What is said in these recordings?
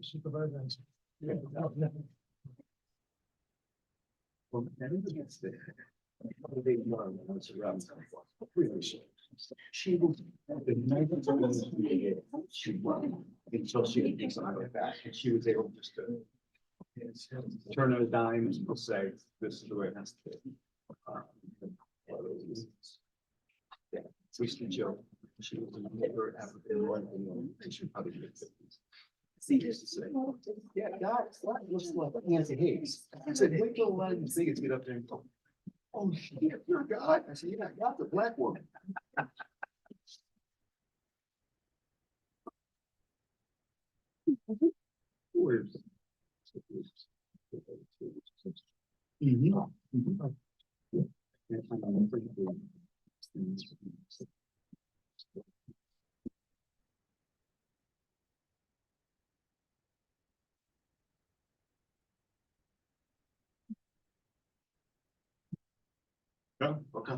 Supervisors. Yeah. Well, that is the. They learn once around. She was. The night she won until she could take some of it back, and she was able just to. Turn on a dime and people say, this is the way it has to be. Yeah, we used to joke. She was a never African American, and she probably did 50s. He used to say, yeah, God, what looks like Nancy Hayes. I said, wait till one of these things get up there and go, oh, shit, you're God. I said, you're not God, the black woman. Words. Yeah, okay.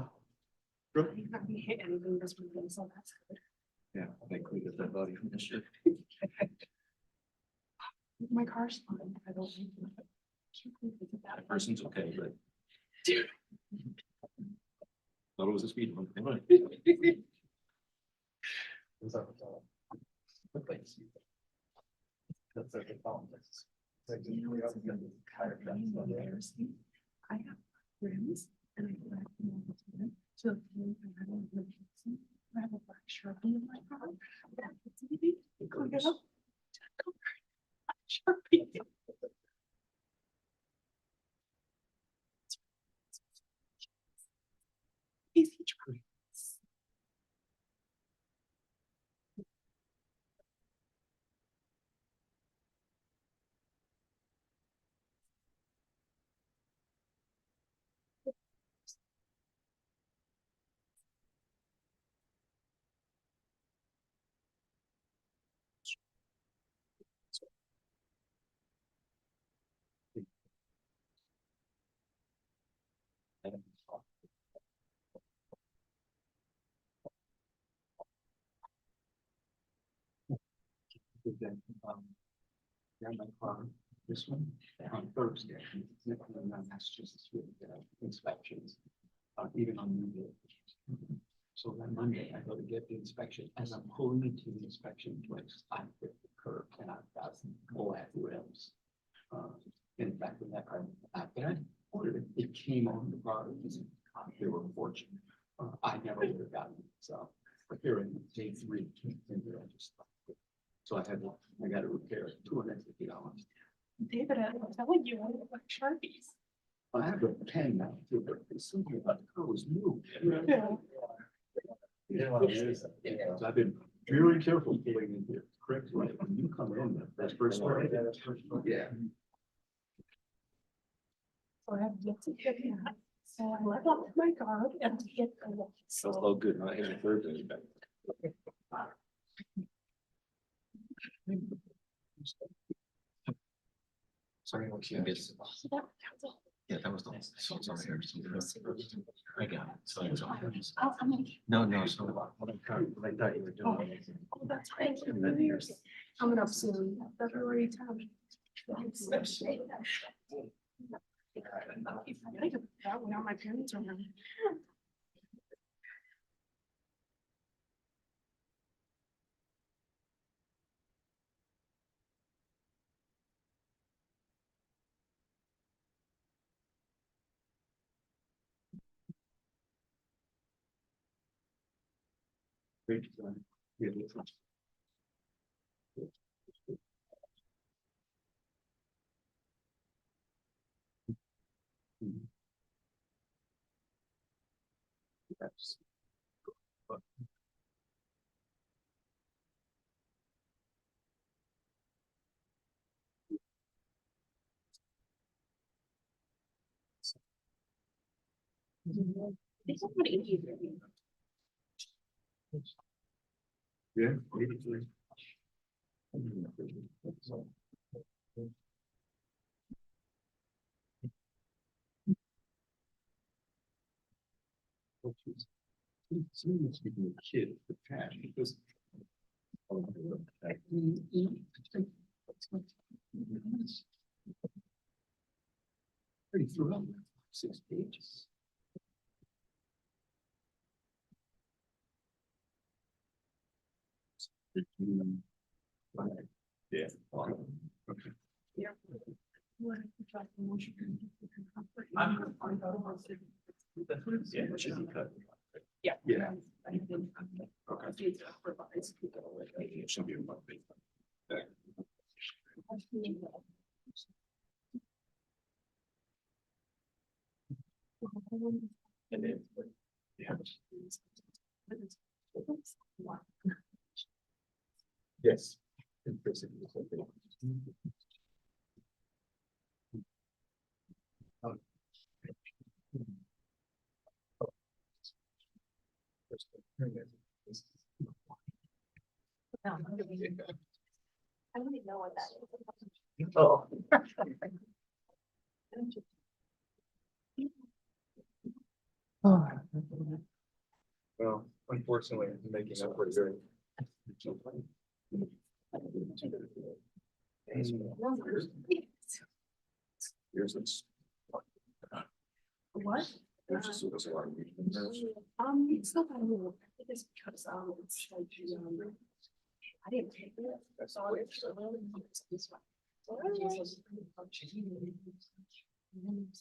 Good. You've not hit anything this weekend, so that's good. Yeah, I think we get that body from this year. My car's fine. I don't need to. Can't believe they did that. That person's okay, but. Dude. Thought it was a speed bump. That's like a problem. You know, it's embarrassing. I have rims and I black them all the time. So if you have a emergency, I have a black Sharpie in my car. It's easy. Go get up. Sharpie. Easy choice. Then, yeah, my car, this one, on Thursday, Massachusetts with inspections, even on New Year. So then Monday, I go to get the inspection. As I'm pulling into the inspection place, I hit the curb and I've got some black rims. In fact, when that car, after I ordered it, it came on the product. They were fortunate. I never would have gotten it. So, but here in day 3, I just. So I got to repair it, $250. David, I'm telling you, I want like Sharpies. I have a pen now too, but it's something about the car was new. So I've been very careful pulling in here, correct, right, when you come in, that's first one. Yeah. So I have yet to get that. So I let off my guard and to hit the wall. That's all good, I had a third day back. Sorry, what you get? Yeah, that was the so it's on here. I got it. So it's on here. No, so what I thought you were doing. Oh, that's right. Coming up soon, February 10th. I could put that one on my parents' room. Great design. Yeah, that's much. That's. Yeah, 83. Someone's giving a kid the cash because. Already threw out 6 pages. Yeah. Okay. Yeah. What if we try the motion? Yeah, it should be cut. Yeah. Yeah. Okay. It should be a month. And then, yeah. Yes. I don't even know what that is. Oh. Well, unfortunately, I'm making up for it very. Here's this. What? There's just a lot of reasons. It's not that I will, I think it's because, it's like, I didn't take it. That's So it's this one.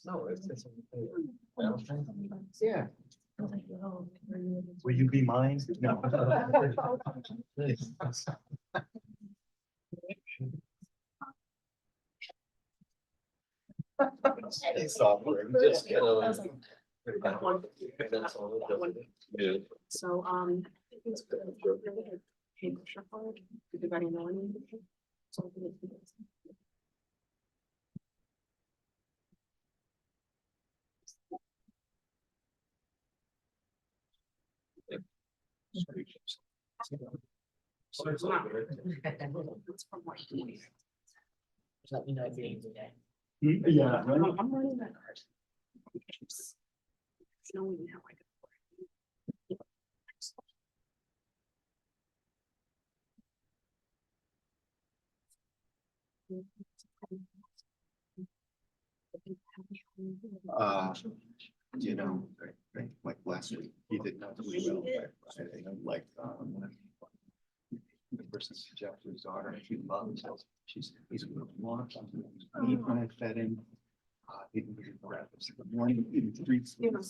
No, it's. Yeah. I was like, oh. Will you be mine? No. Software, just get I was like, that one. That's all it That one. does. Yeah. So, I think it's good. Really good. Paper shuffle. Did anybody know anything? So I think it's- So it's not. It's from what he needs. Let me know if you need today. Yeah. I'm running that card. It's knowing how I can. You know, like last week, he did not do well. Like, the person suggested his daughter, she loves, he's a little more, eat when I fed him. He didn't get breakfast in the morning, eating 3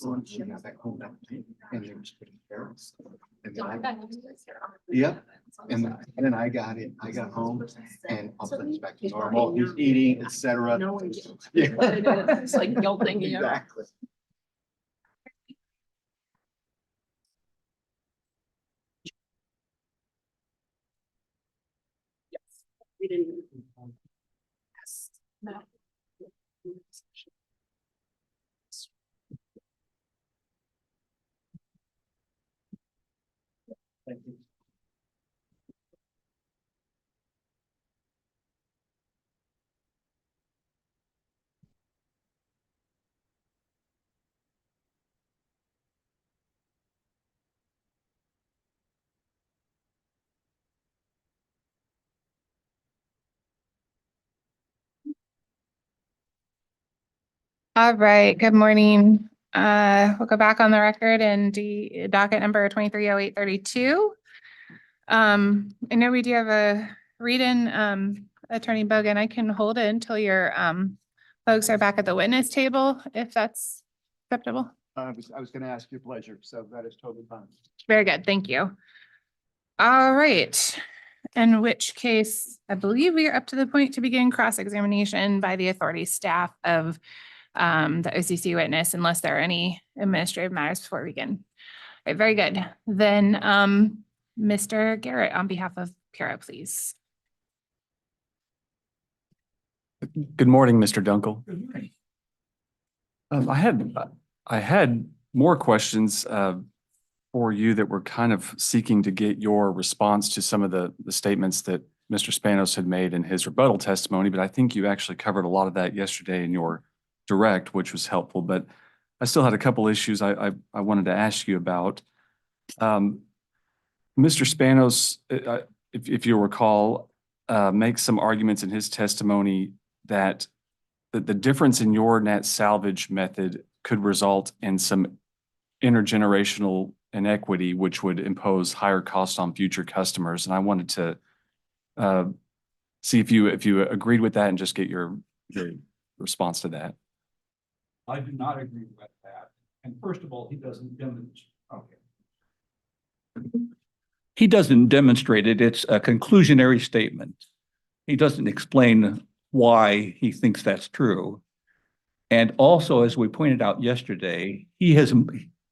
lunch, she got back home that day, and they were taking care of us. And then Yep. And then I got home and all of a sudden it's back to normal, he's eating, etc. No one gets. Yeah. It's like guilting you. Exactly. Yes. We didn't. Yes. No. Thank you. All right, good morning. We'll go back on the record and docket number 230832. I know we do have a read-in, Attorney Bogan. I can hold it until your folks are back at the witness table, if that's acceptable. I was gonna ask your pleasure, so that is totally fine. Very good, thank you. All right, in which case, I believe we are up to the point to begin cross-examination by the authority staff of the OCC witness, unless there are any administrative matters before we begin. All right, very good. Then Mr. Garrett, on behalf of Kara, please. Good morning, Mr. Dunkel. I had more questions for you that were kind of seeking to get your response to some of the statements that Mr. Spanos had made in his rebuttal testimony, but I think you actually covered a lot of that yesterday in your direct, which was helpful. But I still had a couple issues I wanted to ask you about. Mr. Spanos, if you recall, makes some arguments in his testimony that that the difference in your net salvage method could result in some intergenerational inequity, which would impose higher costs on future customers. And I wanted to see if you agreed with that and just get your response to that. I do not agree with that. And first of all, he doesn't demonstrate. Okay. He doesn't demonstrate it. It's a conclusionary statement. He doesn't explain why he thinks that's true. And also, as we pointed out yesterday, he has,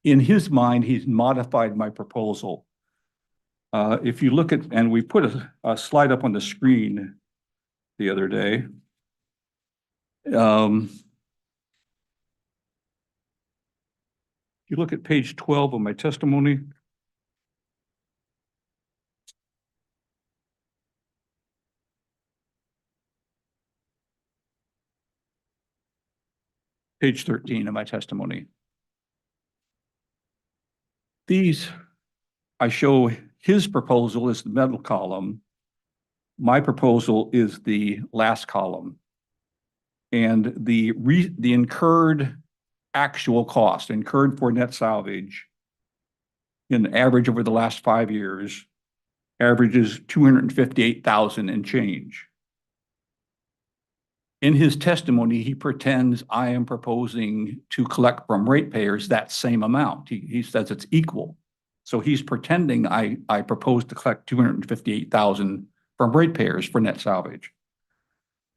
in his mind, he's modified my proposal. If you look at, and we put a slide up on the screen the other day. You look at page 12 of my testimony. Page 13 of my testimony. These, I show his proposal is the middle column. My proposal is the last column. And the incurred actual cost, incurred for net salvage, in average over the last 5 years, averages $258,000 and change. In his testimony, he pretends I am proposing to collect from ratepayers that same amount. He says it's equal. So he's pretending I propose to collect $258,000 from ratepayers for net salvage.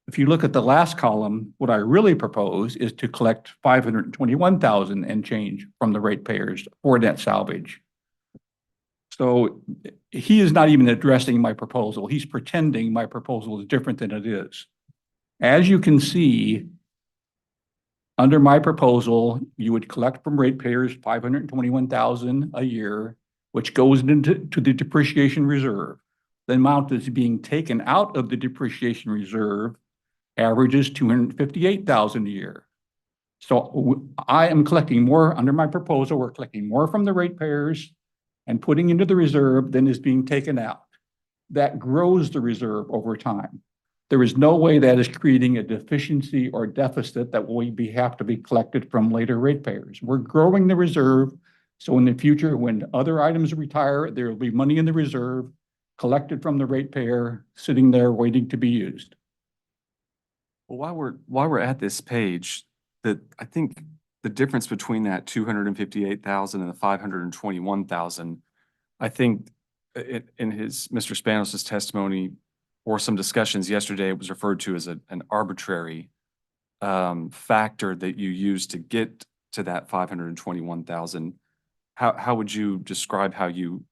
If you look at the last column, what I really propose is to collect $521,000 and change from the ratepayers for net salvage. So he is not even addressing my proposal. He's pretending my proposal is different than it is. As you can see, under my proposal, you would collect from ratepayers $521,000 a year, which goes into the depreciation reserve. The amount that's being taken out of the depreciation reserve averages $258,000 a year. So I am collecting more under my proposal. We're collecting more from the ratepayers and putting into the reserve than is being taken out. That grows the reserve over time. There is no way that is creating a deficiency or deficit that will have to be collected from later ratepayers. We're growing the reserve, so in the future, when other items retire, there will be money in the reserve collected from the ratepayer sitting there waiting to be used. Well, while we're at this page, that I think the difference between that 258,000 and the 521,000, I think in Mr. Spanos's testimony or some discussions yesterday, it was referred to as an arbitrary factor that you used to get to that 521,000. How would you describe how you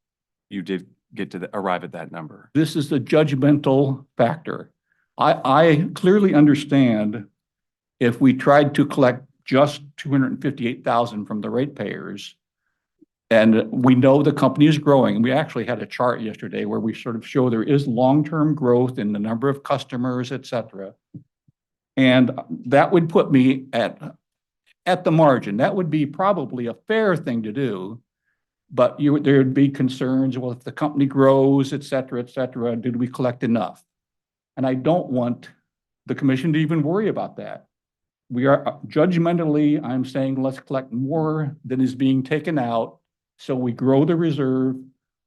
did get to arrive at that number? This is the judgmental factor. I clearly understand if we tried to collect just 258,000 from the ratepayers, and we know the company is growing. We actually had a chart yesterday where we sort of show there is long-term growth in the number of customers, et cetera. And that would put me at the margin. That would be probably a fair thing to do, but there'd be concerns, well, if the company grows, et cetera, did we collect enough? And I don't want the commission to even worry about that. We are judgmentally, I'm saying, let's collect more than is being taken out. So we grow the reserve.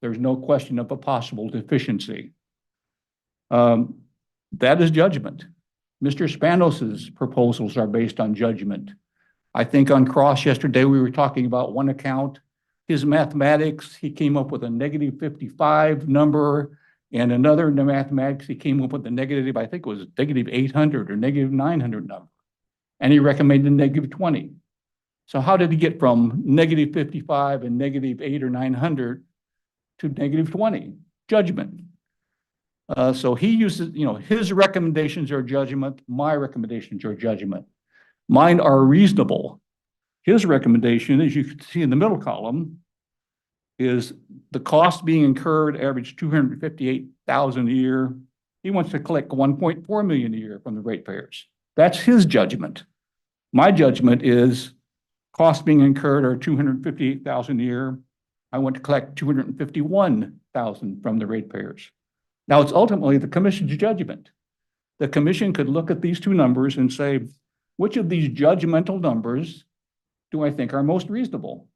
There's no question of a possible deficiency. That is judgment. Mr. Spanos's proposals are based on judgment. I think on cross yesterday, we were talking about one account. His mathematics, he came up with a -55 number, and another in the mathematics, he came up with a negative, I think it was -800 or -900 number. And he recommended -20. So how did he get from -55 and -8 or 900 to -20? Judgment. So he uses, his recommendations are judgment. My recommendations are judgment. Mine are reasonable. His recommendation, as you can see in the middle column, is the cost being incurred average $258,000 a year. He wants to collect $1.4 million a year from the ratepayers. That's his judgment. My judgment is costs being incurred are $258,000 a year. I want to collect $251,000 from the ratepayers. Now, it's ultimately the commission's judgment. The commission could look at these two numbers and say, which of these judgmental numbers do I think are most reasonable?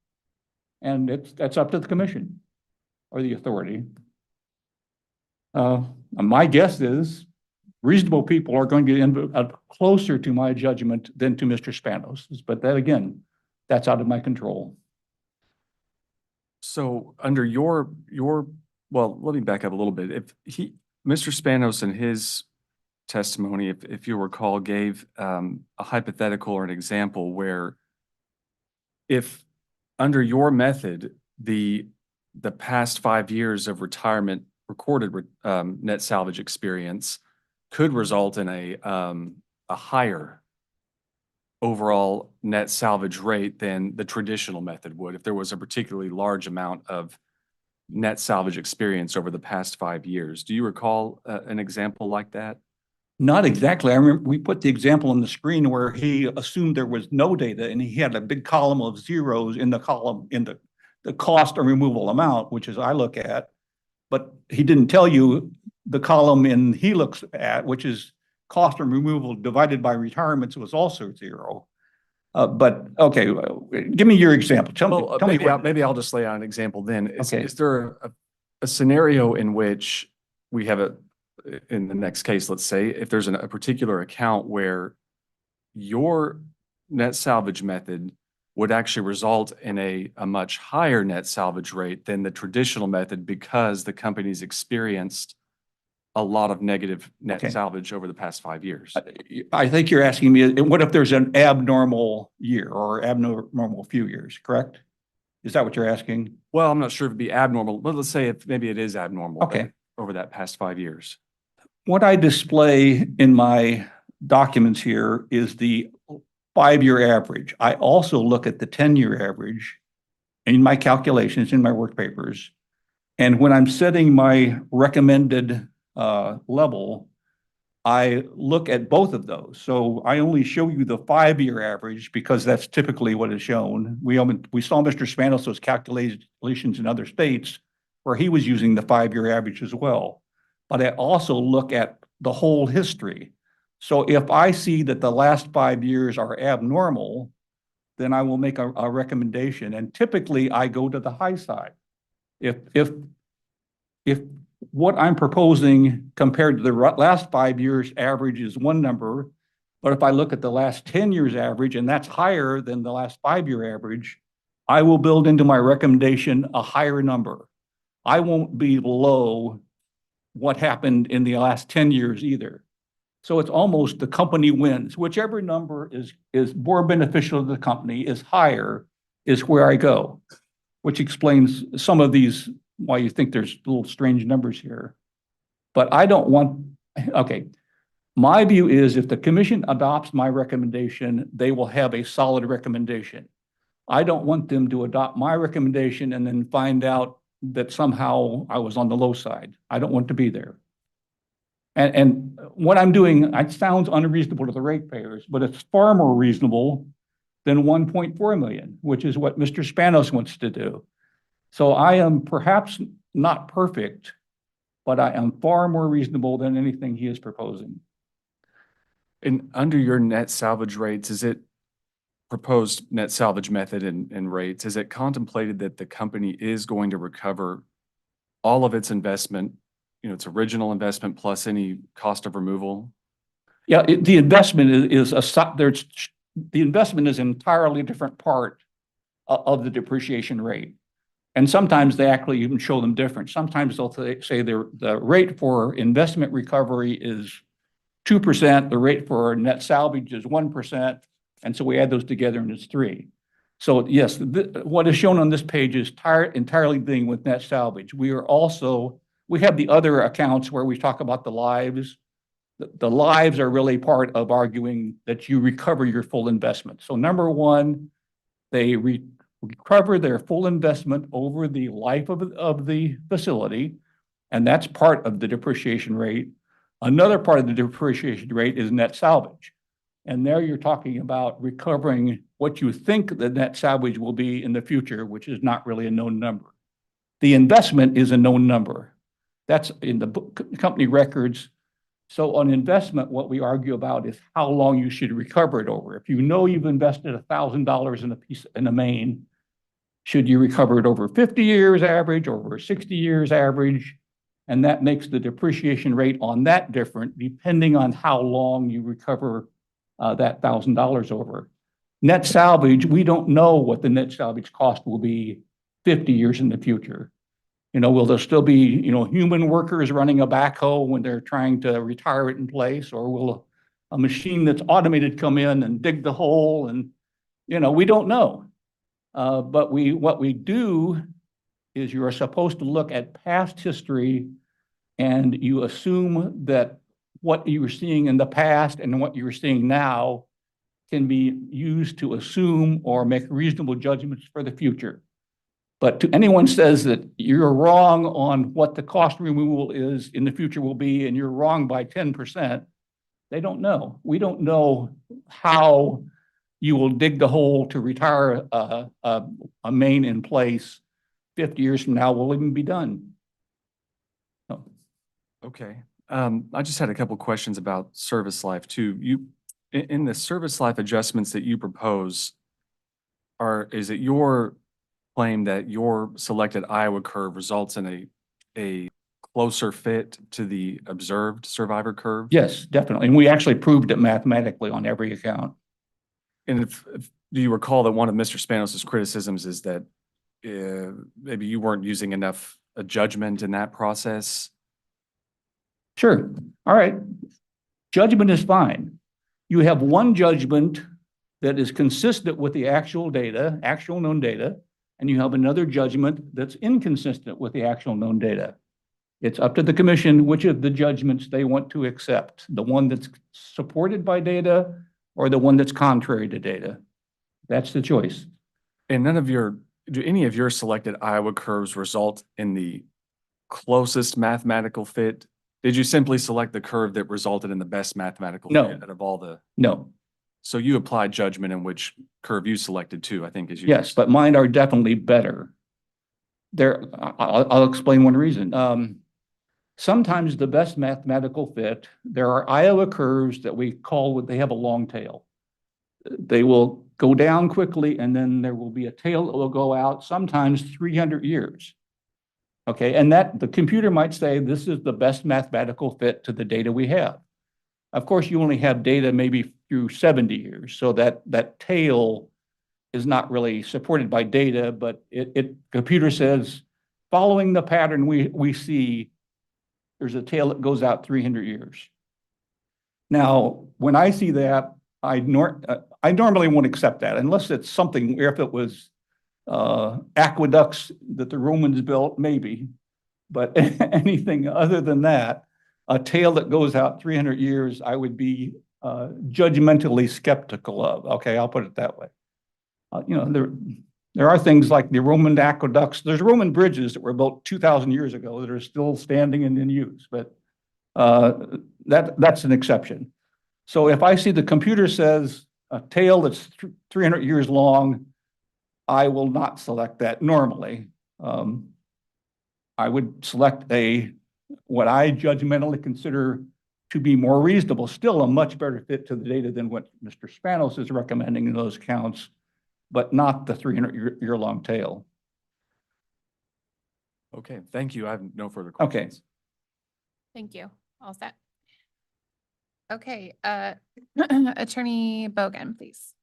And that's up to the commission or the authority. My guess is reasonable people are going to end up closer to my judgment than to Mr. Spanos. But that again, that's out of my control. So under well, let me back up a little bit. Mr. Spanos in his testimony, if you recall, gave a hypothetical or an example where if under your method, the past 5 years of retirement recorded net salvage experience could result in a higher overall net salvage rate than the traditional method would if there was a particularly large amount of net salvage experience over the past 5 years. Do you recall an example like that? Not exactly. I remember we put the example on the screen where he assumed there was no data and he had a big column of zeros in the column in the cost or removal amount, which is I look at, but he didn't tell you the column he looks at, which is cost or removal divided by retirements, was also zero. But okay, give me your example. Tell me. Maybe I'll just lay out an example then. Okay. Is there a scenario in which we have in the next case, let's say, if there's a particular account where your net salvage method would actually result in a much higher net salvage rate than the traditional method because the company's experienced a lot of negative net salvage over the past 5 years? I think you're asking me, what if there's an abnormal year or abnormal few years, correct? Is that what you're asking? Well, I'm not sure if it'd be abnormal, but let's say maybe it is abnormal over that past 5 years. What I display in my documents here is the 5-year average. I also look at the 10-year average in my calculations, in my work papers. And when I'm setting my recommended level, I look at both of those. So I only show you the 5-year average because that's typically what is shown. We saw Mr. Spanos' calculations in other states where he was using the 5-year average as well. But I also look at the whole history. So if I see that the last 5 years are abnormal, then I will make a recommendation. And typically I go to the high side. If what I'm proposing compared to the last 5 years average is one number, but if I look at the last 10 years average and that's higher than the last 5-year average, I will build into my recommendation a higher number. I won't be below what happened in the last 10 years either. So it's almost the company wins. Whichever number is more beneficial to the company, is higher, is where I go, which explains some of these, why you think there's little strange numbers here. But I don't want, my view is if the commission adopts my recommendation, they will have a solid recommendation. I don't want them to adopt my recommendation and then find out that somehow I was on the low side. I don't want to be there. And what I'm doing, it sounds unreasonable to the ratepayers, but it's far more reasonable than 1.4 million, which is what Mr. Spanos wants to do. So I am perhaps not perfect, but I am far more reasonable than anything he is proposing. And under your net salvage rates, is it proposed net salvage method and rates, is it contemplated that the company is going to recover all of its investment, its original investment plus any cost of removal? Yeah, the investment is the investment is an entirely different part of the depreciation rate. And sometimes they actually even show them different. Sometimes they'll say the rate for investment recovery is 2%, the rate for net salvage is 1%. And so we add those together and it's 3. So yes, what is shown on this page is entirely dealing with net salvage. We have the other accounts where we talk about the lives. The lives are really part of arguing that you recover your full investment. So number one, they recover their full investment over the life of the facility, and that's part of the depreciation rate. Another part of the depreciation rate is net salvage. And there you're talking about recovering what you think the net salvage will be in the future, which is not really a known number. The investment is a known number. That's in the company records. So on investment, what we argue about is how long you should recover it over. If you know you've invested $1,000 in a piece in a main, should you recover it over 50 years average, over 60 years average? And that makes the depreciation rate on that different depending on how long you recover that $1,000 over. Net salvage, we don't know what the net salvage cost will be 50 years in the future. You know, will there still be, you know, human workers running a backhoe when they're trying to retire it in place? Or will a machine that's automated come in and dig the hole? And, you know, we don't know. But what we do is you are supposed to look at past history and you assume that what you were seeing in the past and what you're seeing now can be used to assume or make reasonable judgments for the future. But to anyone says that you're wrong on what the cost removal is in the future will be, and you're wrong by 10%, they don't know. We don't know how you will dig the hole to retire a main in place 50 years from now will even be done. So, Okay. I just had a couple questions about service life too. In the service life adjustments that you propose, is it your claim that your selected Iowa curve results in a closer fit to the observed survivor curve? yes, definitely. And we actually proved it mathematically on every account. And do you recall that one of Mr. Spanos's criticisms is that maybe you weren't using enough judgment in that process? Sure. All right. Judgment is fine. You have one judgment that is consistent with the actual data, actual known data, and you have another judgment that's inconsistent with the actual known data. It's up to the commission which of the judgments they want to accept, the one that's supported by data or the one that's contrary to data. That's the choice. And do any of your selected Iowa curves result in the closest mathematical fit? Did you simply select the curve that resulted in the best mathematical No. fit out of all the? No. So you applied judgment in which curve you selected too, I think, as you. Yes, but mine are definitely better. I'll explain one reason. Sometimes the best mathematical fit, there are Iowa curves that we call, they have a long tail. They will go down quickly and then there will be a tail that will go out sometimes 300 years. Okay, and that the computer might say this is the best mathematical fit to the data we have. Of course, you only have data maybe through 70 years, so that tail is not really supported by data, but computer says, following the pattern we see, there's a tail that goes out 300 years. Now, when I see that, I normally won't accept that unless it's something, if it was aqueducts that the Romans built, maybe. But anything other than that, a tail that goes out 300 years, I would be judgmentally skeptical of. Okay, I'll put it that way. You know, there are things like the Roman aqueducts. There's Roman bridges that were built 2,000 years ago that are still standing and in use, but that's an exception. So if I see the computer says a tail that's 300 years long, I will not select that normally. I would select what I judgmentally consider to be more reasonable, still a much better fit to the data than what Mr. Spanos is recommending in those counts, but not the 300-year long tail. Okay, thank you. I have no further Okay. questions. Thank you. All set. Okay, Attorney Bogan, please.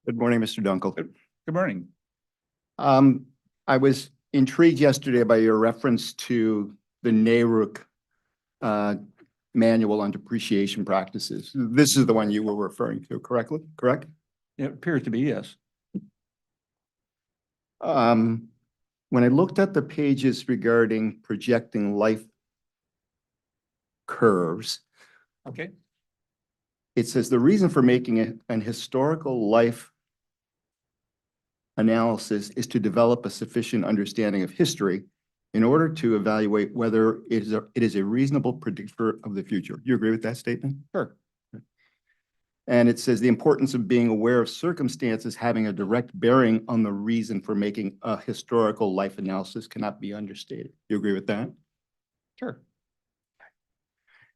Good morning, Mr. Dunkel. Good morning. I was intrigued yesterday by your reference to the NARUC manual on depreciation practices. This is the one you were referring to, correct? It appears to be, yes. When I looked at the pages regarding projecting life curves, Okay. it says the reason for making an historical life analysis is to develop a sufficient understanding of history in order to evaluate whether it is a reasonable predictor of the future. You agree with that statement? Sure. And it says the importance of being aware of circumstances having a direct bearing on the reason for making a historical life analysis cannot be understated. You agree with that? Sure.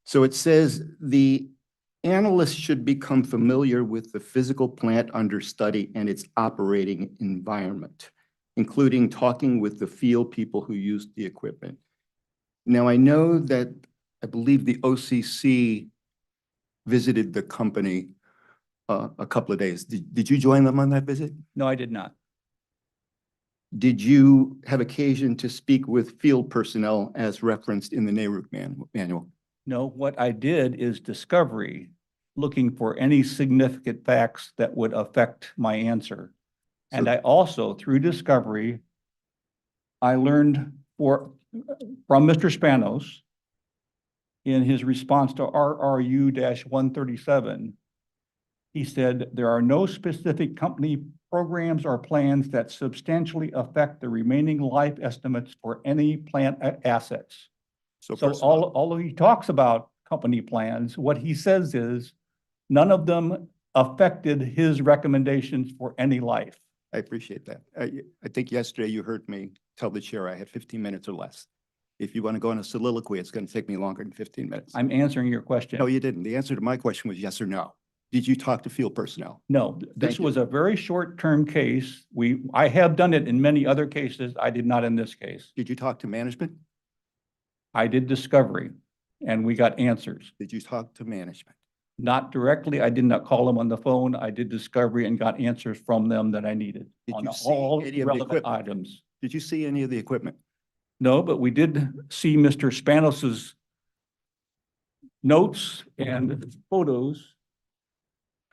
So it says the analyst should become familiar with the physical plant under study and its operating environment, including talking with the field people who use the equipment. Now, I know that I believe the OCC visited the company a couple of days. Did you join them on that visit? No, I did not. Did you have occasion to speak with field personnel as referenced in the NARUC manual? No, what I did is discovery, looking for any significant facts that would affect my answer. And So- I also, through discovery, I learned from Mr. Spanos in his response to RRU-137, he said, there are no specific company programs or plans that substantially affect the remaining life estimates for any plant assets. So first of all, although he talks about company plans, what he says is none of them affected his recommendations for any life. I appreciate that. I think yesterday you heard me tell the chair I had 15 minutes or less. If you want to go on a soliloquy, it's going to take me longer than 15 minutes. I'm answering your question. No, you didn't. The answer to my question was yes or no. Did you talk to field personnel? No, this Thank you. was a very short-term case. I have done it in many other cases. I did not in this case. Did you talk to management? I did discovery and we got answers. Did you talk to management? Not directly. I did not call them on the phone. I did discovery and got answers from them that I needed Did on you see all any of the relevant equipment? items. Did you see any of the equipment? No, but we did see Mr. Spanos's notes and photos,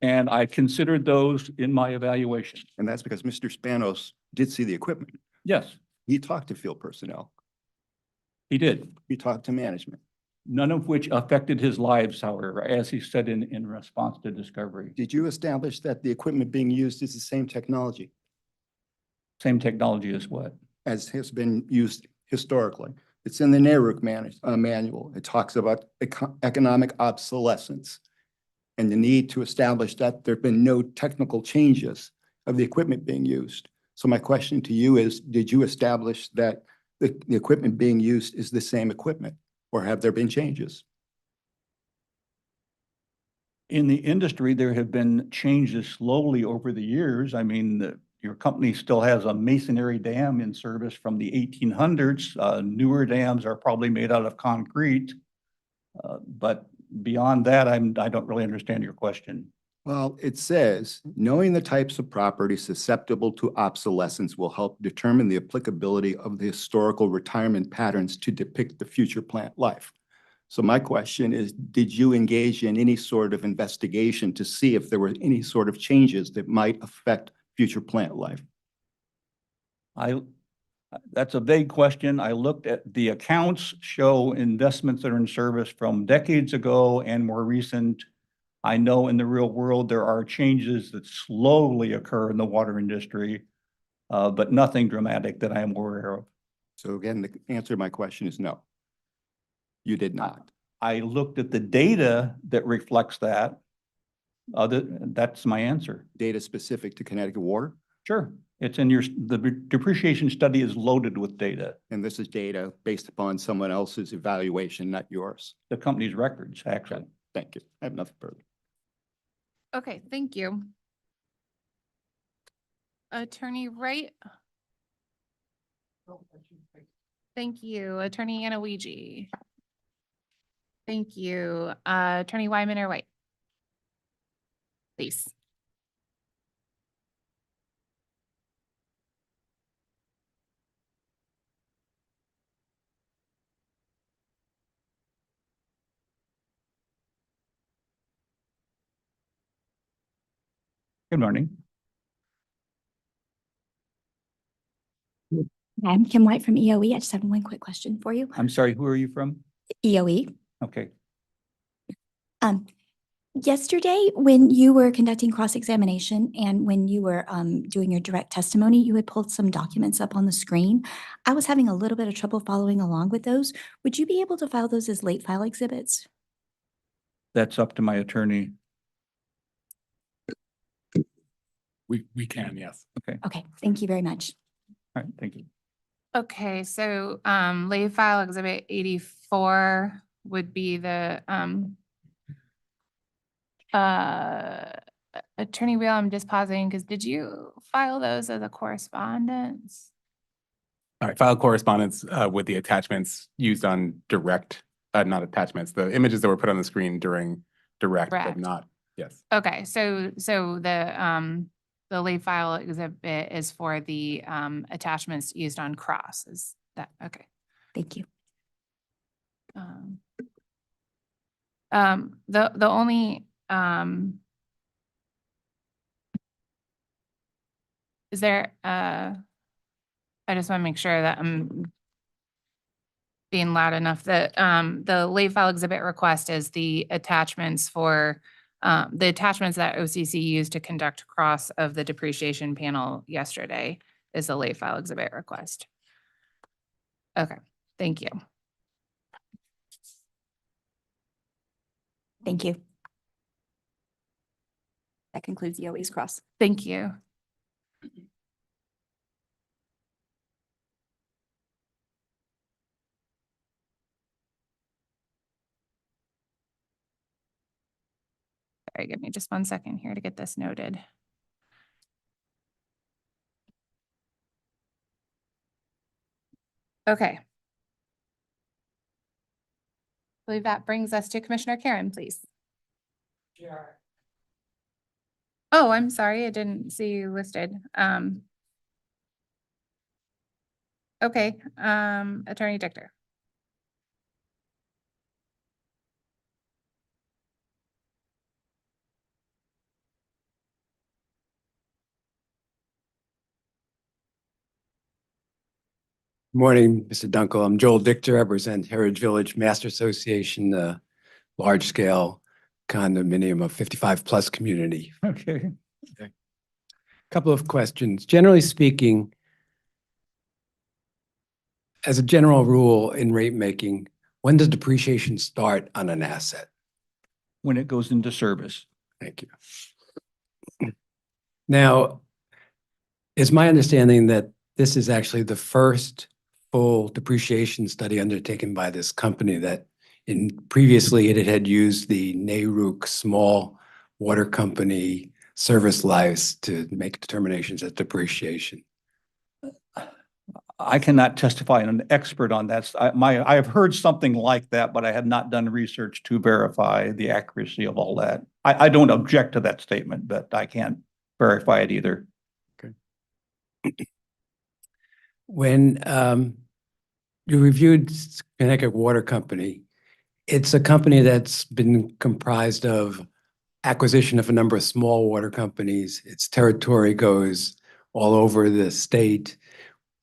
and I considered those in my evaluation. And that's because Mr. Spanos did see the equipment. Yes, He talked to field personnel. he did. He talked to management. None of which affected his lives, however, as he said in response to discovery. Did you establish that the equipment being used is the same technology Same technology as what? as has been used historically? It's in the NARUC manual. It talks about economic obsolescence and the need to establish that there have been no technical changes of the equipment being used. So my question to you is, did you establish that the equipment being used is the same equipment, or have there been changes? In the industry, there have been changes slowly over the years. I mean, your company still has a masonry dam in service from the 1800s. Newer dams are probably made out of concrete. But beyond that, I don't really understand your question. Well, it says, knowing the types of property susceptible to obsolescence will help determine the applicability of the historical retirement patterns to depict the future plant life. So my question is, did you engage in any sort of investigation to see if there were any sort of changes that might affect future plant life? That's a vague question. I looked at the accounts show investments that are in service from decades ago and more recent. I know in the real world, there are changes that slowly occur in the water industry, but nothing dramatic that I am aware of. So again, the answer to my question is no. You did not. I looked at the data that reflects that. That's my answer. Data specific to Connecticut water? Sure. It's in the depreciation study is loaded with data, And this is data based upon someone else's evaluation, not yours. the company's records, actually. Thank you. I have nothing further. Okay, thank you. Attorney Wright. Thank you. Attorney Anaouiji. Thank you. Attorney Wyman or White. Please. Good morning. I'm Kim White from EOE. I just have one quick question for you. I'm sorry, who are you from? EOE. Okay. Yesterday, when you were conducting cross-examination and when you were doing your direct testimony, you had pulled some documents up on the screen. I was having a little bit of trouble following along with those. Would you be able to file those as late file exhibits? That's up to my attorney. We can, yes. Okay, thank you very much. All right, thank you. Okay, so lay file exhibit 84 would be the Attorney Wheel, I'm just pausing because did you file those as a correspondence? All right, file correspondence with the attachments used on direct, not attachments, the images that were put on the screen during direct, but Correct. not, yes. Okay, so the lay file exhibit is for the attachments used on cross. Is that okay? Thank you. The only is there I just want to make sure that I'm being loud enough that the late file exhibit request is the attachments for the attachments that OCC used to conduct cross of the depreciation panel yesterday is the late file exhibit request. Okay, thank you. Thank you. That concludes EOE's cross. Thank you. Sorry, give me just 1 second here to get this noted. Okay. I believe that brings us to Commissioner Karen, please. Sure. Oh, I'm sorry, I didn't see you listed. Okay, Attorney Dichter. Morning, Mr. Dunkel. I'm Joel Dichter. I represent Heritage Village Master Association, the large-scale condominium of 55-plus community. Okay. Couple of questions. Generally speaking, as a general rule in rate making, when does depreciation start on an asset? When it goes into service. Thank you. Now, it's my understanding that this is actually the first full depreciation study undertaken by this company that previously it had used the NARUC small water company service lives to make determinations of depreciation. I cannot testify as an expert on that. I have heard something like that, but I have not done research to verify the accuracy of all that. I don't object to that statement, but I can't verify it either. When you reviewed Connecticut Water Company, it's a company that's been comprised of acquisition of a number of small water companies. Its territory goes all over the state.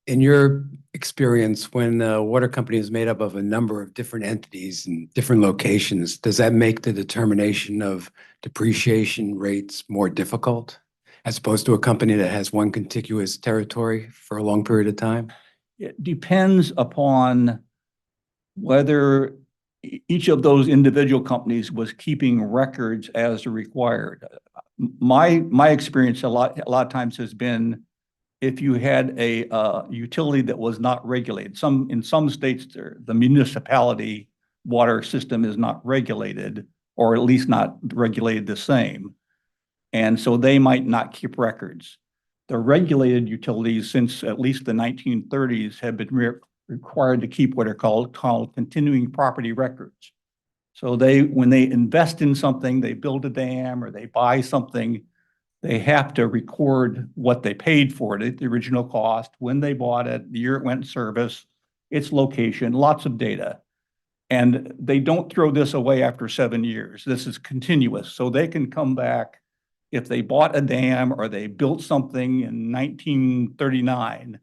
In your experience, when a water company is made up of a number of different entities and different locations, does that make the determination of depreciation rates more difficult as opposed to a company that has one contiguous territory for a long period of time? It depends upon whether each of those individual companies was keeping records as required. My experience a lot of times has been if you had a utility that was not regulated. In some states, the municipality water system is not regulated, or at least not regulated the same. And so they might not keep records. The regulated utilities, since at least the 1930s, have been required to keep what are called continuing property records. So when they invest in something, they build a dam or they buy something, they have to record what they paid for it, the original cost, when they bought it, the year it went in service, its location, lots of data. And they don't throw this away after 7 years. This is continuous. So they can come back if they bought a dam or they built something in 1939,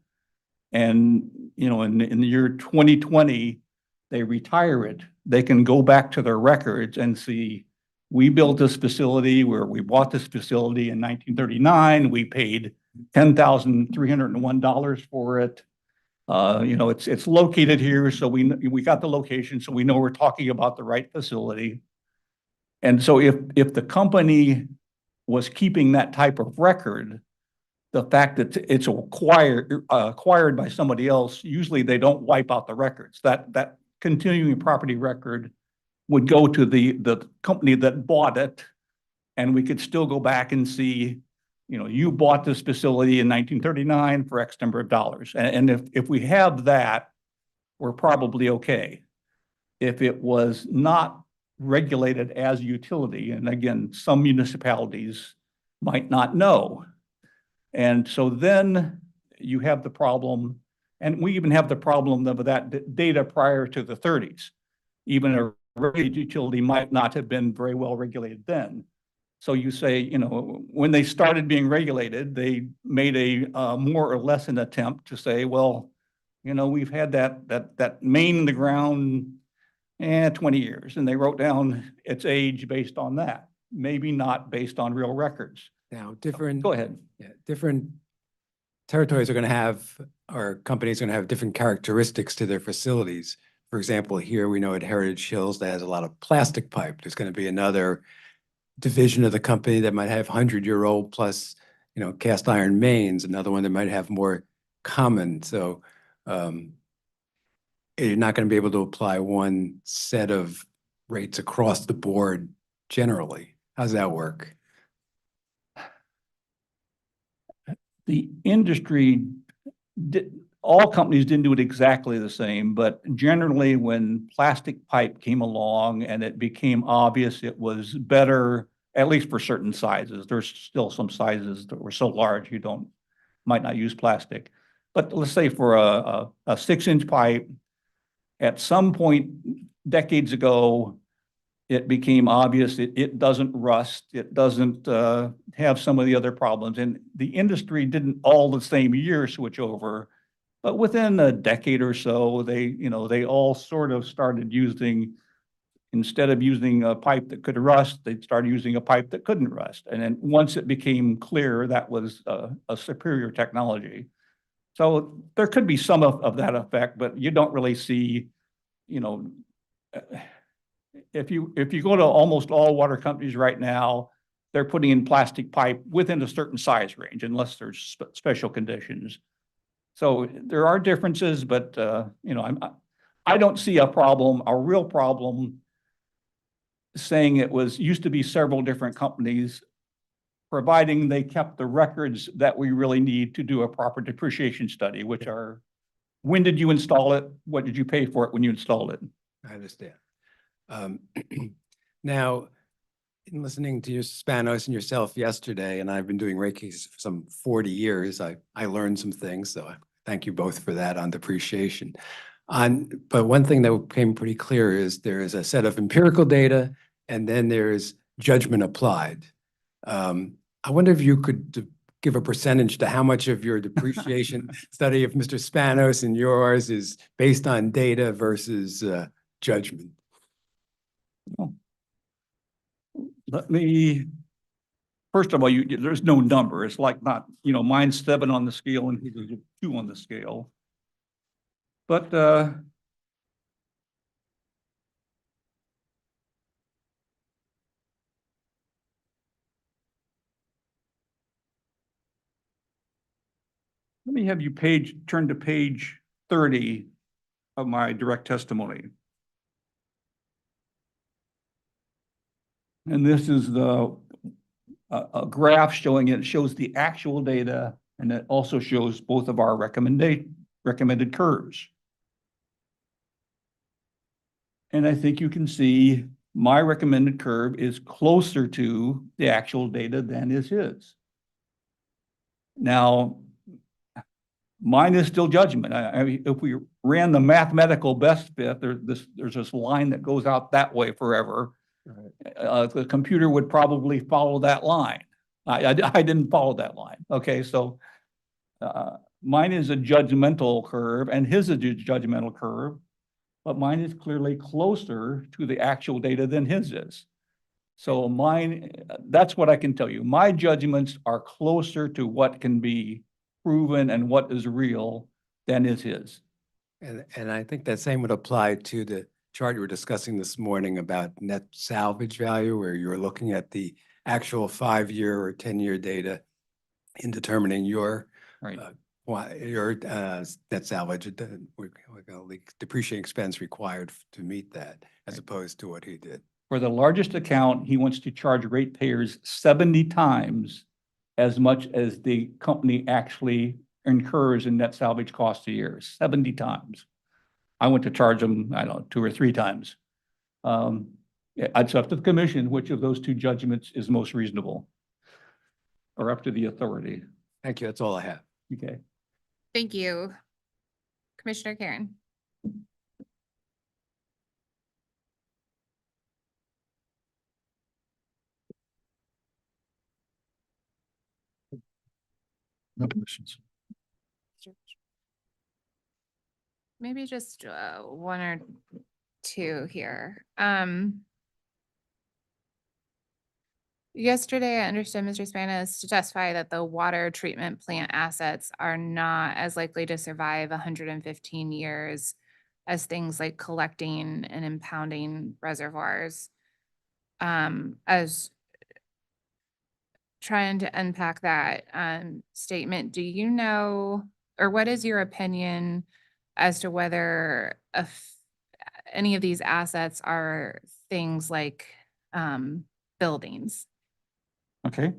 and, you know, in the year 2020, they retire it, they can go back to their records and see, we built this facility where we bought this facility in 1939, we paid $10,301 for it. You know, it's located here, so we got the location, so we know we're talking about the right facility. And so if the company was keeping that type of record, the fact that it's acquired by somebody else, usually they don't wipe out the records. That continuing property record would go to the company that bought it, and we could still go back and see, you know, you bought this facility in 1939 for X number of dollars. And if we have that, we're probably okay. If it was not regulated as a utility, and again, some municipalities might not know. And so then you have the problem, and we even have the problem of that data prior to the 30s. Even a regulated utility might not have been very well regulated then. So you say, you know, when they started being regulated, they made a more or less an attempt to say, well, you know, we've had that main in the ground 20 years, and they wrote down its age based on that, maybe not based on real records. Now, different. Go ahead. Yeah, different territories are going to have, or companies are going to have different characteristics to their facilities. For example, here we know at Heritage Hills that has a lot of plastic pipe. There's going to be another division of the company that might have 100-year-old plus, you know, cast iron mains. Another one that might have more common. So you're not going to be able to apply one set of rates across the board generally. How's that work? The industry all companies didn't do it exactly the same, but generally when plastic pipe came along and it became obvious it was better, at least for certain sizes. There's still some sizes that were so large you might not use plastic. But let's say for a 6-inch pipe, at some point decades ago, it became obvious it doesn't rust, it doesn't have some of the other problems. And the industry didn't all the same year switch over, but within a decade or so, they all sort of started using, instead of using a pipe that could rust, they'd start using a pipe that couldn't rust. And then once it became clear that was a superior technology. So there could be some of that effect, but you don't really see, if you go to almost all water companies right now, they're putting in plastic pipe within a certain size range, unless there's special conditions. So there are differences, but I don't see a real problem saying it used to be several different companies, providing they kept the records that we really need to do a proper depreciation study, which are, when did you install it? What did you pay for it when you installed it? I understand. Now, in listening to your Spanos and yourself yesterday, and I've been doing rate cases for some 40 years, I learned some things, so I thank you both for that on depreciation. But one thing that became pretty clear is there is a set of empirical data, and then there's judgment applied. I wonder if you could give a percentage to how much of your depreciation study of Mr. Spanos and yours is based on data versus judgment. Let me, first of all, there's no number. It's like not, mine's 7 on the scale and his is 2 on the scale. But let me have you turn to page 30 of my direct testimony. And this is a graph showing it. It shows the actual data, and it also shows both of our recommended curves. And I think you can see my recommended curve is closer to the actual data than is his. Now, mine is still judgment. I mean, if we ran the mathematical best fit, there's this line that goes out that way forever. Right. The computer would probably follow that line. I didn't follow that line. Okay, so mine is a judgmental curve and his is a judgmental curve, but mine is clearly closer to the actual data than his is. So mine, that's what I can tell you. My judgments are closer to what can be proven and what is real than is his. And I think that same would apply to the chart you were discussing this morning about net salvage value, where you're looking at the actual 5-year or 10-year data in determining your Right. your net salvage, we're gonna depreciating expense required to meet that, as opposed to what he did. For the largest account, he wants to charge ratepayers 70 times as much as the company actually incurs in net salvage costs a year, 70 times. I want to charge them, I don't know, 2 or 3 times. It's up to the commission which of those two judgments is most reasonable, or up to the authority. Thank you. That's all I have. Okay. Thank you. Commissioner Karen. No questions. Maybe just one or two here. Yesterday, I understood Mr. Spanos to testify that the water treatment plant assets are not as likely to survive 115 years as things like collecting and impounding reservoirs. As trying to unpack that statement, do you know, or what is your opinion as to whether any of these assets are things like buildings? Okay.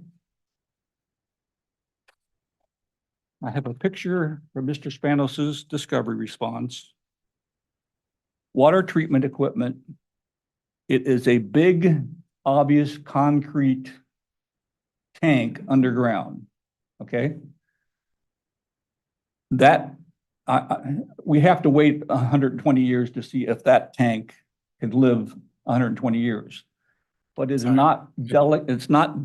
I have a picture from Mr. Spanos's discovery response. Water treatment equipment. It is a big, obvious concrete tank underground. Okay. That we have to wait 120 years to see if that tank can live 120 years. But it's Sorry. not it's not.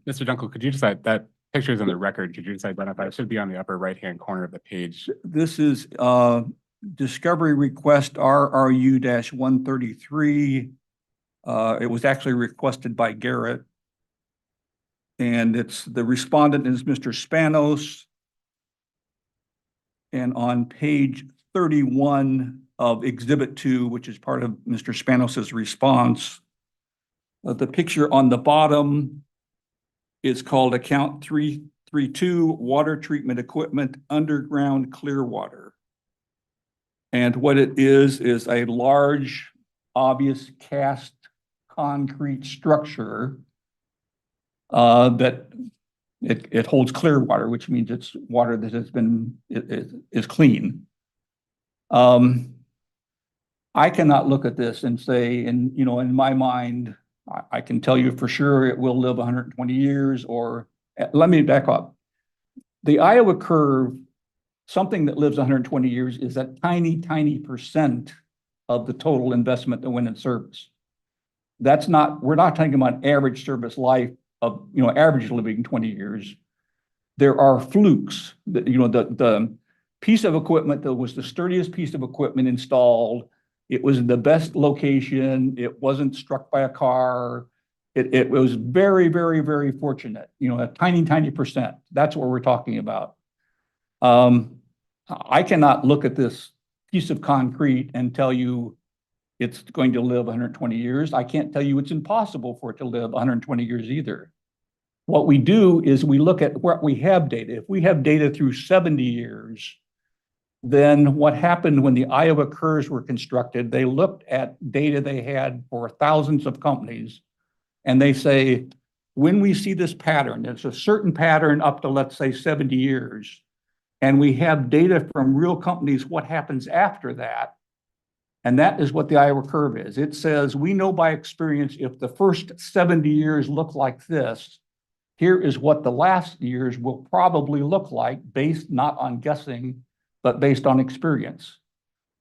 Mr. Dunkel, could you decide that picture is on the record? Could you just identify? It should be on the upper right-hand corner of the page. This is discovery request RRU-133. It was actually requested by Garrett. And it's the respondent is Mr. Spanos. And on page 31 of Exhibit 2, which is part of Mr. Spanos's response, the picture on the bottom is called Account 332 Water Treatment Equipment Underground Clearwater. And what it is a large, obvious cast concrete structure that it holds clear water, which means it's water that has been, is clean. I cannot look at this and say, and you know, in my mind, I can tell you for sure it will live 120 years, or let me back up. The Iowa curve, something that lives 120 years is a tiny, tiny percent of the total investment that went in service. That's not, we're not talking about average service life of, you know, average living 20 years. There are flukes that, you know, the piece of equipment that was the sturdiest piece of equipment installed. It was in the best location. It wasn't struck by a car. It was very, very, very fortunate, you know, a tiny, tiny percent. That's what we're talking about. I cannot look at this piece of concrete and tell you it's going to live 120 years. I can't tell you it's impossible for it to live 120 years either. What we do is we look at what we have data. If we have data through 70 years, then what happened when the Iowa curves were constructed, they looked at data they had for thousands of companies, and they say, when we see this pattern, it's a certain pattern up to, let's say, 70 years, and we have data from real companies, what happens after that? And that is what the Iowa curve is. It says, we know by experience, if the first 70 years look like this, here is what the last years will probably look like, based not on guessing, but based on experience.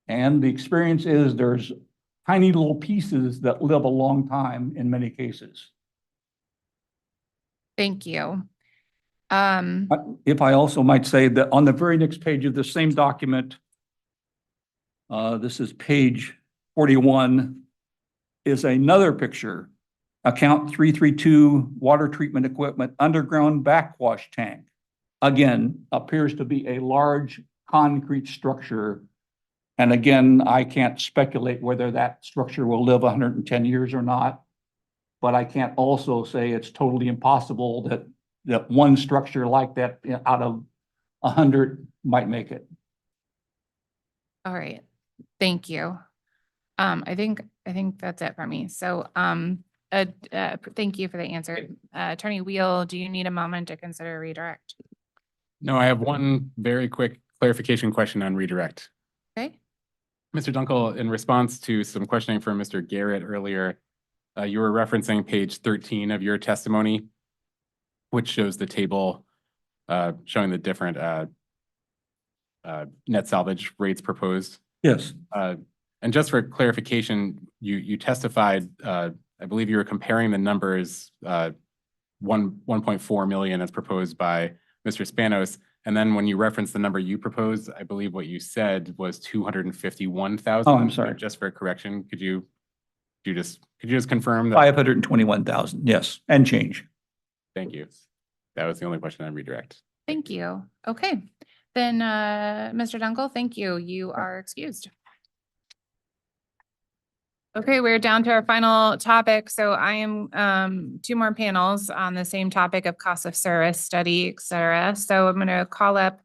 And the experience is there's tiny little pieces that live a long time in many cases. Thank you. If I also might say that on the very next page of the same document, this is page 41, is another picture. Account 332, water treatment equipment, underground backwash tank. Again, appears to be a large concrete structure. And again, I can't speculate whether that structure will live 110 years or not. But I can't also say it's totally impossible that one structure like that out of 100 might make it. All right. Thank you. I think that's it for me. So, thank you for the answer. Attorney Wheel, do you need a moment to consider redirect? No, I have one very quick clarification question on redirect. Okay. Mr. Dunkel, in response to some questioning from Mr. Garrett earlier, you were referencing page 13 of your testimony, which shows the table showing the different net salvage rates proposed. Yes. And just for clarification, you testified, I believe you were comparing the numbers 1.4 million as proposed by Mr. Spanos. And then when you referenced the number you proposed, I believe what you said was 251,000. Oh, I'm sorry. Just for correction, could you just confirm that? 521,000, yes, and change. Thank you. That was the only question on redirect. Thank you. Okay. Then, Mr. Dunkel, thank you. You are excused. Okay, we're down to our final topic. So I am two more panels on the same topic of cost of service study, et cetera. So I'm going to call up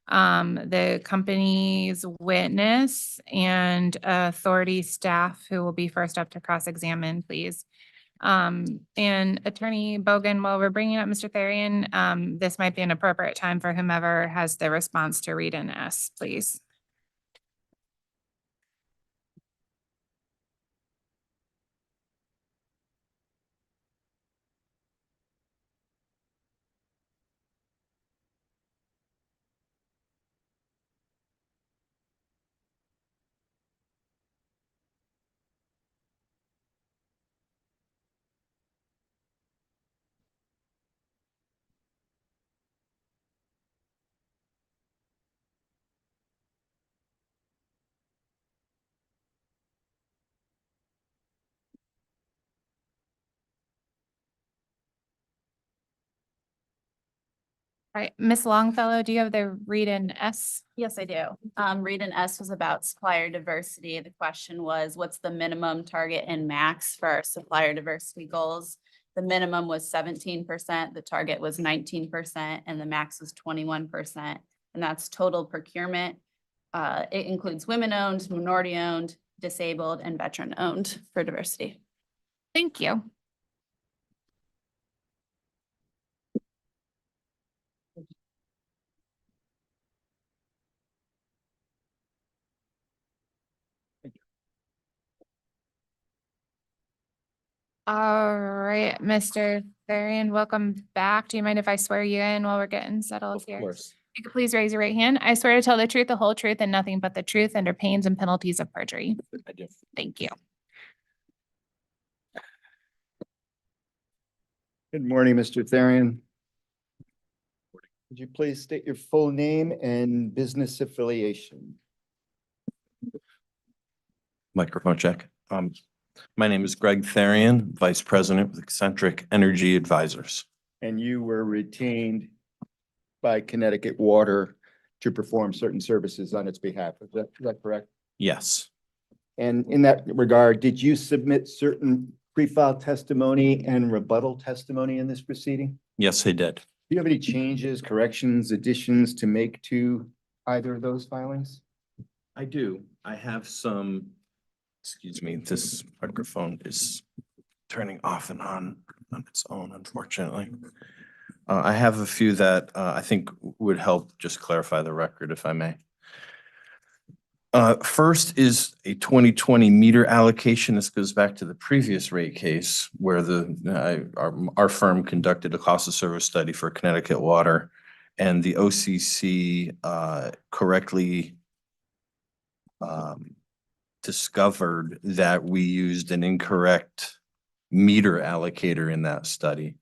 the company's witness and authority staff who will be first up to cross-examine, please. And Attorney Bogan, while we're bringing up Mr. Therian, this might be an appropriate time for whomever has the response to read in S, please. All right, Ms. Longfellow, do you have the read in S? Yes, I do. Read in S was about supplier diversity. The question was, what's the minimum target and max for our supplier diversity goals? The minimum was 17%, the target was 19%, and the max was 21%. And that's total procurement. It includes women-owned, minority-owned, disabled, and veteran-owned for diversity. Thank you. All right, Mr. Therian, welcome back. Do you mind if I swear you in while we're getting settled here? Of course. You could please raise your right hand. I swear to tell the truth, the whole truth, and nothing but the truth under pains and penalties of perjury. I do. Thank you. Good morning, Mr. Therian. Would you please state your full name and business affiliation? Microphone check. My name is Greg Therian, Vice President with Eccentric Energy Advisors. And you were retained by Connecticut Water to perform certain services on its behalf. Is that correct? Yes. And in that regard, did you submit certain pre-filed testimony and rebuttal testimony in this proceeding? Yes, I did. Do you have any changes, corrections, additions to make to either of those filings? I do. I have some, excuse me, this microphone is turning off and on its own, unfortunately. I have a few that I think would help just clarify the record, if I may. First is a 2020 meter allocation. This goes back to the previous rate case where our firm conducted a cost of service study for Connecticut Water, and the OCC correctly discovered that we used an incorrect meter allocator in that study.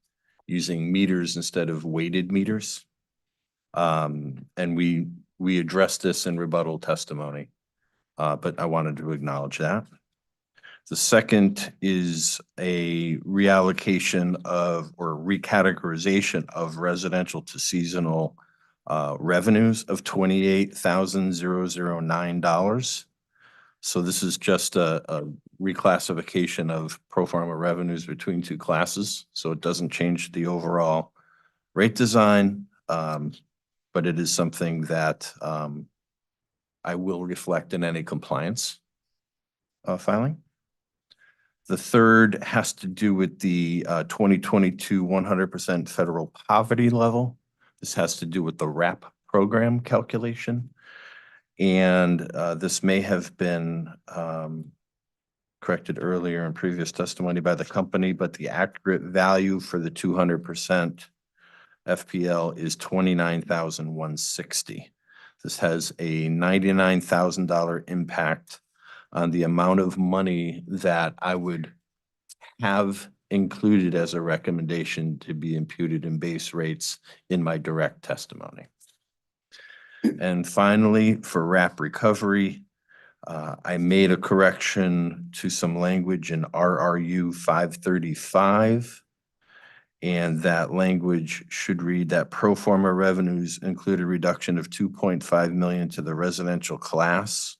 using meters instead of weighted meters. And we addressed this in rebuttal testimony, but I wanted to acknowledge that. The second is a reallocation of or recategorization of residential to seasonal revenues of $28,009. So this is just a reclassification of pro forma revenues between two classes. So it doesn't change the overall rate design, but it is something that I will reflect in any compliance filing. The third has to do with the 2022 100% federal poverty level. This has to do with the RAP program calculation. And this may have been corrected earlier in previous testimony by the company, but the accurate value for the 200% FPL is $29,160. This has a $99,000 impact on the amount of money that I would have included as a recommendation to be imputed in base rates in my direct testimony. And finally, for RAP recovery, I made a correction to some language in RRU 535. And that language should read that pro forma revenues include a reduction of 2.5 million to the residential class,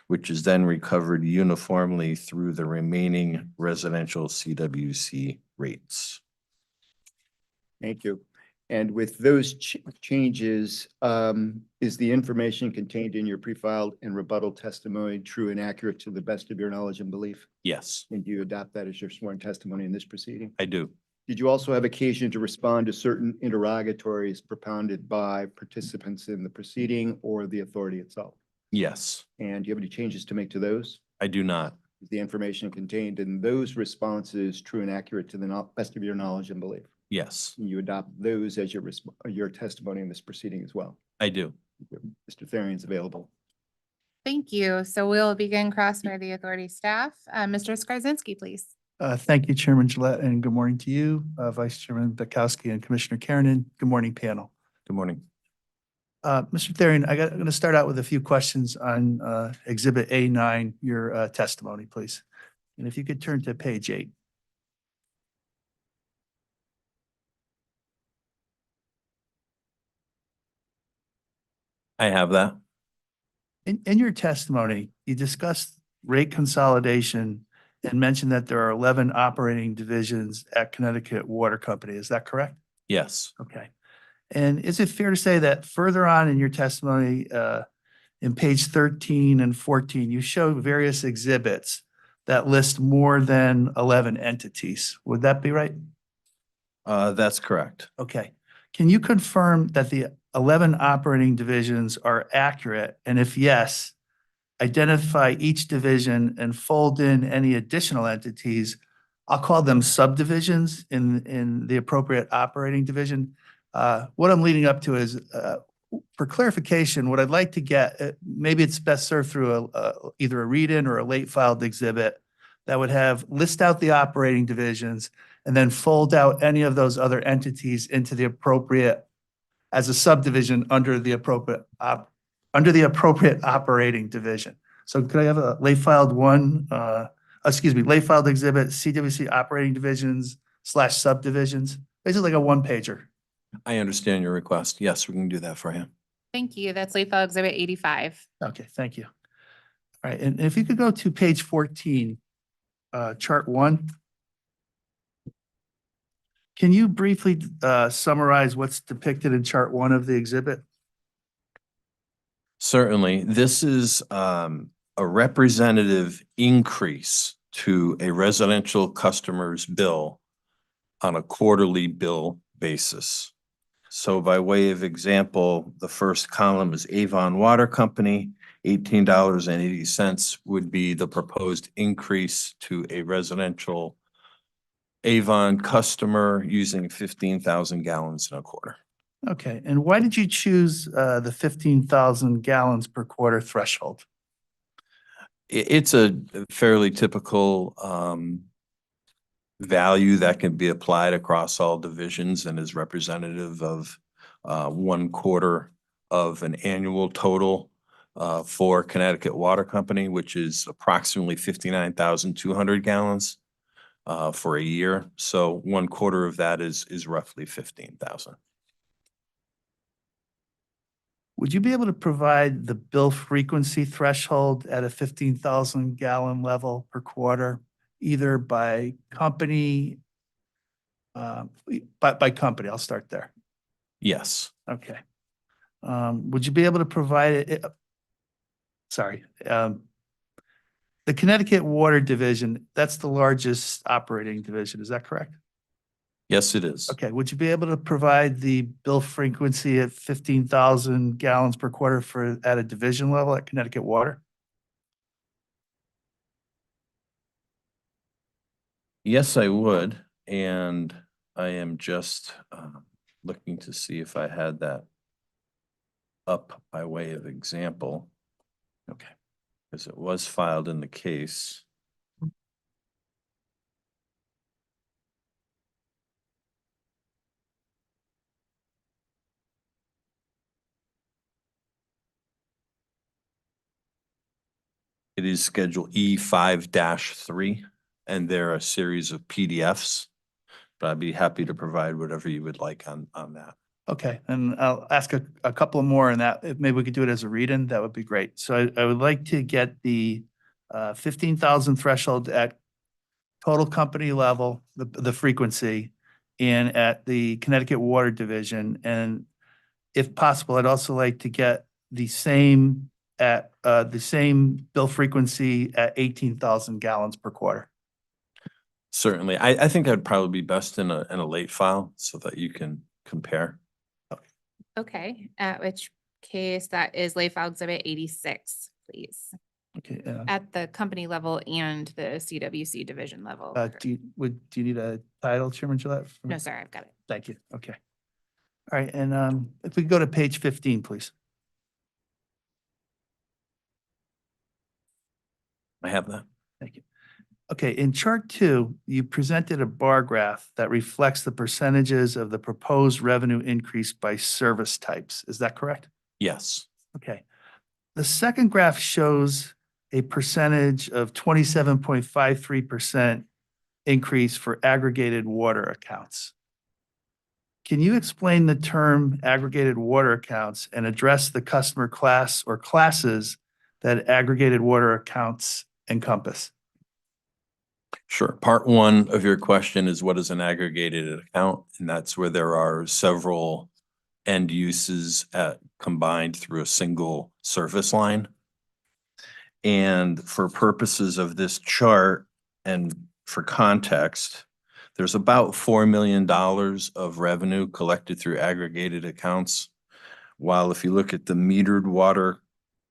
which is then recovered uniformly through the remaining residential CWC rates. Thank you. And with those changes, is the information contained in your pre-filed and rebuttal testimony true and accurate to the best of your knowledge and belief? Yes, And do you adopt that as your sworn testimony in this proceeding? I do. Did you also have occasion to respond to certain interrogatories propounded by participants in the proceeding or the authority itself? Yes, And do you have any changes to make to those? I do not. Is the information contained in those responses true and accurate to the best of your knowledge and belief? Yes, You adopt those as your testimony in this proceeding as well? I do. Mr. Therion's available. Thank you. So we'll begin cross by the authority staff. Mr. Skarzinski, please. Thank you, Chairman Gillette, and good morning to you, Vice Chairman Bukowski and Commissioner Kiernan. Good morning, panel. Good morning. Mr. Therion, I'm going to start out with a few questions on Exhibit A9, your testimony, please. And if you could turn to page 8. I have that. In your testimony, you discussed rate consolidation and mentioned that there are 11 operating divisions at Connecticut Water Company. Is that correct? Yes, Okay. And is it fair to say that further on in your testimony, in page 13 and 14, you show various exhibits that list more than 11 entities? Would that be right? that's correct. Okay. Can you confirm that the 11 operating divisions are accurate? And if yes, identify each division and fold in any additional entities. I'll call them subdivisions in the appropriate operating division. What I'm leading up to is, for clarification, what I'd like to get, maybe it's best served through either a read-in or a late filed exhibit that would have list out the operating divisions and then fold out any of those other entities into the appropriate, as a subdivision under the appropriate operating division. So could I have a late filed late filed exhibit, CWC operating divisions / subdivisions? Basically like a one pager. I understand your request. Yes, we can do that for you. Thank you. That's late file exhibit 85. Okay, thank you. All right, and if you could go to page 14, chart 1. Can you briefly summarize what's depicted in chart 1 of the exhibit? Certainly, this is a representative increase to a residential customer's bill on a quarterly bill basis. So by way of example, the first column is Avon Water Company, $18.80 would be the proposed increase to a residential Avon customer using 15,000 gallons in a quarter. Okay, and why did you choose the 15,000 gallons per quarter threshold? It's a fairly typical value that can be applied across all divisions and is representative of 1/4 of an annual total for Connecticut Water Company, which is approximately 59,200 gallons for a year. So 1/4 of that is roughly 15,000. Would you be able to provide the bill frequency threshold at a 15,000 gallon level per quarter, either by company? By company, I'll start there. Yes. Okay. Would you be able to provide it? Sorry. The Connecticut Water Division, that's the largest operating division, is that correct? Yes, it is. Okay, would you be able to provide the bill frequency at 15,000 gallons per quarter for, at a division level at Connecticut Water? Yes, I would. And I am just looking to see if I had that up by way of example. Okay. Because it was filed in the case. It is Schedule E5-3, and there are a series of PDFs, but I'd be happy to provide whatever you would like on that. Okay, and I'll ask a couple more on that. If maybe we could do it as a read-in, that would be great. So I would like to get the 15,000 threshold at total company level, the frequency, and at the Connecticut Water Division. And if possible, I'd also like to get the same bill frequency at 18,000 gallons per quarter. Certainly. I think that'd probably be best in a late file so that you can compare. Okay, at which case that is late file exhibit 86, please, Okay. at the company level and the CWC division level. Do you need a title, Chairman Gillette? No, sir, I've got it. Thank you. Okay. All right, and if we could go to page 15, please. I have that. Thank you. Okay, in chart 2, you presented a bar graph that reflects the percentages of the proposed revenue increase by service types. Is that correct? Yes. Okay. The second graph shows a percentage of 27.53% increase for aggregated water accounts. Can you explain the term aggregated water accounts and address the customer class or classes that aggregated water accounts encompass? Sure. Part 1 of your question is what is an aggregated account? And that's where there are several end uses combined through a single service line. And for purposes of this chart and for context, there's about $4 million of revenue collected through aggregated accounts. While if you look at the metered water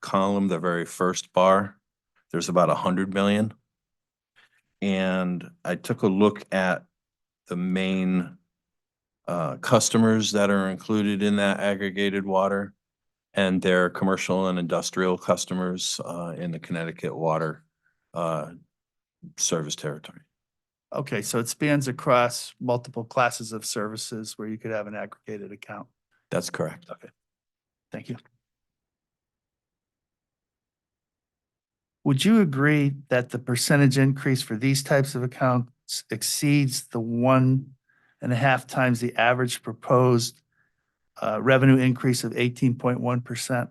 column, the very first bar, there's about 100 million. And I took a look at the main customers that are included in that aggregated water and their commercial and industrial customers in the Connecticut Water service territory. Okay, so it spans across multiple classes of services where you could have an aggregated account. That's correct. Okay, thank you. Would you agree that the percentage increase for these types of accounts exceeds the 1.5 times the average proposed revenue increase of 18.1%?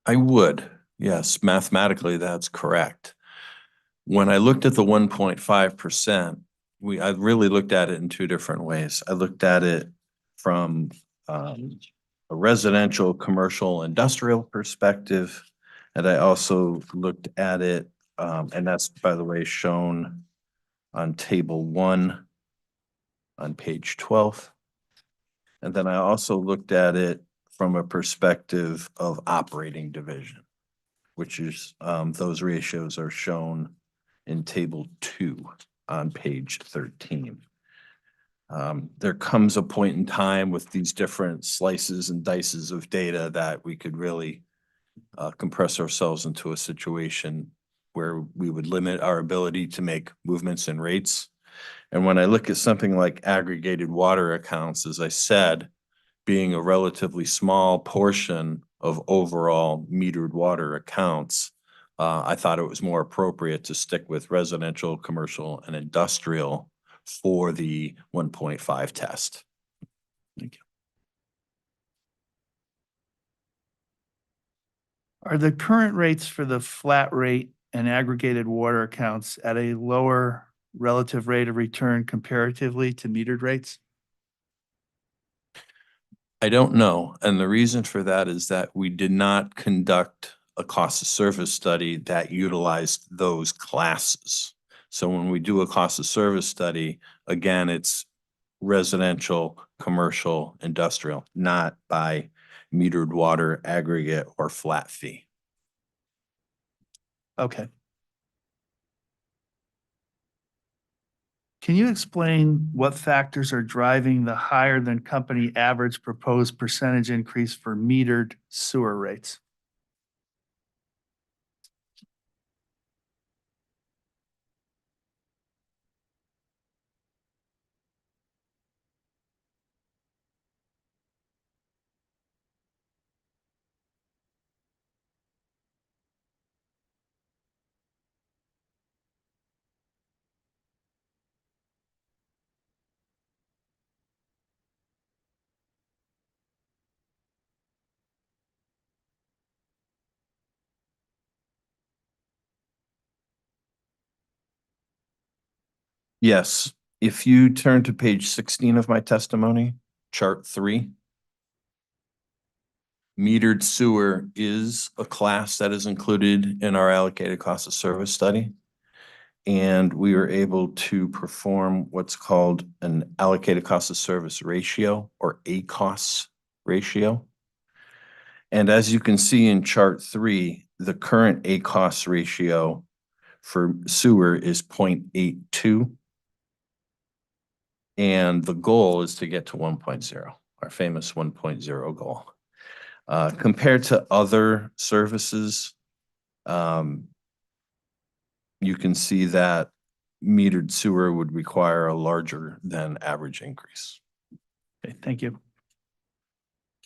I would, yes, mathematically, that's correct. When I looked at the 1.5%, I really looked at it in 2 different ways. I looked at it from a residential, commercial, industrial perspective, and I also looked at it, and that's, by the way, shown on table 1 on page 12. And then I also looked at it from a perspective of operating division, which is those ratios are shown in table 2 on page 13. There comes a point in time with these different slices and dices of data that we could really compress ourselves into a situation where we would limit our ability to make movements and rates. And when I look at something like aggregated water accounts, as I said, being a relatively small portion of overall metered water accounts, I thought it was more appropriate to stick with residential, commercial, and industrial for the 1.5 test. Thank you. Are the current rates for the flat rate and aggregated water accounts at a lower relative rate of return comparatively to metered rates? I don't know. And the reason for that is that we did not conduct a cost of service study that utilized those classes. So when we do a cost of service study, again, it's residential, commercial, industrial, not by metered water, aggregate, or flat fee. Okay. Can you explain what factors are driving the higher than company average proposed percentage increase for metered sewer rates? Yes, if you turn to page 16 of my testimony, chart 3, metered sewer is a class that is included in our allocated cost of service study. And we were able to perform what's called an allocated cost of service ratio, or ACOS ratio. And as you can see in chart 3, the current ACOS ratio for sewer is 0.82. And the goal is to get to 1.0, our famous 1.0 goal. Compared to other services, you can see that metered sewer would require a larger than average increase. Okay, thank you.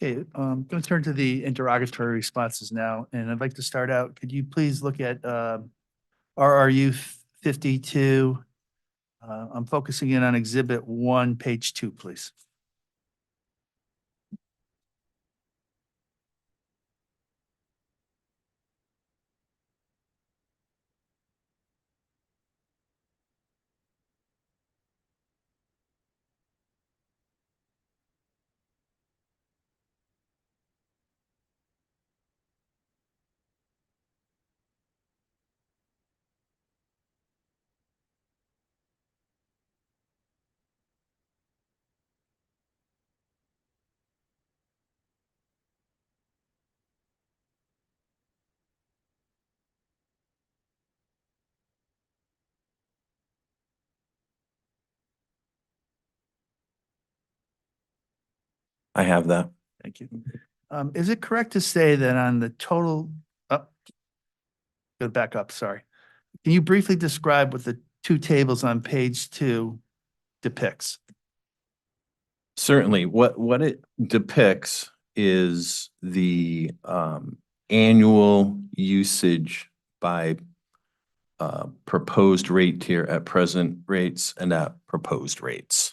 Okay, I'm going to turn to the interrogatory responses now, and I'd like to start out. Could you please look at RRU 52? I'm focusing in on Exhibit 1, page 2, please. I have that. Thank you. Is it correct to say that on the total, go back up, sorry. Can you briefly describe what the two tables on page 2 depicts? Certainly, what it depicts is the annual usage by proposed rate tier at present rates and at proposed rates.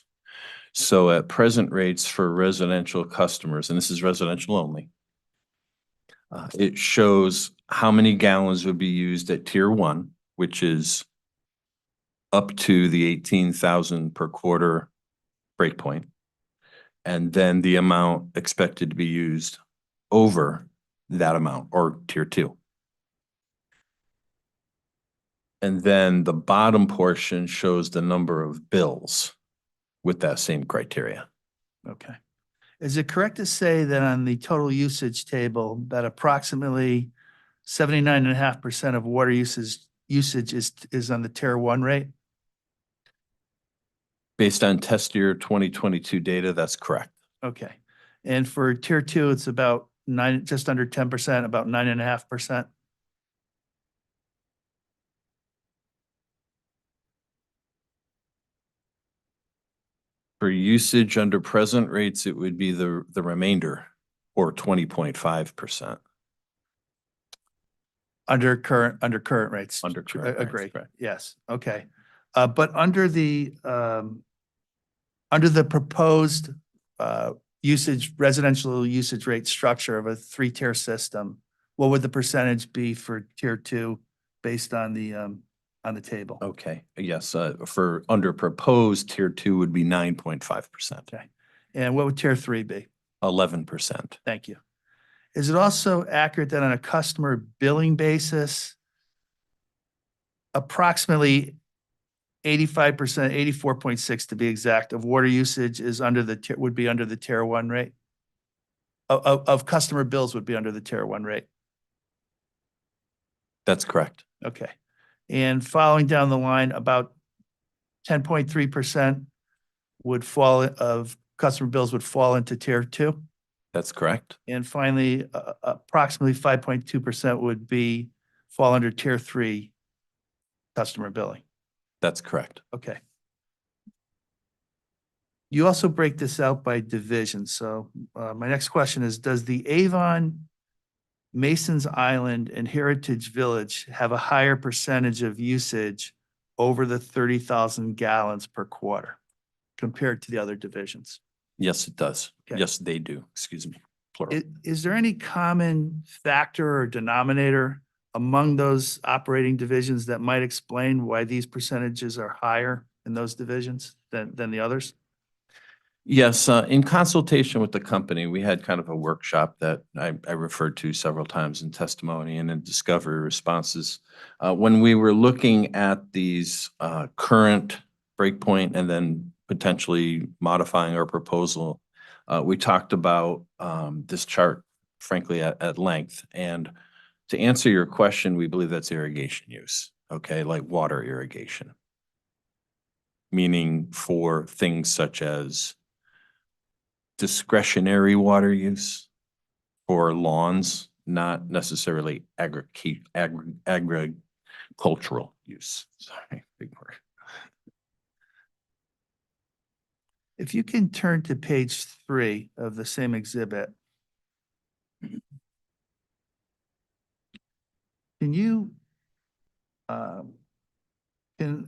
So at present rates for residential customers, and this is residential only, it shows how many gallons would be used at tier 1, which is up to the 18,000 per quarter breakpoint, and then the amount expected to be used over that amount, or tier 2. And then the bottom portion shows the number of bills with that same criteria. Okay. Is it correct to say that on the total usage table that approximately 79.5% of water usage is on the tier 1 rate? Based on test year 2022 data, that's correct. Okay. And for tier 2, it's about just under 10%, about 9.5%. For usage under present rates, it would be the remainder, or 20.5%. Under current rates. Under current rates, Agree, correct. yes, okay. But under the proposed usage, residential usage rate structure of a three-tier system, what would the percentage be for tier two based on the table? Okay, yes, for under proposed tier two would be 9.5%, Okay. And what would tier three be? 11%. Thank you. Is it also accurate that on a customer billing basis, approximately 85%, 84.6 to be exact, of water usage is would be under the tier one rate? Of customer bills would be under the tier one rate? That's correct. Okay. And following down the line, about 10.3% of customer bills would fall into tier two? That's correct. And finally, approximately 5.2% would fall under tier three customer billing. That's correct. Okay. You also break this out by division. So my next question is, does the Avon, Masons Island, and Heritage Village have a higher percentage of usage over the 30,000 gallons per quarter compared to the other divisions? Yes, it does. Okay. Yes, they do. Excuse me. Plural. Is there any common factor or denominator among those operating divisions that might explain why these percentages are higher in those divisions than the others? Yes, in consultation with the company, we had kind of a workshop that I referred to several times in testimony and in discovery responses. When we were looking at these current breakpoint and then potentially modifying our proposal, we talked about this chart, frankly, at length. And to answer your question, we believe that's irrigation use, okay, like water irrigation. Meaning for things such as discretionary water use for lawns, not necessarily agricultural use. Sorry, big word. If you can turn to page 3 of the same exhibit. Can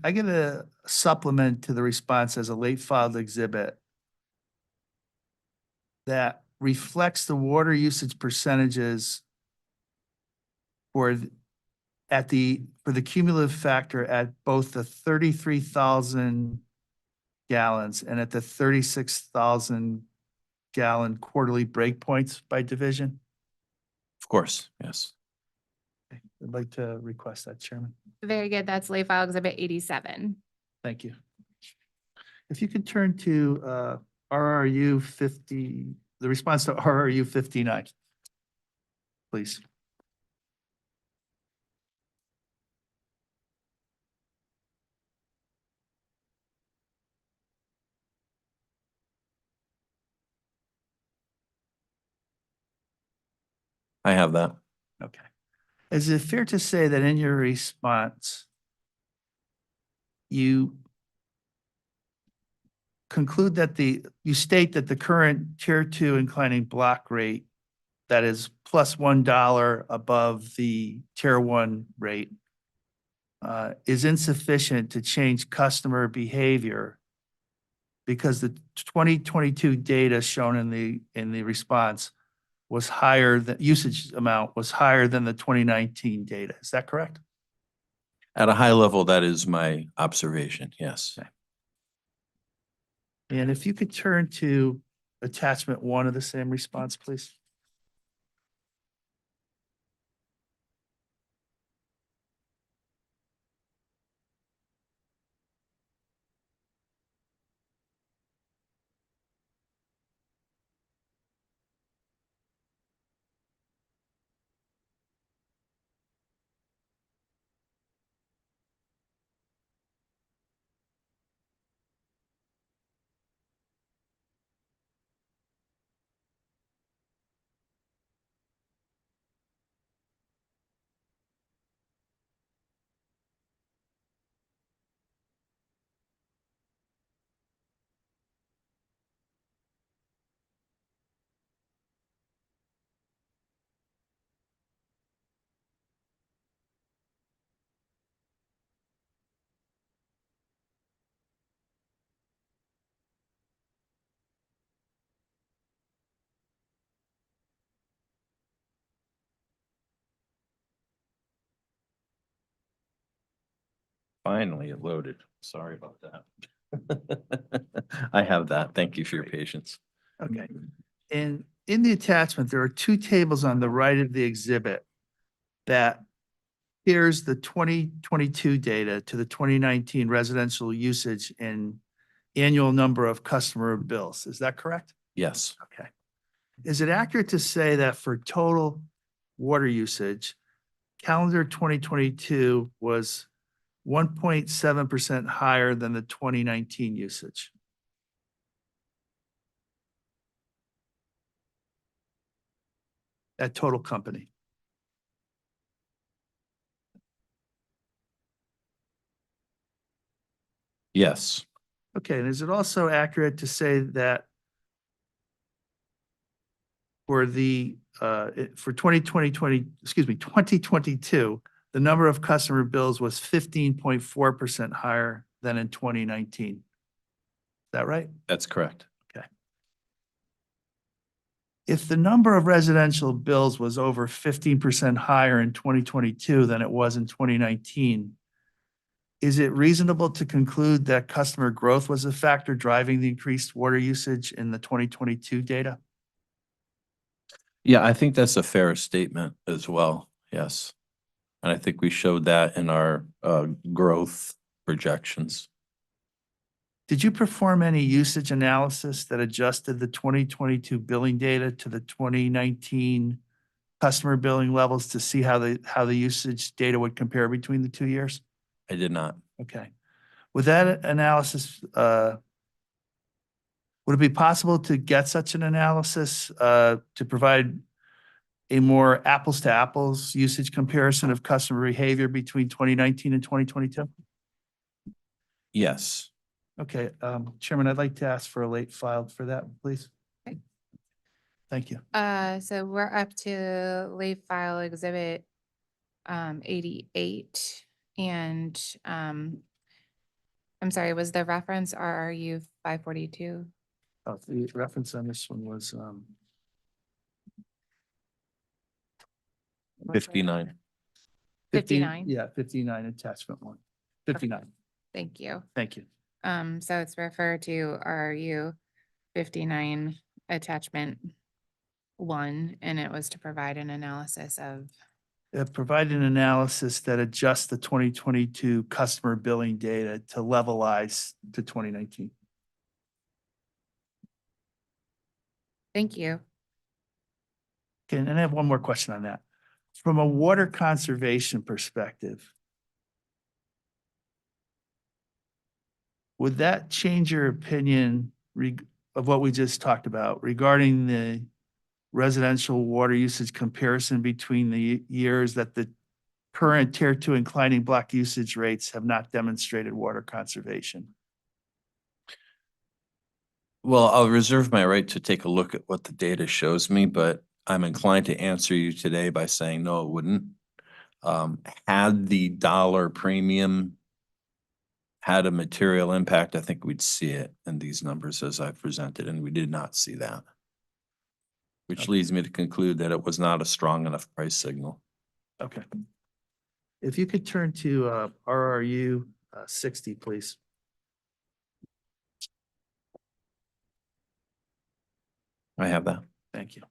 I get a supplement to the response as a late filed exhibit that reflects the water usage percentages for the cumulative factor at both the 33,000 gallons and at the 36,000 gallon quarterly breakpoints by division? Of course, yes. I'd like to request that, Chairman. Very good. That's late file exhibit 87. Thank you. If you could turn to RRU 50, the response to RRU 59, please. I have that. Okay. Is it fair to say that in your response, you conclude that you state that the current tier 2 inclining block rate, that is plus $1 above the tier 1 rate, is insufficient to change customer behavior because the 2022 data shown in the response was higher, the usage amount was higher than the 2019 data. Is that correct? At a high level, that is my observation, yes. Okay. And if you could turn to attachment 1 of the same response, please. Finally, it loaded. Sorry about that. I have that. Thank you for your patience. Okay. And in the attachment, there are two tables on the right of the exhibit that here's the 2022 data to the 2019 residential usage and annual number of customer bills. Is that correct? Yes, Okay. Is it accurate to say that for total water usage, calendar 2022 was 1.7% higher than the 2019 usage? At total company. yes, Okay, and is it also accurate to say that for the, for 2022, the number of customer bills was 15.4% higher than in 2019? Is that right? that's correct. If the number of residential bills was over 15% higher in 2022 than it was in 2019, is it reasonable to conclude that customer growth was a factor driving the increased water usage in the 2022 data? Yeah, I think that's a fair statement as well. Yes. And I think we showed that in our growth projections. Did you perform any usage analysis that adjusted the 2022 billing data to the 2019 customer billing levels to see how the usage data would compare between the 2 years? I did not. Okay. With that analysis, would it be possible to get such an analysis to provide a more apples to apples usage comparison of customer behavior between 2019 and 2022? Yes. Okay, Chairman, I'd like to ask for a late filed for that, please. Okay. Thank you. So we're up to late file exhibit 88 and I'm sorry, was the reference RRU 542? Oh, the reference on this one was 59. 59? Yeah, 59 attachment 1. 59. Thank you. Thank you. So it's referred to RRU 59 attachment 1, and it was to provide an analysis of, Provide an analysis that adjusts the 2022 customer billing data to levelize to 2019. thank you. Okay, and I have one more question on that. From a water conservation perspective, would that change your opinion of what we just talked about regarding the residential water usage comparison between the years that the current tier 2 inclining block usage rates have not demonstrated water conservation? Well, I'll reserve my right to take a look at what the data shows me, but I'm inclined to answer you today by saying, no, it wouldn't. Had the dollar premium had a material impact, I think we'd see it in these numbers as I've presented, and we did not see that. Which leads me to conclude that it was not a strong enough price signal. Okay. If you could turn to RRU 60, please. I have that. Thank you.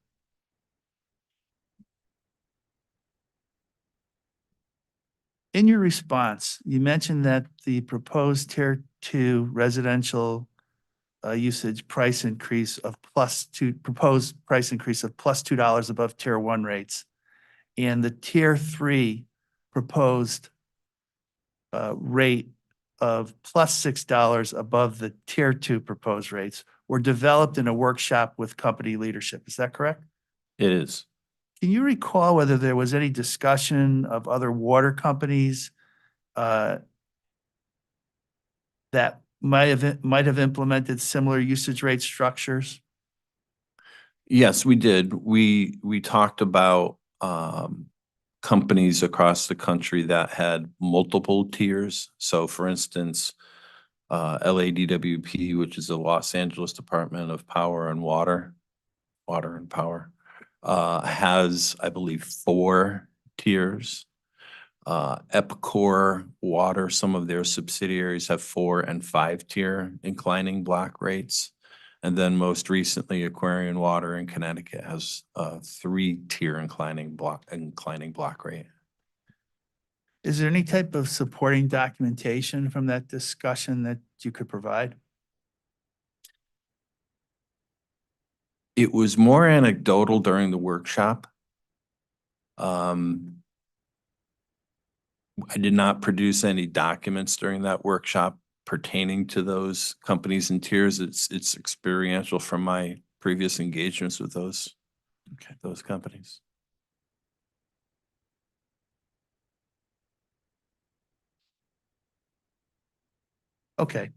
In your response, you mentioned that the proposed tier 2 residential usage price increase of proposed price increase of +$2 above tier 1 rates, and the tier 3 proposed rate of +$6 above the tier 2 proposed rates were developed in a workshop with company leadership. Is that correct? It is. Can you recall whether there was any discussion of other water companies that might have implemented similar usage rate structures? Yes, we did. We talked about companies across the country that had multiple tiers. So for instance, LADWP, which is the Los Angeles Department of Power and Water and Power, has, I believe, 4 tiers. Epicor Water, some of their subsidiaries have 4- and 5-tier inclining block rates. And then most recently, Aquarian Water in Connecticut has a 3-tier inclining block rate. Is there any type of supporting documentation from that discussion that you could provide? It was more anecdotal during the workshop. I did not produce any documents during that workshop pertaining to those companies and tiers. It's experiential from my previous engagements with those companies. Okay.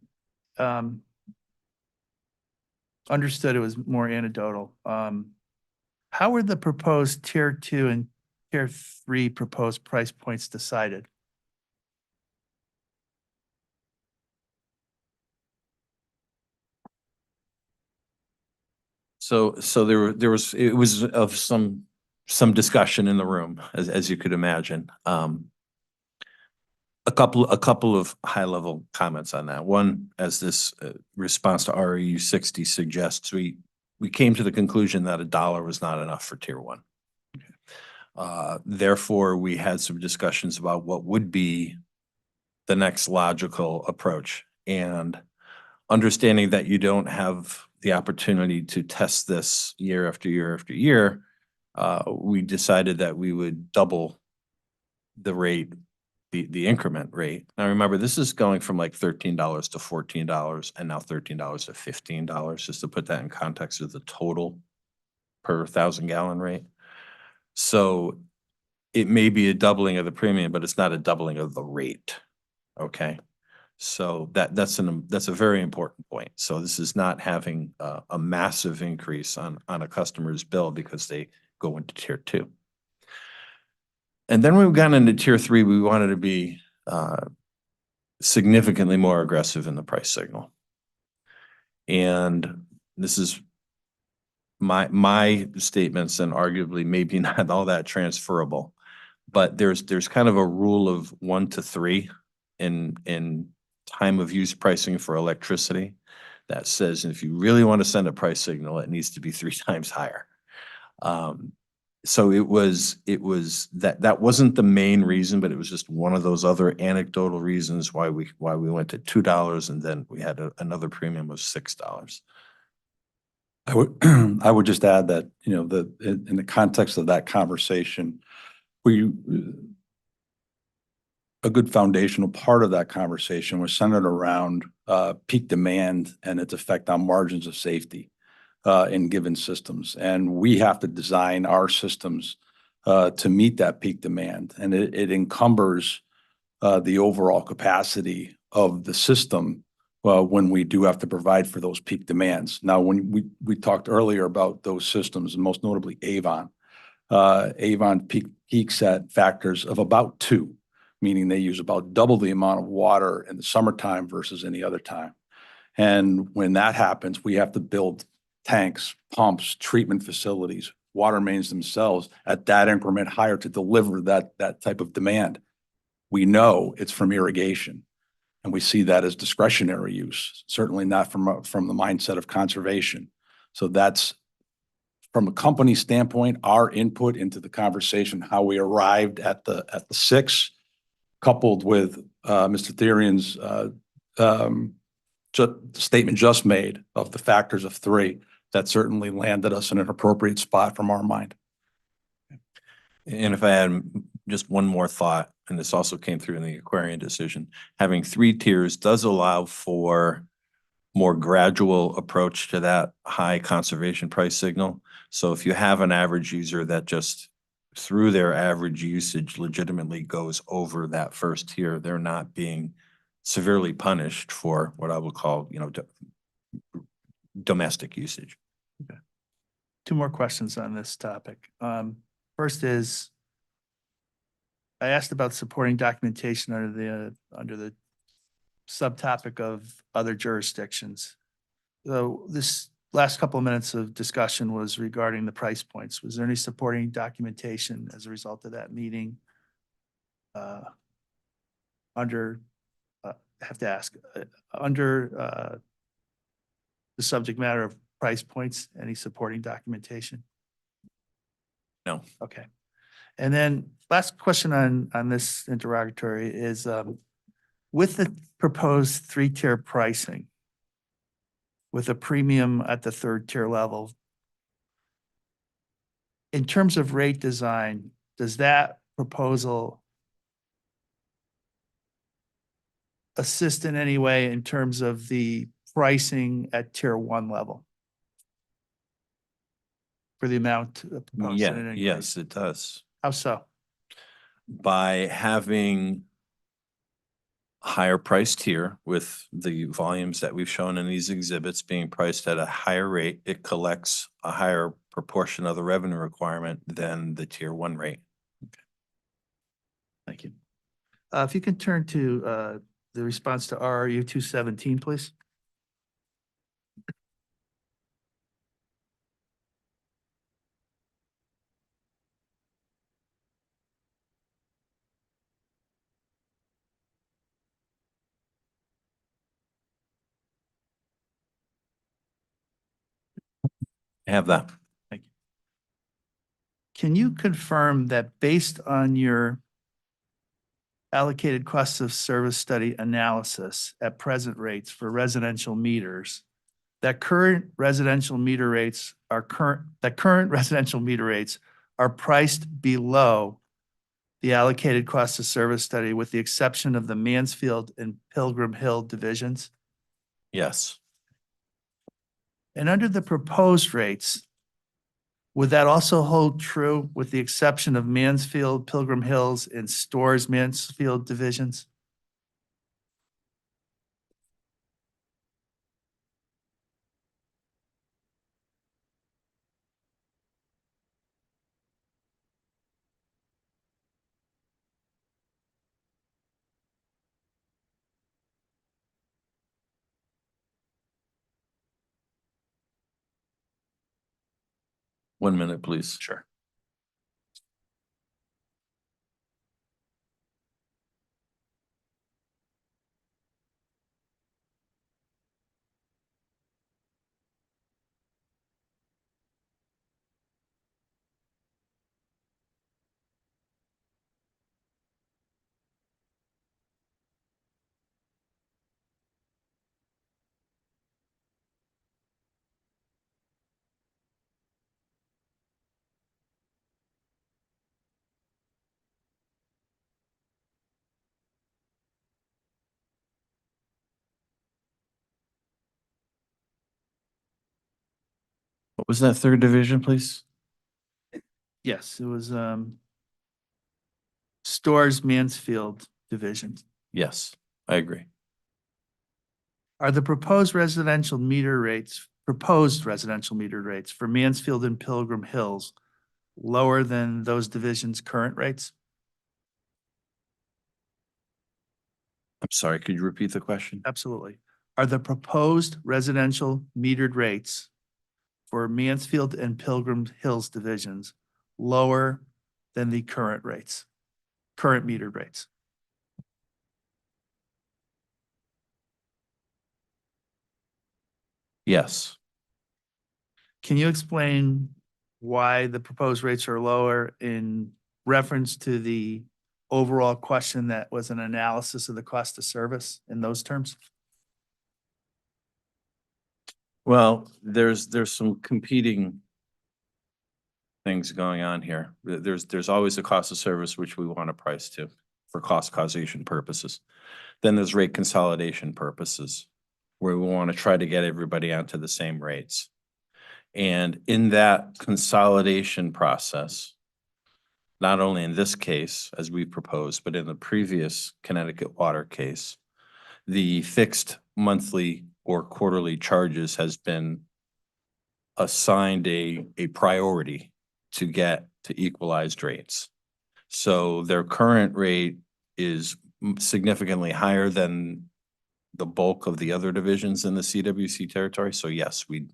Understood it was more anecdotal. How were the proposed tier 2 and tier 3 proposed price points decided? So there was, it was of some discussion in the room, as you could imagine. A couple of high level comments on that. One, as this response to REU 60 suggests, we came to the conclusion that $1 was not enough for tier 1. Therefore, we had some discussions about what would be the next logical approach, and understanding that you don't have the opportunity to test this year after year after year, we decided that we would double the rate, the increment rate. Now remember, this is going from like $13 to $14 and now $13 to $15, just to put that in context of the total per 1,000-gallon rate. So it may be a doubling of the premium, but it's not a doubling of the rate. Okay. So that's a very important point. So this is not having a massive increase on a customer's bill because they go into tier 2. And then we've gotten into tier 3. We wanted to be significantly more aggressive in the price signal. And this is my statements, and arguably maybe not all that transferable, but there's kind of a rule of 1 to 3 in time of use pricing for electricity that says if you really want to send a price signal, it needs to be 3 times higher. So it was that wasn't the main reason, but it was just one of those other anecdotal reasons why we went to $2, and then we had another premium of $6. I would just add that, in the context of that conversation, a good foundational part of that conversation was centered around peak demand and its effect on margins of safety in given systems. And we have to design our systems to meet that peak demand. And it encumbers the overall capacity of the system when we do have to provide for those peak demands. Now, when we talked earlier about those systems, and most notably Avon, Avon peaks at factors of about 2, meaning they use about double the amount of water in the summertime versus any other time. And when that happens, we have to build tanks, pumps, treatment facilities, water mains themselves at that increment higher to deliver that type of demand. We know it's from irrigation, and we see that as discretionary use, certainly not from the mindset of conservation. So that's, from a company standpoint, our input into the conversation, how we arrived at the 6, coupled with Mr. Therian's statement just made of the factors of 3, that certainly landed us in an appropriate spot from our mind. And if I had just one more thought, and this also came through in the Aquarian decision, having 3 tiers does allow for more gradual approach to that high conservation price signal. So if you have an average user that just through their average usage legitimately goes over that first tier, they're not being severely punished for what I would call, domestic usage. Okay. 2 more questions on this topic. First is, I asked about supporting documentation under the subtopic of other jurisdictions. So this last couple of minutes of discussion was regarding the price points. Was there any supporting documentation as a result of that meeting? under, have to ask, under the subject matter of price points, any supporting documentation? No. Okay. And then last question on this interrogatory is, with the proposed three-tier pricing, with a premium at the third tier level, in terms of rate design, does that proposal assist in any way in terms of the pricing at tier one level? For the amount proposed in an Yeah, increase? yes, it does. How so? By having higher priced tier with the volumes that we've shown in these exhibits being priced at a higher rate, it collects a higher proportion of the revenue requirement than the tier one rate. Thank you. If you can turn to the response to RRU 217, please. I have that. Thank you. Can you confirm that based on your allocated costs of service study analysis at present rates for residential meters, that current residential meter rates are priced below the allocated cost of service study with the exception of the Mansfield and Pilgrim Hill divisions? Yes, And under the proposed rates, would that also hold true with the exception of Mansfield, Pilgrim Hills, and Stores Mansfield divisions? one minute, please. Sure. What was that third division, please? Yes, it was Stores Mansfield division. Yes, I agree. Are the proposed residential meter rates for Mansfield and Pilgrim Hills lower than those divisions' current rates? I'm sorry, could you repeat the question? Absolutely. Are the proposed residential metered rates for Mansfield and Pilgrim Hills divisions lower than the current rates, current metered rates? Yes. Can you explain why the proposed rates are lower in reference to the overall question that was an analysis of the cost of service in those terms? Well, there's some competing things going on here. There's always a cost of service which we want to price to for cost causation purposes. Then there's rate consolidation purposes where we want to try to get everybody onto the same rates. And in that consolidation process, not only in this case, as we proposed, but in the previous Connecticut water case, the fixed monthly or quarterly charges has been assigned a priority to get to equalized rates. So their current rate is significantly higher than the bulk of the other divisions in the CWC territory. So yes, we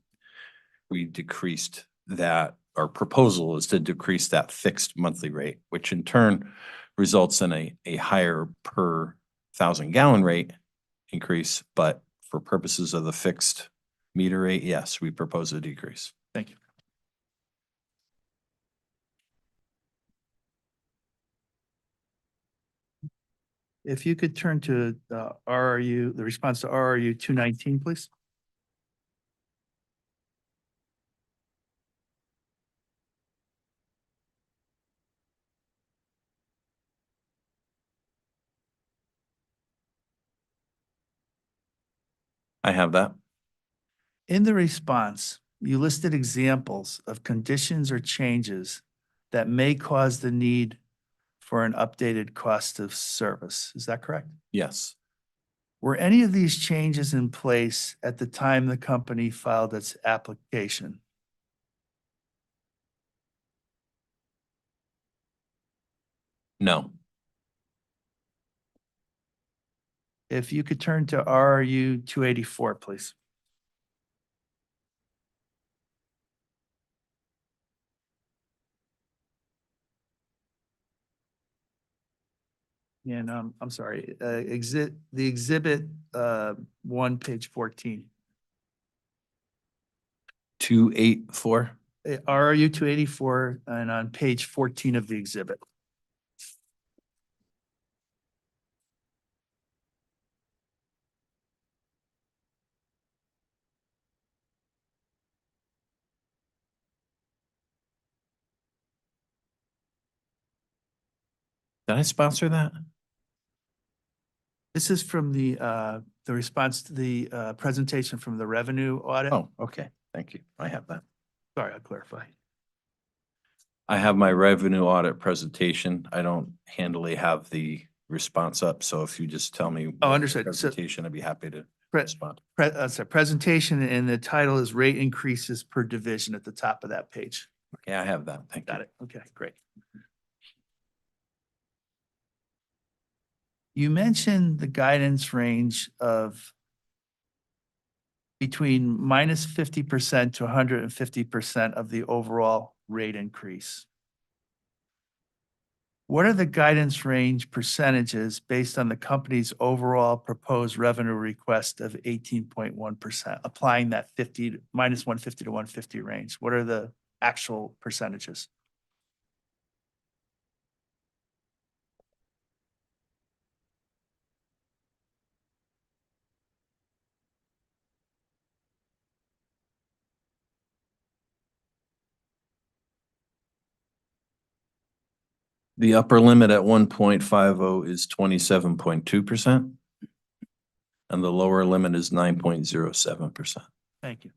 decreased that. Our proposal is to decrease that fixed monthly rate, which in turn results in a higher per 1,000-gallon rate increase, but for purposes of the fixed meter rate, yes, we propose a decrease. Thank you. If you could turn to the RRU, the response to RRU 219, please. I have that. In the response, you listed examples of conditions or changes that may cause the need for an updated cost of service. Is that correct? Yes. Were any of these changes in place at the time the company filed its application? No. If you could turn to RRU 284, please. And I'm sorry, the exhibit 1, page 14. 284. RRU 284 and on page 14 of the exhibit. Did I sponsor that? This is from the response to the presentation from the revenue audit. Oh, okay. Thank you. I have that. Sorry, I'll clarify. I have my revenue audit presentation. I don't handily have the response up, so if you just tell me. Oh, what understood. So- Presentation, I'd be happy to Pre- respond. Sorry, presentation and the title is rate increases per division at the top of that page. Yeah, I have that. Thank you. Got it. Okay, great. You mentioned the guidance range of between minus 50% to 150% of the overall rate increase. What are the guidance range percentages based on the company's overall proposed revenue request of 18.1%? Applying that minus 150 to 150 range, what are the actual percentages? The upper limit at 1.50 is 27.2%. And the lower limit is 9.07%. Thank you.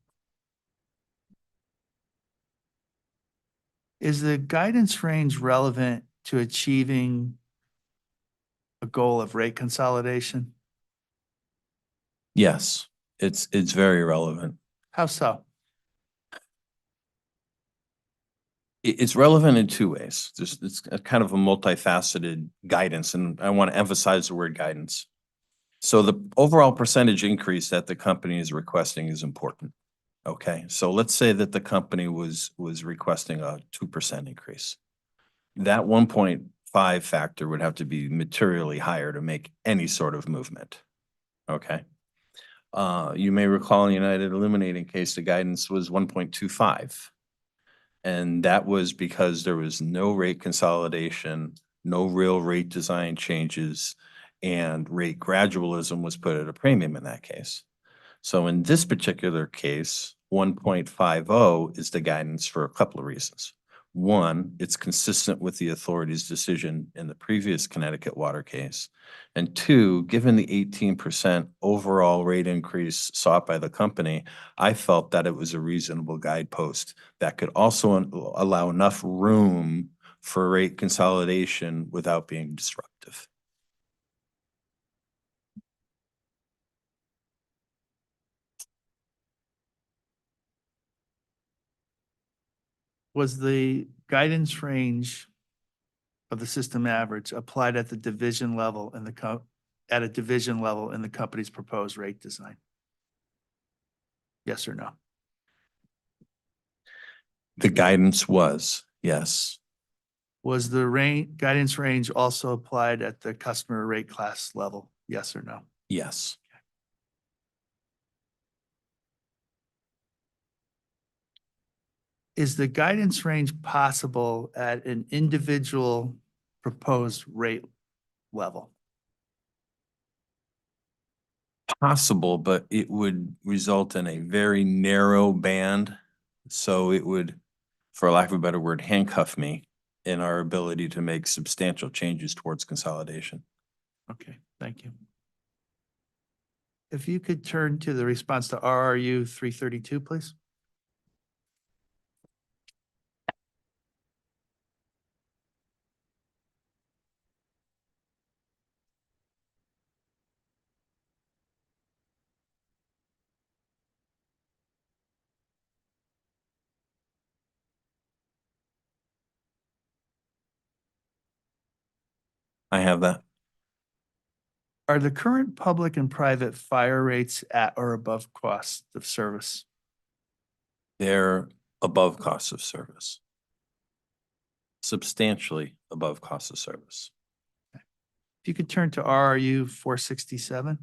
Is the guidance range relevant to achieving a goal of rate consolidation? Yes, it's very relevant. How so? It's relevant in two ways. It's a kind of a multifaceted guidance, and I want to emphasize the word guidance. So the overall percentage increase that the company is requesting is important. Okay, so let's say that the company was requesting a 2% increase. That 1.5 factor would have to be materially higher to make any sort of movement. Okay. You may recall in the United Illuminating case, the guidance was 1.25. And that was because there was no rate consolidation, no real rate design changes, and rate gradualism was put at a premium in that case. So in this particular case, 1.50 is the guidance for a couple of reasons. One, it's consistent with the authority's decision in the previous Connecticut water case. And two, given the 18% overall rate increase sought by the company, I felt that it was a reasonable guidepost that could also allow enough room for rate consolidation without being disruptive. Was the guidance range of the system average applied at the division level in at a division level in the company's proposed rate design? Yes or no? The guidance was, yes. Was the guidance range also applied at the customer rate class level? Yes or no? Yes. Is the guidance range possible at an individual proposed rate level? Possible, but it would result in a very narrow band. So it would, for lack of a better word, handcuff me in our ability to make substantial changes towards consolidation. Okay, thank you. If you could turn to the response to RRU 332, please. I have that. Are the current public and private fire rates at or above cost of service? They're above cost of service. Substantially above cost of service. If you could turn to RRU 467.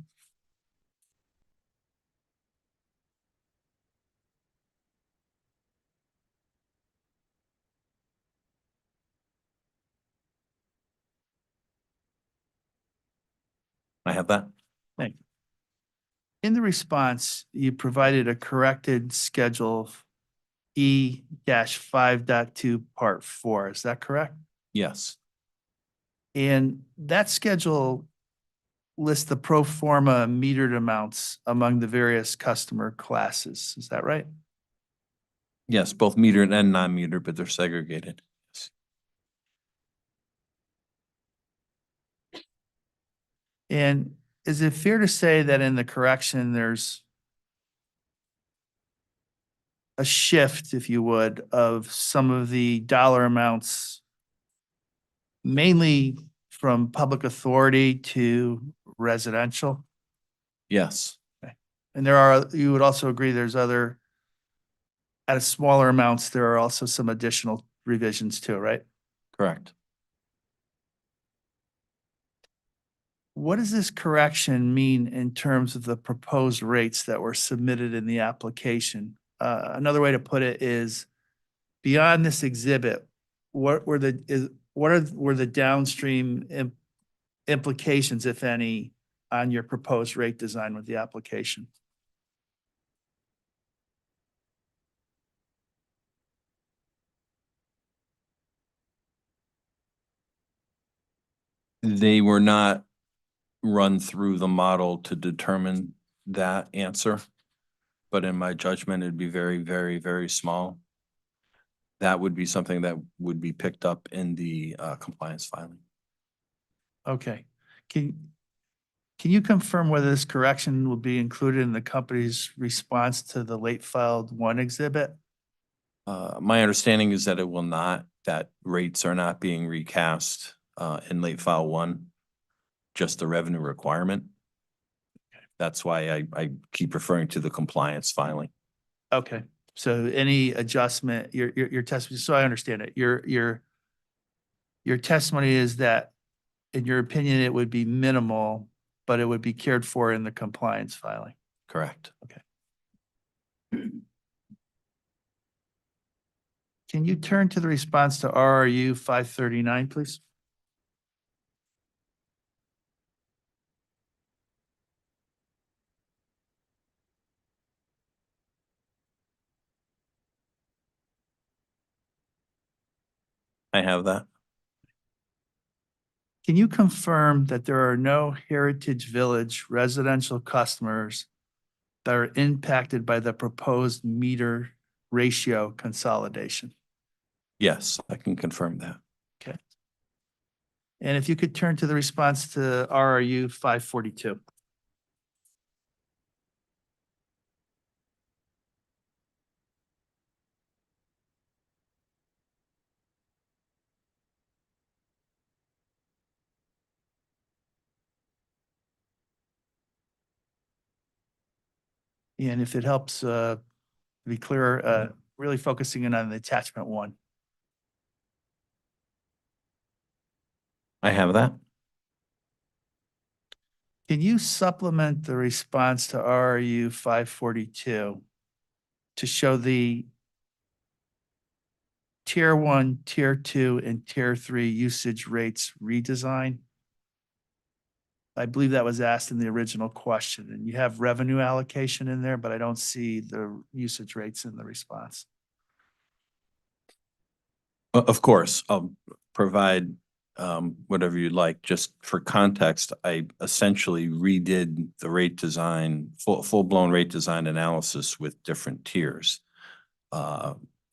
I have that. Thank you. In the response, you provided a corrected schedule E-5.2 Part 4. Is that correct? Yes. And that schedule lists the pro forma metered amounts among the various customer classes. Is that right? Yes, both metered and non-metered, but they're segregated. And is it fair to say that in the correction, there's a shift, if you would, of some of the dollar amounts, mainly from public authority to residential? Yes. And there are, you would also agree there's other, at a smaller amounts, there are also some additional revisions too, right? Correct. What does this correction mean in terms of the proposed rates that were submitted in the application? Another way to put it is, beyond this exhibit, what were the downstream implications, if any, on your proposed rate design with the application? They were not run through the model to determine that answer. But in my judgment, it'd be very, very, very small. That would be something that would be picked up in the compliance filing. Okay. Can you confirm whether this correction will be included in the company's response to the late filed 1 exhibit? My understanding is that it will not, that rates are not being recast in late file 1, just the revenue requirement. That's why I keep referring to the compliance filing. Okay, so any adjustment, your testimony, so I understand it, your testimony is that, in your opinion, it would be minimal, but it would be cared for in the compliance filing. Correct. Okay. Can you turn to the response to RRU 539, please? I have that. Can you confirm that there are no Heritage Village residential customers that are impacted by the proposed meter ratio consolidation? Yes, I can confirm that. Okay. And if you could turn to the response to RRU 542. And if it helps be clear, really focusing in on the attachment 1. I have that. Can you supplement the response to RRU 542 to show the tier 1, tier 2, and tier 3 usage rates redesign? I believe that was asked in the original question, and you have revenue allocation in there, but I don't see the usage rates in the response. Of course, I'll provide whatever you'd like. Just for context, I essentially redid the rate design, full-blown rate design analysis with different tiers,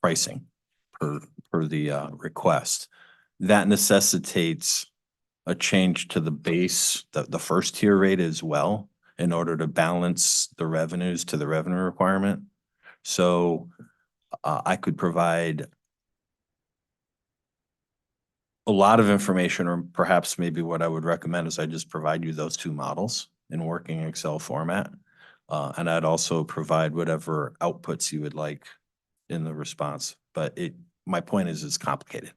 pricing per the request. That necessitates a change to the base, the first tier rate as well, in order to balance the revenues to the revenue requirement. So I could provide a lot of information, or perhaps maybe what I would recommend is I just provide you those two models in working Excel format. And I'd also provide whatever outputs you would like in the response. But my point is, it's complicated.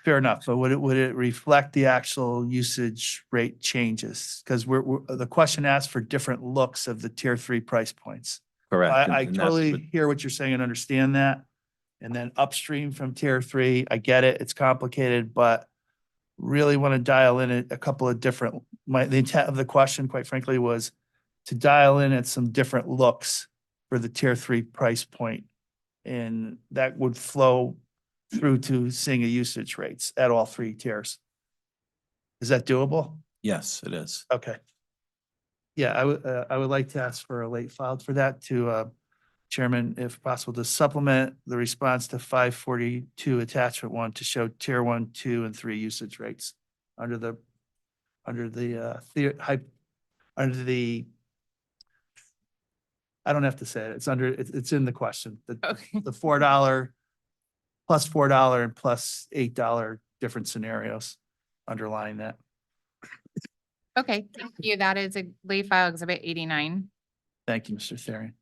Fair enough, but would it reflect the actual usage rate changes? Because the question asked for different looks of the tier 3 price points. Correct. I and that's totally what- hear what you're saying and understand that. And then upstream from tier 3, I get it, it's complicated, but really want to dial in a couple of different, the intent of the question, quite frankly, was to dial in at some different looks for the tier 3 price point. And that would flow through to seeing a usage rates at all 3 tiers. Is that doable? Yes, it is. Okay. Yeah, I would like to ask for a late filed for that to, Chairman, if possible, to supplement the response to 542 attachment 1 to show tier 1, 2, and 3 usage rates under the I don't have to say it. It's in the question. Okay. The $4 plus $4 and plus $8 different scenarios underlying that. Okay, thank you. That is a late file exhibit 89. Thank you, Mr. Therian.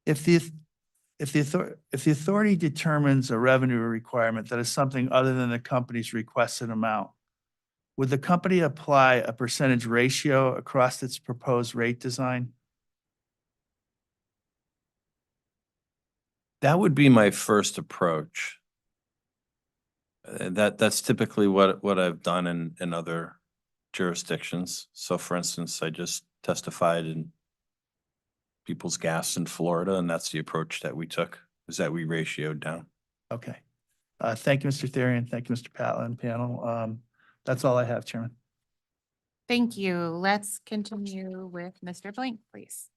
If the authority determines a revenue requirement that is something other than the company's requested amount, would the company apply a percentage ratio across its proposed rate design? That would be my first approach. That's typically what I've done in other jurisdictions. So for instance, I just testified in People's Gas in Florida, and that's the approach that we took, is that we ratioed down. Okay. Thank you, Mr. Therian. Thank you, Mr. Patlin, panel. That's all I have, Chairman. Thank you. Let's continue with Mr. Blank, please.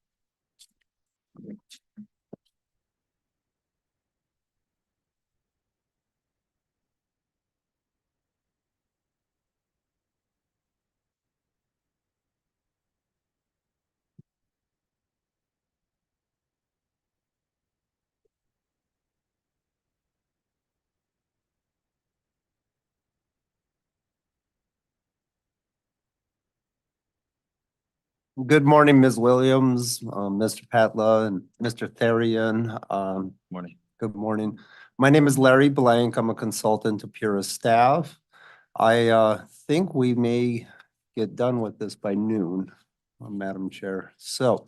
Good morning, Ms. Williams, Mr. Patla, and Mr. Therian. Morning. Good morning. My name is Larry Blank. I'm a consultant to Pura staff. I think we may get done with this by noon, Madam Chair. So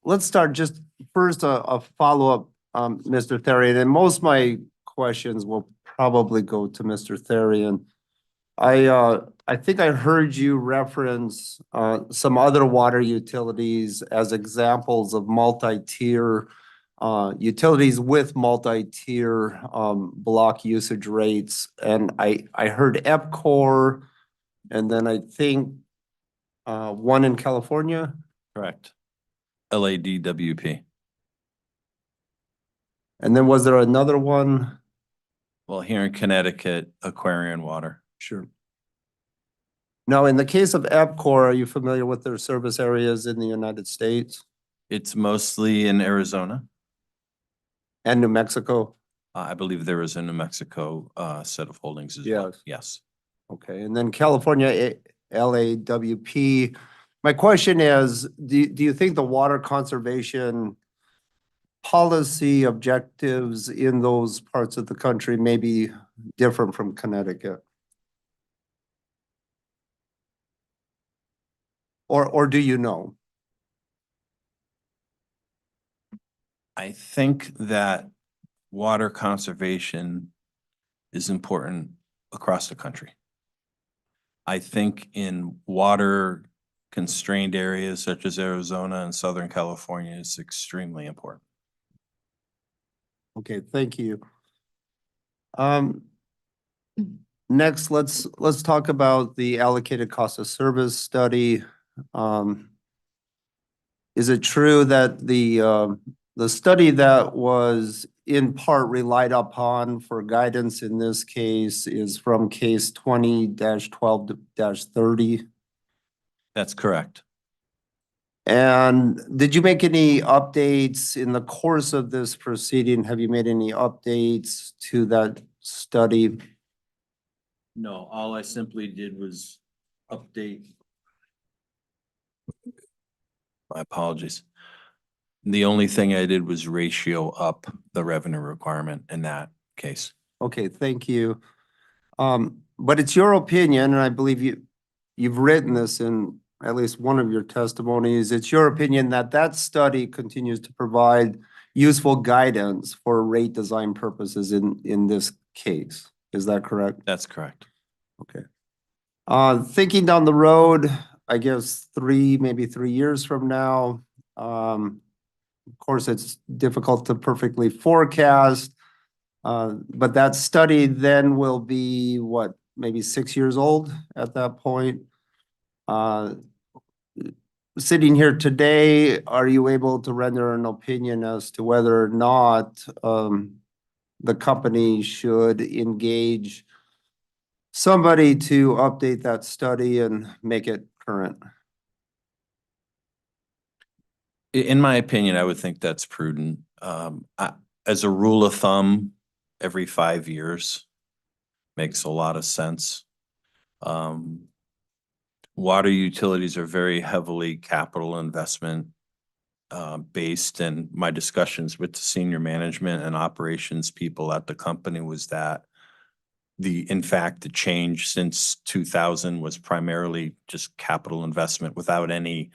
let's start just first a follow-up, Mr. Therian, and most of my questions will probably go to Mr. Therian. I think I heard you reference some other water utilities as examples of multi-tier utilities with multi-tier block usage rates. And I heard EPCOR, and then I think one in California. Correct. LADWP. And then was there another one? Well, here in Connecticut, Aquarian Water. Sure. Now, in the case of EPCOR, are you familiar with their service areas in the United States It's mostly in Arizona. and New Mexico? I believe there is a New Mexico set of holdings as well. Yes. Yes. Okay, and then California, LAWP. My question is, do you think the water conservation policy objectives in those parts of the country may be different from Connecticut? Or do you know? I think that water conservation is important across the country. I think in water constrained areas such as Arizona and Southern California is extremely important. Okay, thank you. Next, let's talk about the allocated cost of service study. Is it true that the study that was in part relied upon for guidance in this case is from case 20-12-30? That's correct. And did you make any updates in the course of this proceeding? Have you made any updates to that study? No, all I simply did was update. My apologies. The only thing I did was ratio up the revenue requirement in that case. Okay, thank you. But it's your opinion, and I believe you've written this in at least one of your testimonies. It's your opinion that that study continues to provide useful guidance for rate design purposes in this case. Is that correct? That's correct. Okay. Thinking down the road, I guess maybe 3 years from now, of course, it's difficult to perfectly forecast, but that study then will be what, maybe 6 years old at that point. Sitting here today, are you able to render an opinion as to whether or not the company should engage somebody to update that study and make it current? In my opinion, I would think that's prudent. As a rule of thumb, every 5 years makes a lot of sense. Water utilities are very heavily capital investment based, and my discussions with the senior management and operations people at the company was that in fact, the change since 2000 was primarily just capital investment without any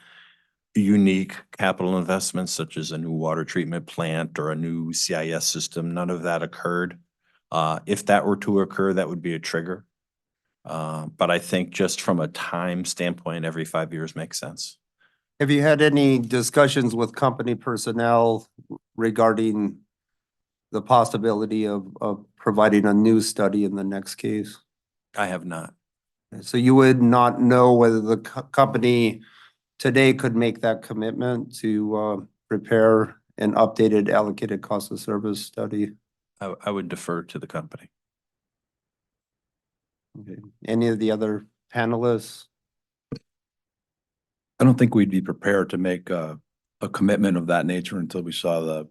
unique capital investments such as a new water treatment plant or a new CIS system. None of that occurred. If that were to occur, that would be a trigger. But I think just from a time standpoint, every 5 years makes sense. Have you had any discussions with company personnel regarding the possibility of providing a new study in the next case? I have not. So you would not know whether the company today could make that commitment to prepare an updated allocated cost of service study? I would defer to the company. Okay. Any of the other panelists? I don't think we'd be prepared to make a commitment of that nature until we saw the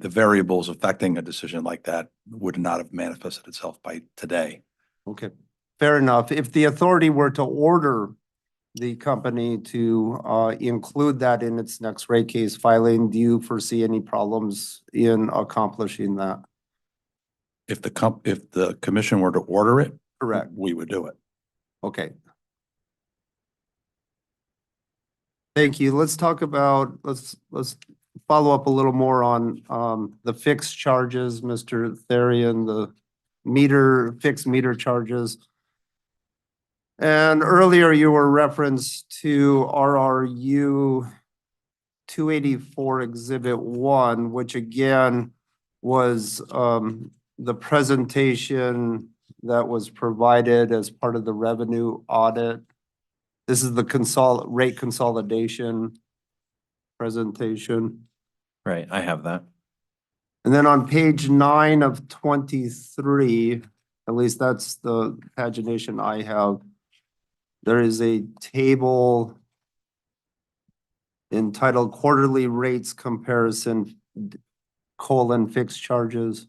variables affecting a decision like that would not have manifested itself by today. Okay, fair enough. If the authority were to order the company to include that in its next rate case filing, do you foresee any problems in accomplishing that? If the commission were to order it, Correct. we would do it. Okay. Thank you. Let's talk about, let's follow up a little more on the fixed charges, Mr. Therian, the fixed meter charges. And earlier you were referenced to RRU 284 Exhibit 1, which again was the presentation that was provided as part of the revenue audit. This is the rate consolidation presentation. Right, I have that. And then on page 9 of 23, at least that's the pagination I have, there is a table entitled Quarterly Rates Comparison, fixed charges.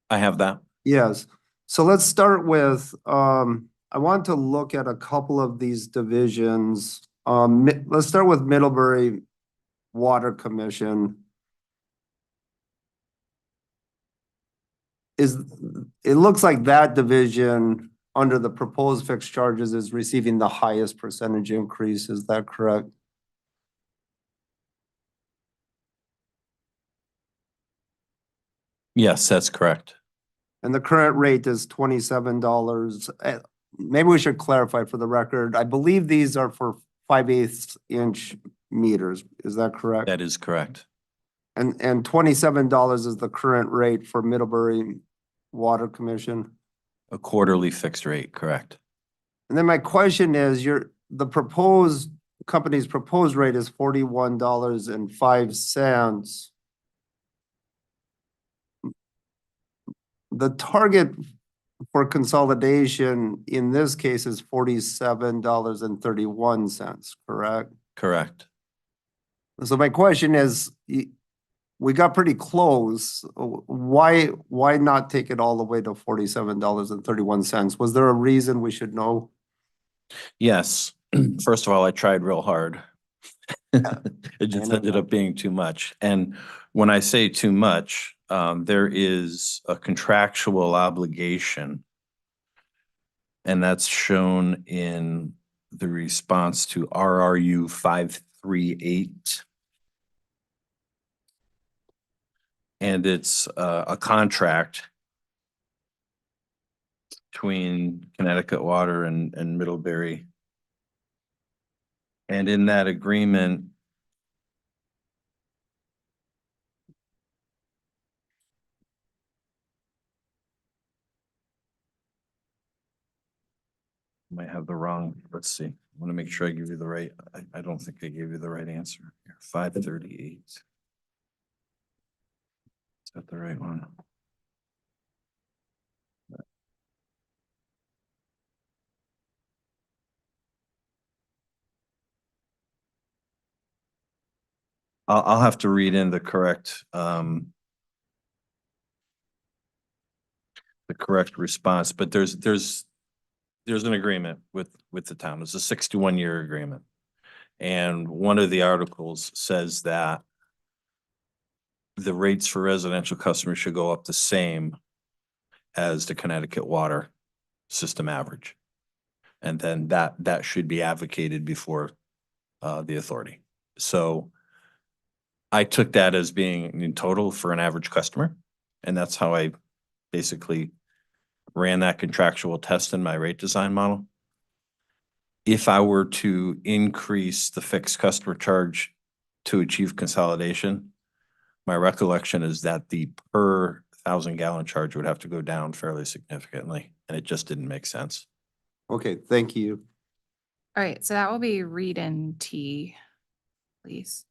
I have that. Yes. So let's start with, I want to look at a couple of these divisions. Let's start with Middlebury Water Commission is, it looks like that division under the proposed fixed charges is receiving the highest percentage increase. Is that correct? Yes, that's correct. And the current rate is $27. Maybe we should clarify for the record. I believe these are for 5/8 inch meters. Is that correct? That is correct. And $27 is the current rate for Middlebury Water Commission. A quarterly fixed rate, correct. And then my question is, the proposed, company's proposed rate is $41.05. The target for consolidation in this case is $47.31, correct? Correct. So my question is, we got pretty close. Why not take it all the way to $47.31? Was there a reason we should know? Yes. First of all, I tried real hard. It just ended up being too much. And when I say too much, there is a contractual obligation. And that's shown in the response to RRU 538. And it's a contract between Connecticut Water and Middlebury. And in that agreement, might have the wrong, let's see. I want to make sure I give you the right, I don't think I gave you the right answer. 538. Is that the right one? I'll have to read in the correct response, but there's an agreement with the town. It's a 61-year agreement. And one of the articles says that the rates for residential customers should go up the same as the Connecticut water system average. And then that should be advocated before the authority. So I took that as being in total for an average customer. And that's how I basically ran that contractual test in my rate design model. If I were to increase the fixed customer charge to achieve consolidation, my recollection is that the per 1,000-gallon charge would have to go down fairly significantly, and it just didn't make sense. Okay, thank you. All right, so that will be read in T, please.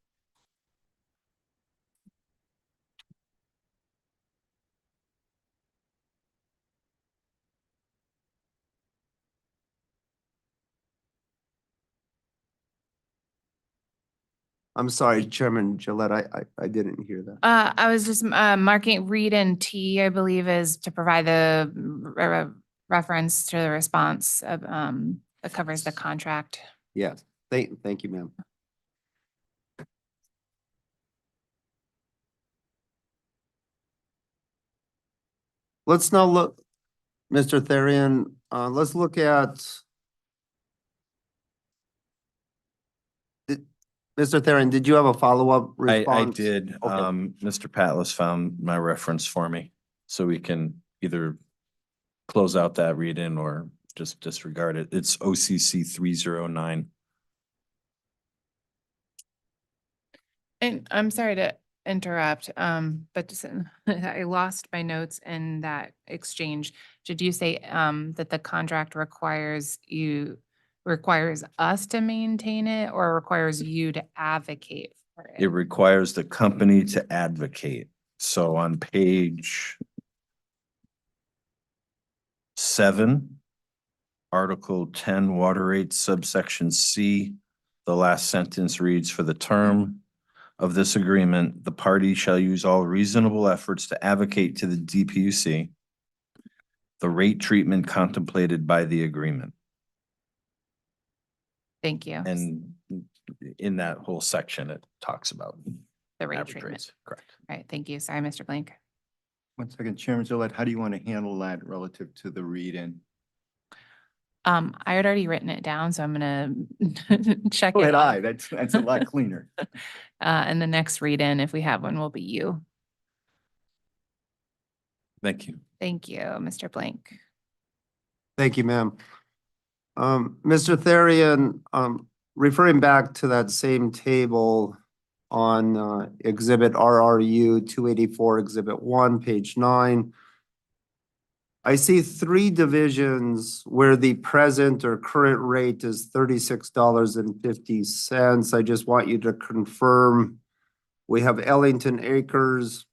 I'm sorry, Chairman Gillette, I didn't hear that. I was just marking read in T, I believe, is to provide the reference to the response of, that covers the contract. Yes, thank you, ma'am. Let's now look, Mr. Therian, let's look at Mr. Therian, did you have a follow-up response? I did. Okay. Mr. Patlas found my reference for me, so we can either close out that read in or just disregard it. It's OCC 309. And I'm sorry to interrupt, but just, I lost my notes in that exchange. Did you say that the contract requires us to maintain it or requires you to advocate for It it? requires the company to advocate. So on page 7, Article 10, water rates, subsection C, the last sentence reads, for the term of this agreement, the party shall use all reasonable efforts to advocate to the DPUC the rate treatment contemplated by the agreement. Thank you. And in that whole section, it talks about The rate average treatment. rates. Correct. All right, thank you. Sorry, Mr. Blank. One second, Chairman Gillette, how do you want to handle that relative to the read-in? I had already written it down, so I'm gonna check Go it ahead, off. that's a lot cleaner. And the next read-in, if we have one, will be you. Thank you. Thank you, Mr. Blank. Thank you, ma'am. Mr. Therian, referring back to that same table on exhibit RRU 284, exhibit 1, page 9. I see 3 divisions where the present or current rate is $36.50. I just want you to confirm. We have Ellington Acres,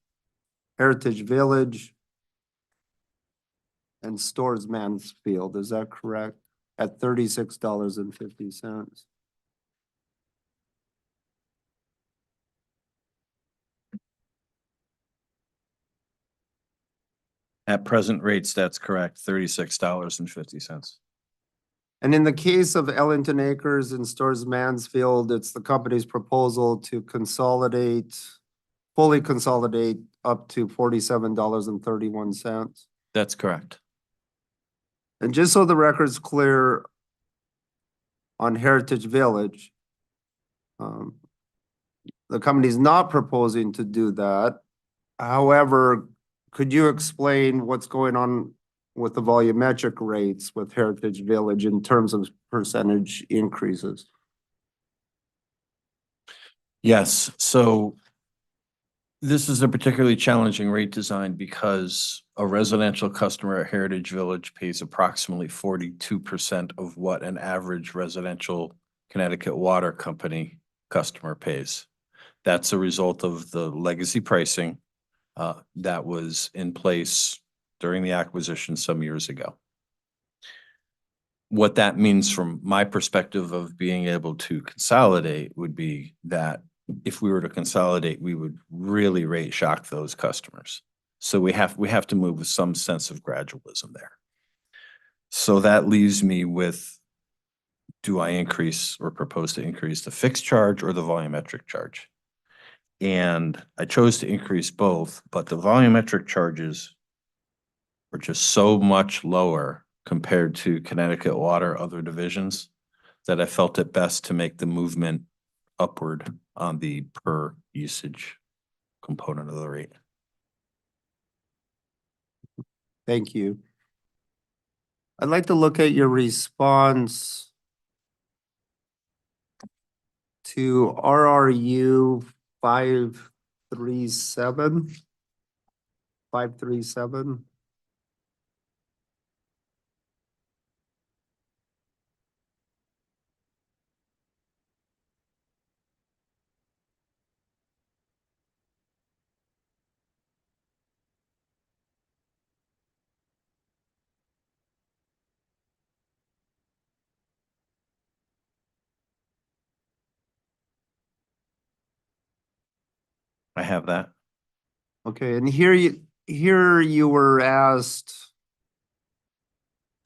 Heritage Village, and Stores Mansfield. Is that correct? At $36.50. At present rates, that's correct, $36.50. And in the case of Ellington Acres and Stores Mansfield, it's the company's proposal to fully consolidate up to $47.31. That's correct. And just so the record's clear on Heritage Village, the company's not proposing to do that. However, could you explain what's going on with the volumetric rates with Heritage Village in terms of percentage increases? Yes, so this is a particularly challenging rate design because a residential customer at Heritage Village pays approximately 42% of what an average residential Connecticut Water Company customer pays. That's a result of the legacy pricing that was in place during the acquisition some years ago. What that means from my perspective of being able to consolidate would be that if we were to consolidate, we would really rate shock those customers. So we have to move with some sense of gradualism there. So that leaves me with, do I increase or propose to increase the fixed charge or the volumetric charge? And I chose to increase both, but the volumetric charges are just so much lower compared to Connecticut Water other divisions that I felt it best to make the movement upward on the per usage component of the rate. Thank you. I'd like to look at your response to RRU 537. 537. I have that. Okay, and here you were asked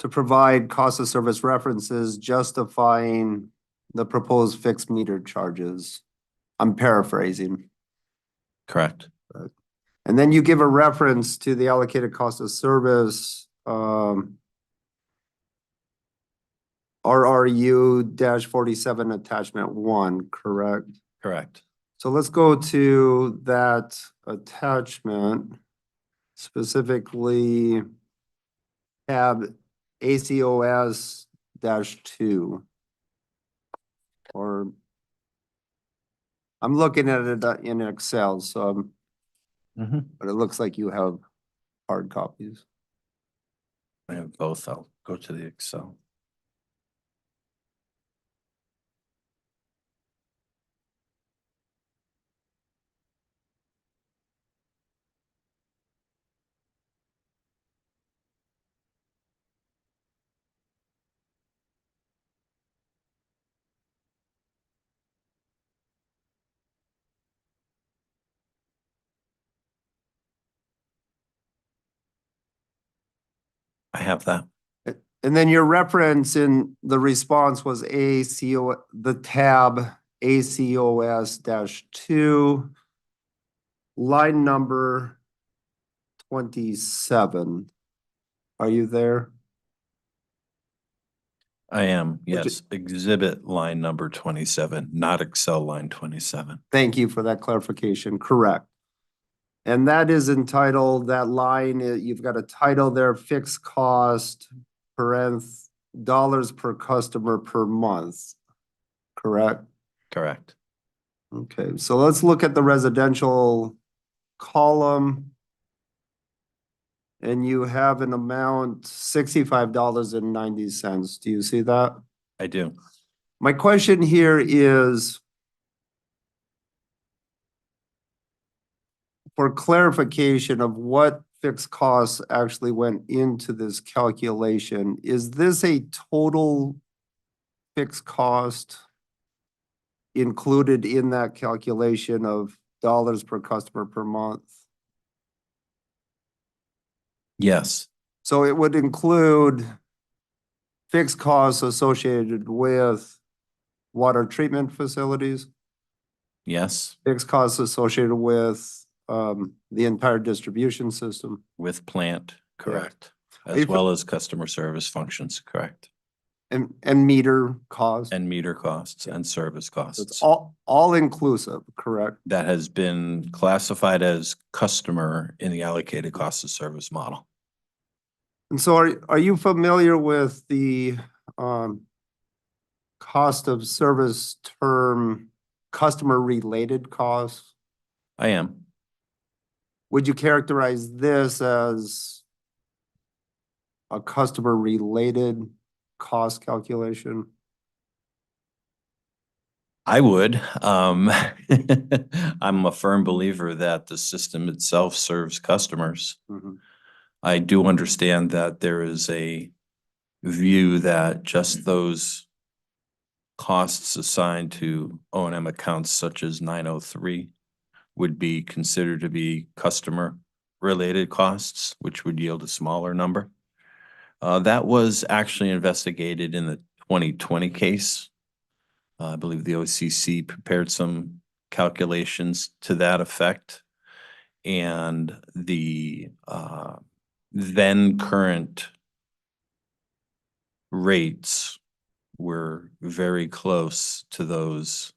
to provide cost of service references justifying the proposed fixed meter charges. I'm paraphrasing. Correct. And then you give a reference to the allocated cost of service, RRU-47 attachment 1, correct? Correct. So let's go to that attachment, specifically tab ACOS-2. Or I'm looking at it in Excel, so but it looks like you have hard copies. I have both. I'll go to the Excel. I have that. And then your reference in the response was ACO, the tab ACOS-2, line number 27. Are you there? I am, Would you- yes, exhibit line number 27, not Excel line 27. Thank you for that clarification. Correct. And that is entitled, that line, you've got a title there, fixed cost, dollars per customer per month. Correct? Correct. Okay, so let's look at the residential column. And you have an amount $65.90. Do you see that? I do. My question here is for clarification of what fixed costs actually went into this calculation. Is this a total fixed cost included in that calculation of dollars per customer per month? Yes, So it would include fixed costs associated with water treatment facilities, yes, fixed costs associated with the entire distribution system. with plant, correct. Are you As fa- well as customer service functions, correct. And meter cost. And meter costs and service It's costs. all inclusive, correct? That has been classified as customer in the allocated cost of service model. And so are you familiar with the cost of service term, customer related costs? I am. Would you characterize this as a customer related cost calculation? I would. I'm a firm believer that the system itself serves customers. Mhm. I do understand that there is a view that just those costs assigned to O&M accounts such as 903 would be considered to be customer-related costs, which would yield a smaller number. That was actually investigated in the 2020 case. I believe the OCC prepared some calculations to that effect. And the then current rates were very close to those,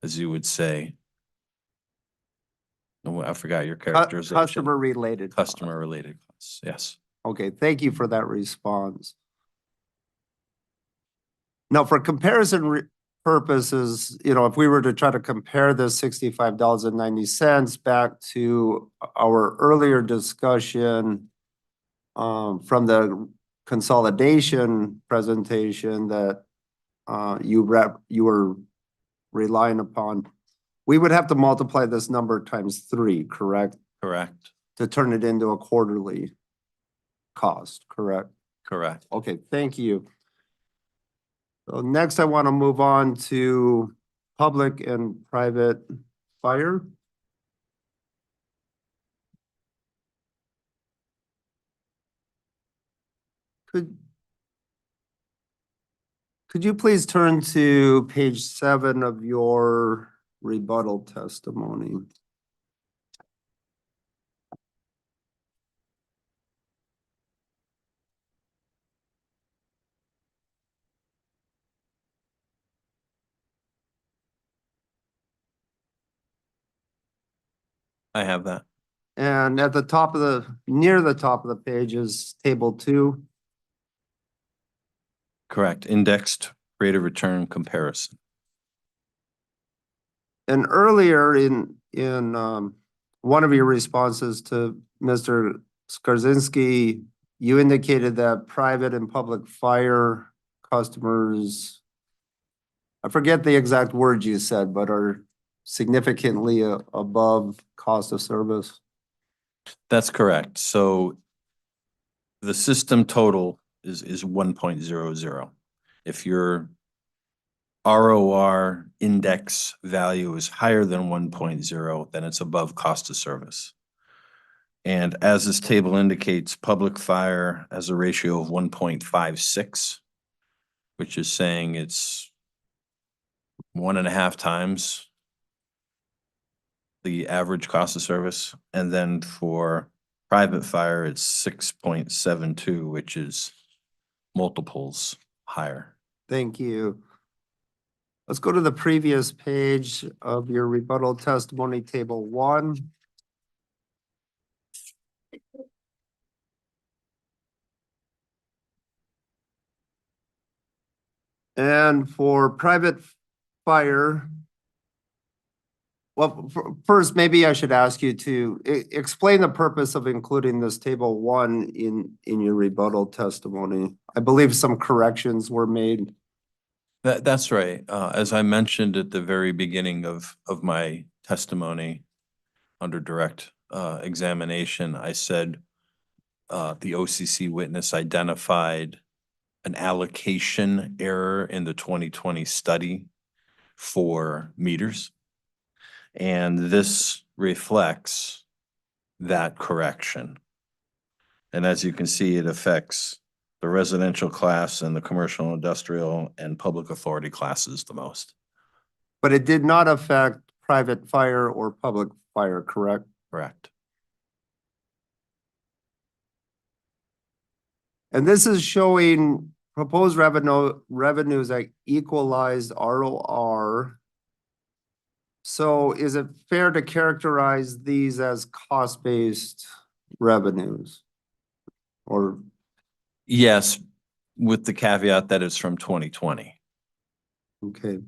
as you would say. Oh, I forgot your characterization. Customer related. costs. Customer related costs, yes. Okay, thank you for that response. Now, for comparison purposes, if we were to try to compare this $65.90 back to our earlier discussion from the consolidation presentation that you were relying upon, we would have to multiply this number times 3, correct? Correct, To turn it into a quarterly cost, correct? correct. Okay, thank you. So next I want to move on to public and private fire. Could you please turn to page 7 of your rebuttal testimony? I have that. And at the top of near the top of the page is table 2. Correct. Indexed rate of return comparison. And earlier in one of your responses to Mr. Skarzinski, you indicated that private and public fire customers, I forget the exact words you said, but are significantly above cost of service. That's correct. So the system total is 1.00. If your ROR index value is higher than 1.0, then it's above cost of service. And as this table indicates, public fire has a ratio of 1.56, which is saying it's 1.5 times the average cost of service. And then for private fire, it's 6.72, which is multiples higher. Thank you. Let's go to the previous page of your rebuttal testimony, table 1. And for private fire, well, first, maybe I should ask you to explain the purpose of including this table 1 in your rebuttal testimony. I believe some corrections were made. That's right. As I mentioned at the very beginning of my testimony under direct examination, I said the OCC witness identified an allocation error in the 2020 study for meters. And this reflects that correction. And as you can see, it affects the residential class and the commercial, industrial, and public authority classes the most. But it did not affect private fire or public fire, correct? Correct. And this is showing proposed revenues that equalized ROR. So is it fair to characterize these as cost-based revenues? Or Yes, with the caveat that it's from 2020. okay,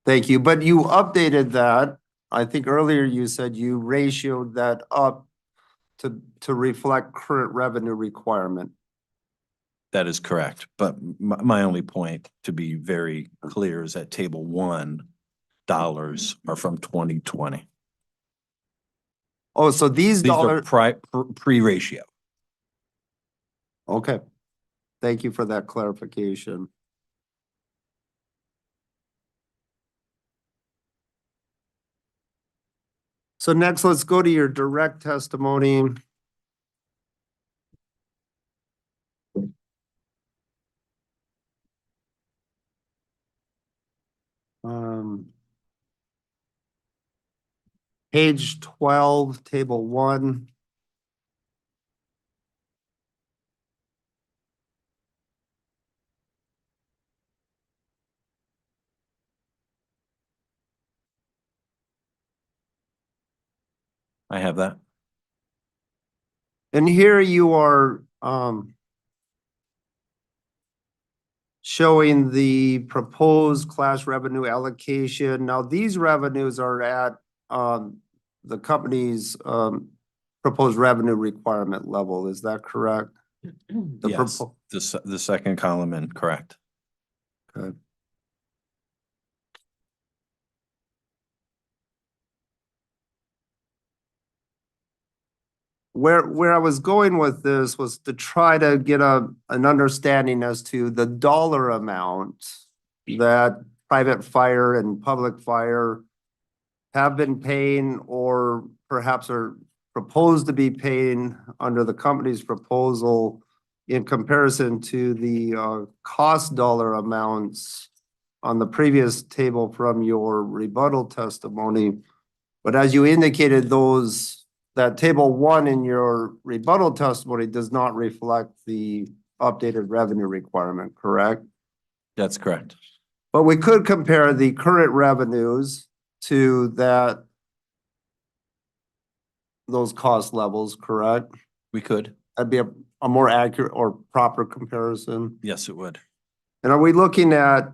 thank you. But you updated that. I think earlier you said you ratioed that up to reflect current revenue requirement. That is correct. But my only point, to be very clear, is that table 1 dollars are from 2020. Oh, so these These are dollars. pre-ratio. Okay, thank you for that clarification. So next, let's go to your direct testimony. Page 12, table 1. I have that. And here you are showing the proposed class revenue allocation. Now, these revenues are at the company's proposed revenue requirement level. Is that correct? Yes, the second column in, correct. Okay. Where I was going with this was to try to get an understanding as to the dollar amount that private fire and public fire have been paying or perhaps are proposed to be paying under the company's proposal in comparison to the cost dollar amounts on the previous table from your rebuttal testimony. But as you indicated, that table 1 in your rebuttal testimony does not reflect the updated revenue requirement, correct? That's correct. But we could compare the current revenues to those cost levels, correct? We could. That'd be a more accurate or proper comparison. Yes, it would. And are we looking at,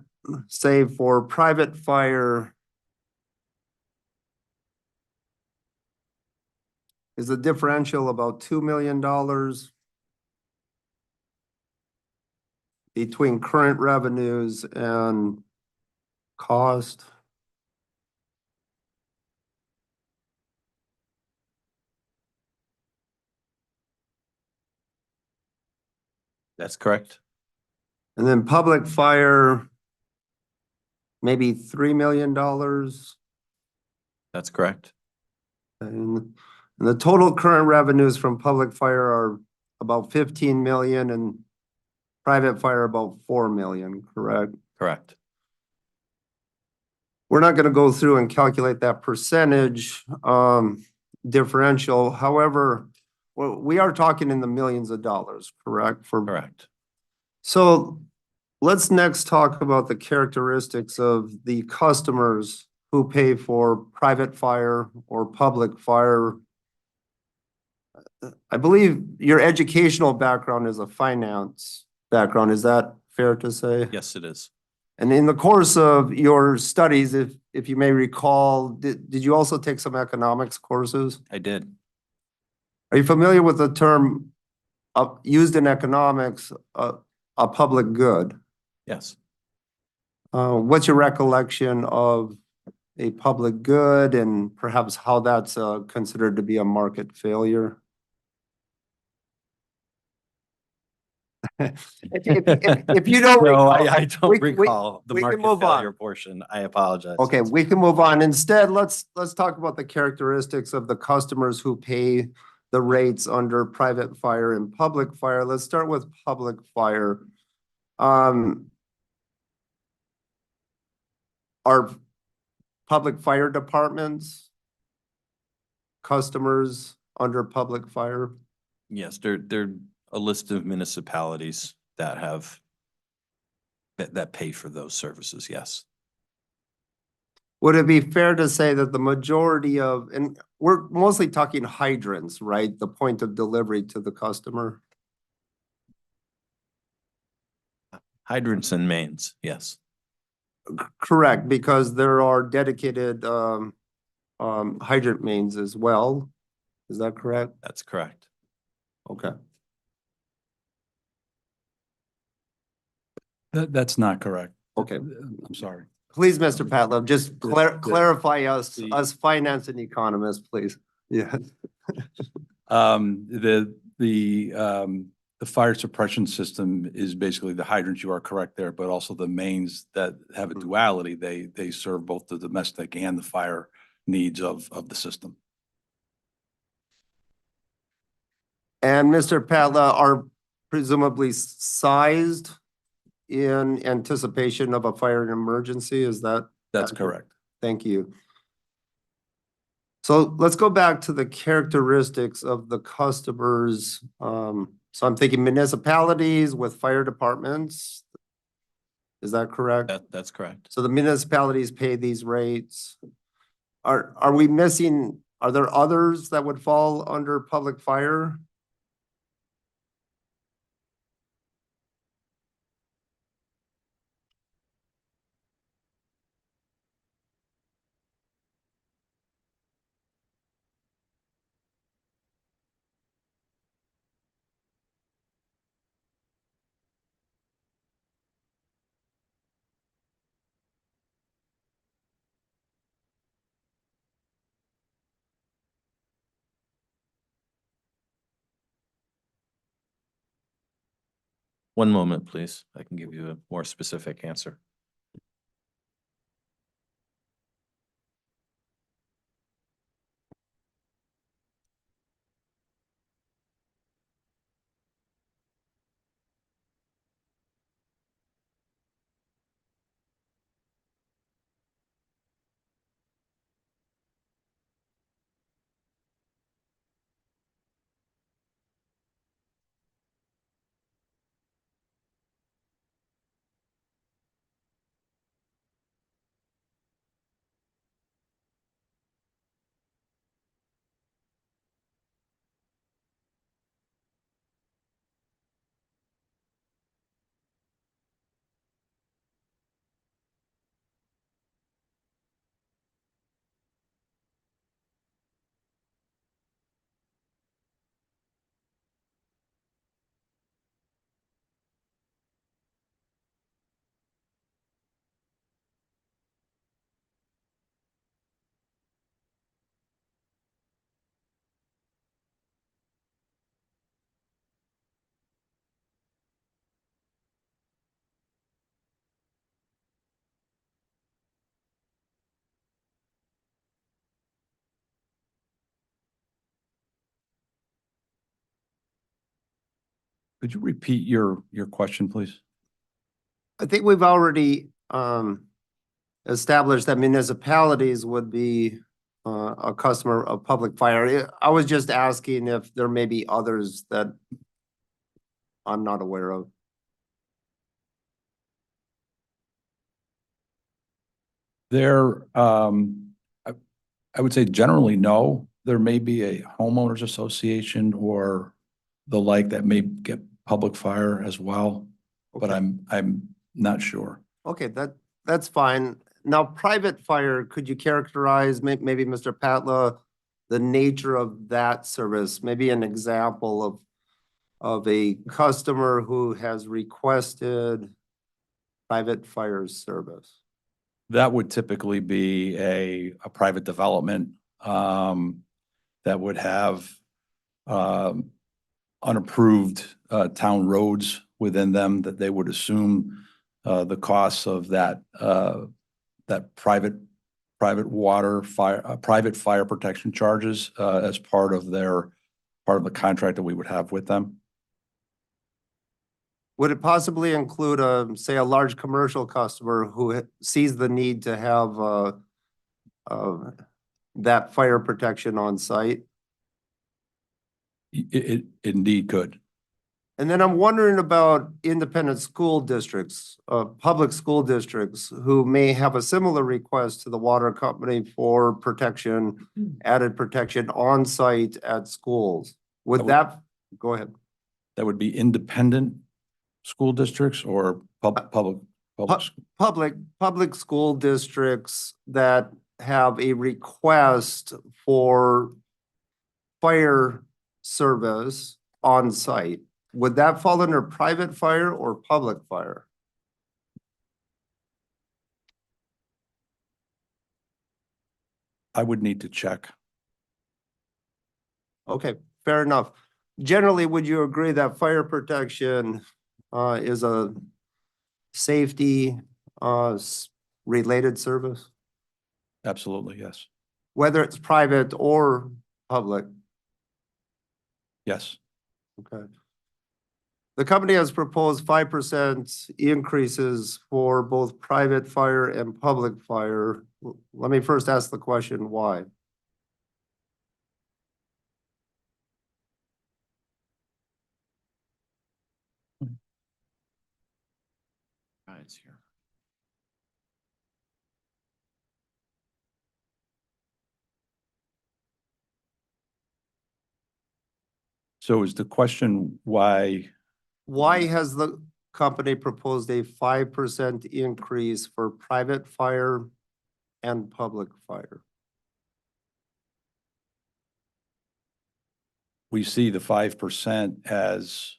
say, for private fire, is the differential about $2 million between current revenues and cost? That's correct. And then public fire, maybe $3 million. That's correct. And the total current revenues from public fire are about 15 million and private fire about 4 million, correct? Correct. we're not going to go through and calculate that percentage differential. However, well, we are talking in the millions of dollars, correct? Correct. So let's next talk about the characteristics of the customers who pay for private fire or public fire. I believe your educational background is a finance background. Is that fair to say? Yes, it is. And in the course of your studies, if you may recall, did you also take some economics courses? I did. Are you familiar with the term used in economics, a public good? Yes. What's your recollection of a public good and perhaps how that's considered to be a market failure? If you don't No, recall, I don't we recall the we can market move on. failure portion. I apologize. Okay, we can move on. Instead, let's talk about the characteristics of the customers who pay the rates under private fire and public fire. Let's start with public fire. Are public fire departments customers under public fire? Yes, they're a list of municipalities that have that pay for those services, yes. Would it be fair to say that the majority of, and we're mostly talking hydrants, right? The point of delivery to the customer? Hydrants and mains, yes. Correct, because there are dedicated hydrant mains as well. Is that correct? That's correct. Okay. That's not correct. Okay. I'm sorry. Please, Mr. Patlov, just clarify us the- finance and economists, please. Yeah. The fire suppression system is basically the hydrants, you are correct there, but also the mains that have a duality. They serve both the domestic and the fire needs of the system. And Mr. Patla are presumably sized in anticipation of a fire and emergency, is that? That's correct. Thank you. So let's go back to the characteristics of the customers. So I'm thinking municipalities with fire departments. Is that correct? That's correct. So the municipalities pay these rates. Are we missing, are there others that would fall under public fire? One moment, please. I can give you a more specific answer. Could you repeat your question, please? I think we've already established that municipalities would be a customer of public fire. I was just asking if there may be others that I'm not aware of. There, I would say generally, no. There may be a homeowners association or the like that may get public fire as well, but Okay. I'm not sure. Okay, that's fine. Now, private fire, could you characterize, maybe Mr. Patla, the nature of that service? Maybe an example of a customer who has requested private fire service. That would typically be a private development that would have unapproved town roads within them that they would assume the costs of that private water fire, private fire protection charges as part of the contract that we would have with them. Would it possibly include say, a large commercial customer who sees the need to have that fire protection on site? It indeed could. And then I'm wondering about independent school districts, public school districts who may have a similar request to the water company for protection, added protection on site at schools. Would that, go ahead. That would be independent school districts or Public school districts that have a request for fire service on site. Would that fall under private fire or public fire? I would need to check. Okay, fair enough. Generally, would you agree that fire protection is a safety related service? Absolutely, yes. Whether it's private or public? Yes. Okay. The company has proposed 5% increases for both private fire and public fire. Let me first ask the question, why? It's here. So is the question why? Why has the company proposed a 5% increase for private fire and public fire? We see the 5% as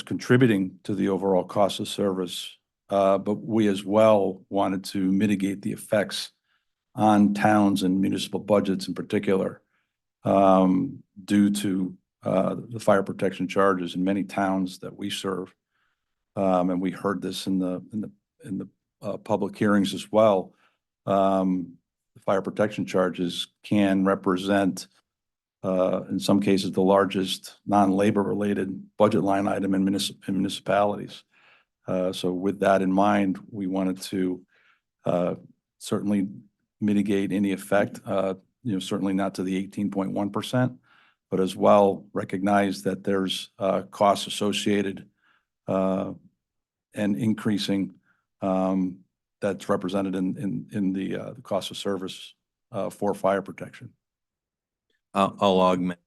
contributing to the overall cost of service, but we as well wanted to mitigate the effects on towns and municipal budgets in particular, due to the fire protection charges in many towns that we serve. And we heard this in the public hearings as well. The fire protection charges can represent, in some cases, the largest non-labor related budget line item in municipalities. So with that in mind, we wanted to certainly mitigate any effect, certainly not to the 18.1%, but as well recognize that there's costs associated and increasing that's represented in the cost of service for fire protection. I'll augment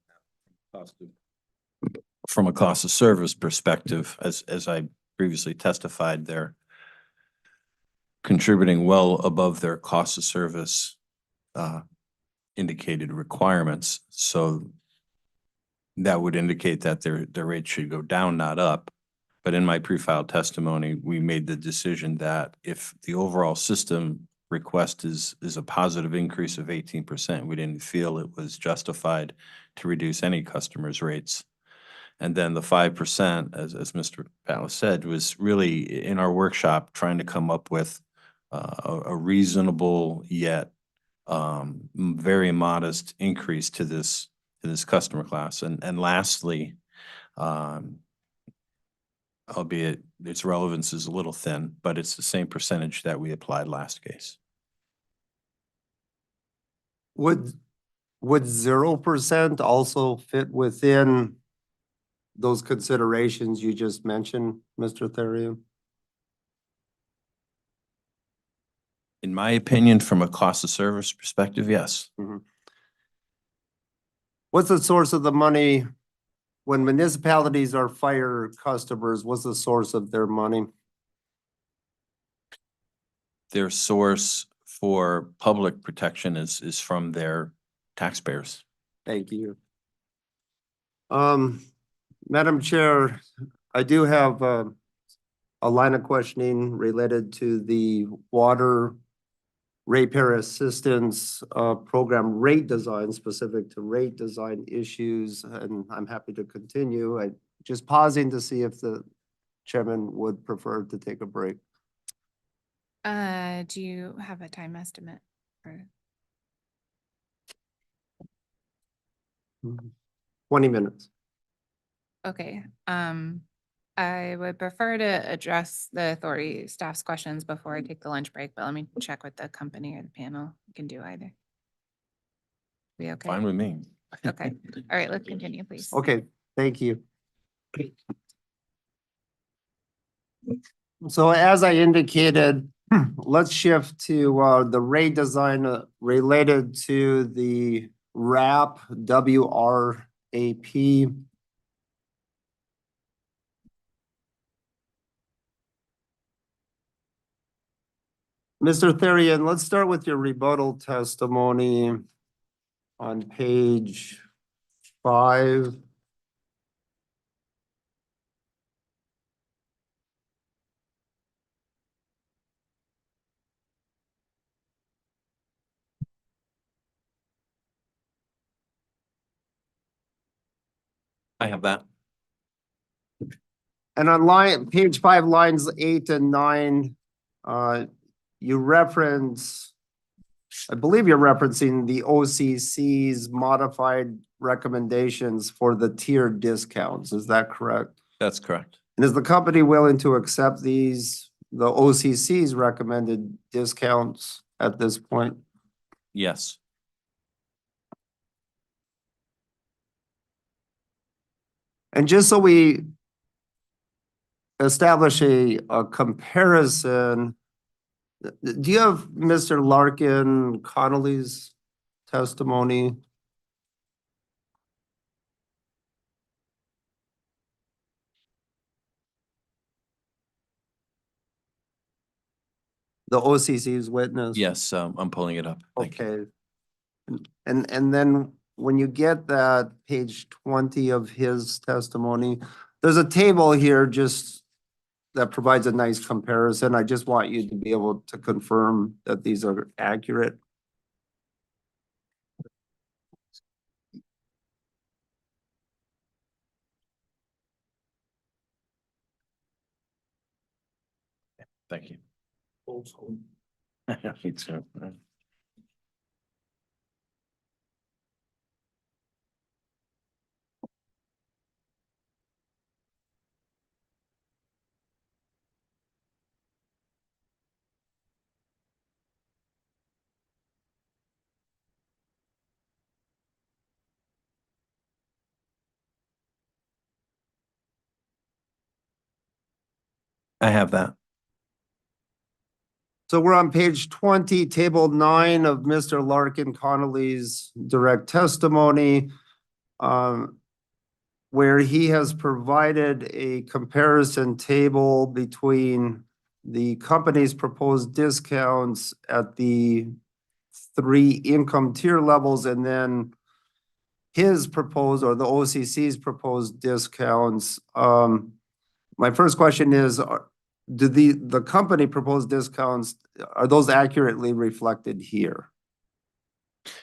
from a cost of service perspective, as I previously testified, they're contributing well above their cost of service indicated requirements. So that would indicate that their rate should go down, not up. But in my pre-filed testimony, we made the decision that if the overall system request is a positive increase of 18%, we didn't feel it was justified to reduce any customer's rates. And then the 5%, as Mr. Patla said, was really in our workshop trying to come up with a reasonable yet very modest increase to this customer class. And lastly, albeit its relevance is a little thin, but it's the same percentage that we applied last case. Would 0% also fit within those considerations you just mentioned, Mr. Therian? In my opinion, from a cost of service perspective, yes. What's the source of the money when municipalities are fire customers? What's the source of their money? Their source for public protection is from their taxpayers. Thank you. Madam Chair, I do have a line of questioning related to the water ratepayer assistance program rate design, specific to rate design issues, and I'm happy to continue. I just pausing to see if the chairman would prefer to take a break. Do you have a time estimate? Or 20 minutes. okay, I would prefer to address the authority staff's questions before I take the lunch break, but let me check with the company or the panel. We can do either. We okay? Fine with me. Okay, all right, let's continue, please. Okay, thank you. So as I indicated, let's shift to the rate design related to the WRAP, W-R-A-P. Mr. Therian, let's start with your rebuttal testimony on page 5. I have that. And on page 5, lines 8 and 9, you reference, I believe you're referencing the OCC's modified recommendations for the tiered discounts. Is that correct? That's correct. And is the company willing to accept the OCC's recommended discounts at this point? Yes. And just so we establish a comparison, do you have Mr. Larkin Connolly's testimony? The OCC's witness? Yes, I'm pulling it up. Thank you. Okay. And then when you get that page 20 of his testimony, there's a table here just that provides a nice comparison. I just want you to be able to confirm that these are accurate. Thank you. Old school. Me too. I have that. So we're on page 20, table 9 of Mr. Larkin Connolly's direct testimony, where he has provided a comparison table between the company's proposed discounts at the 3 income tier levels and then his proposed, or the OCC's proposed discounts. My first question is, do the company proposed discounts, are those accurately reflected here?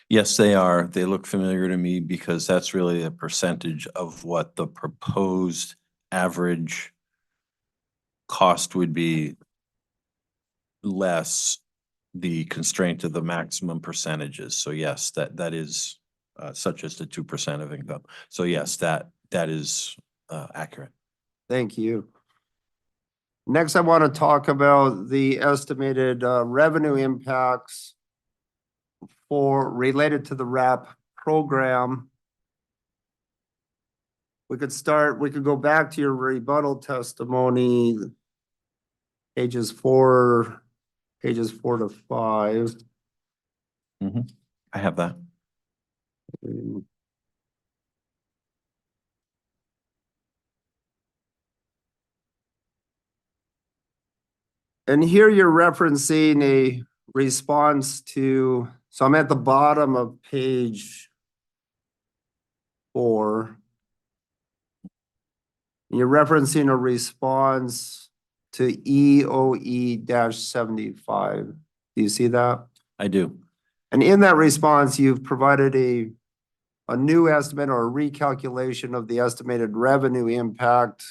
Yes, they are. They look familiar to me because that's really a percentage of what the proposed average cost would be, less the constraint of the maximum percentages. So yes, that is such as the 2% of income. So yes, that is accurate. Thank you. Next, I want to talk about the estimated revenue impacts related to the RAP program. We could go back to your rebuttal testimony, pages 4 to 5. I have that. And here you're referencing a response to, so I'm at the bottom of page 4. You're referencing a response to EOE-75. Do you see that? I do. And in that response, you've provided a new estimate or a recalculation of the estimated revenue impact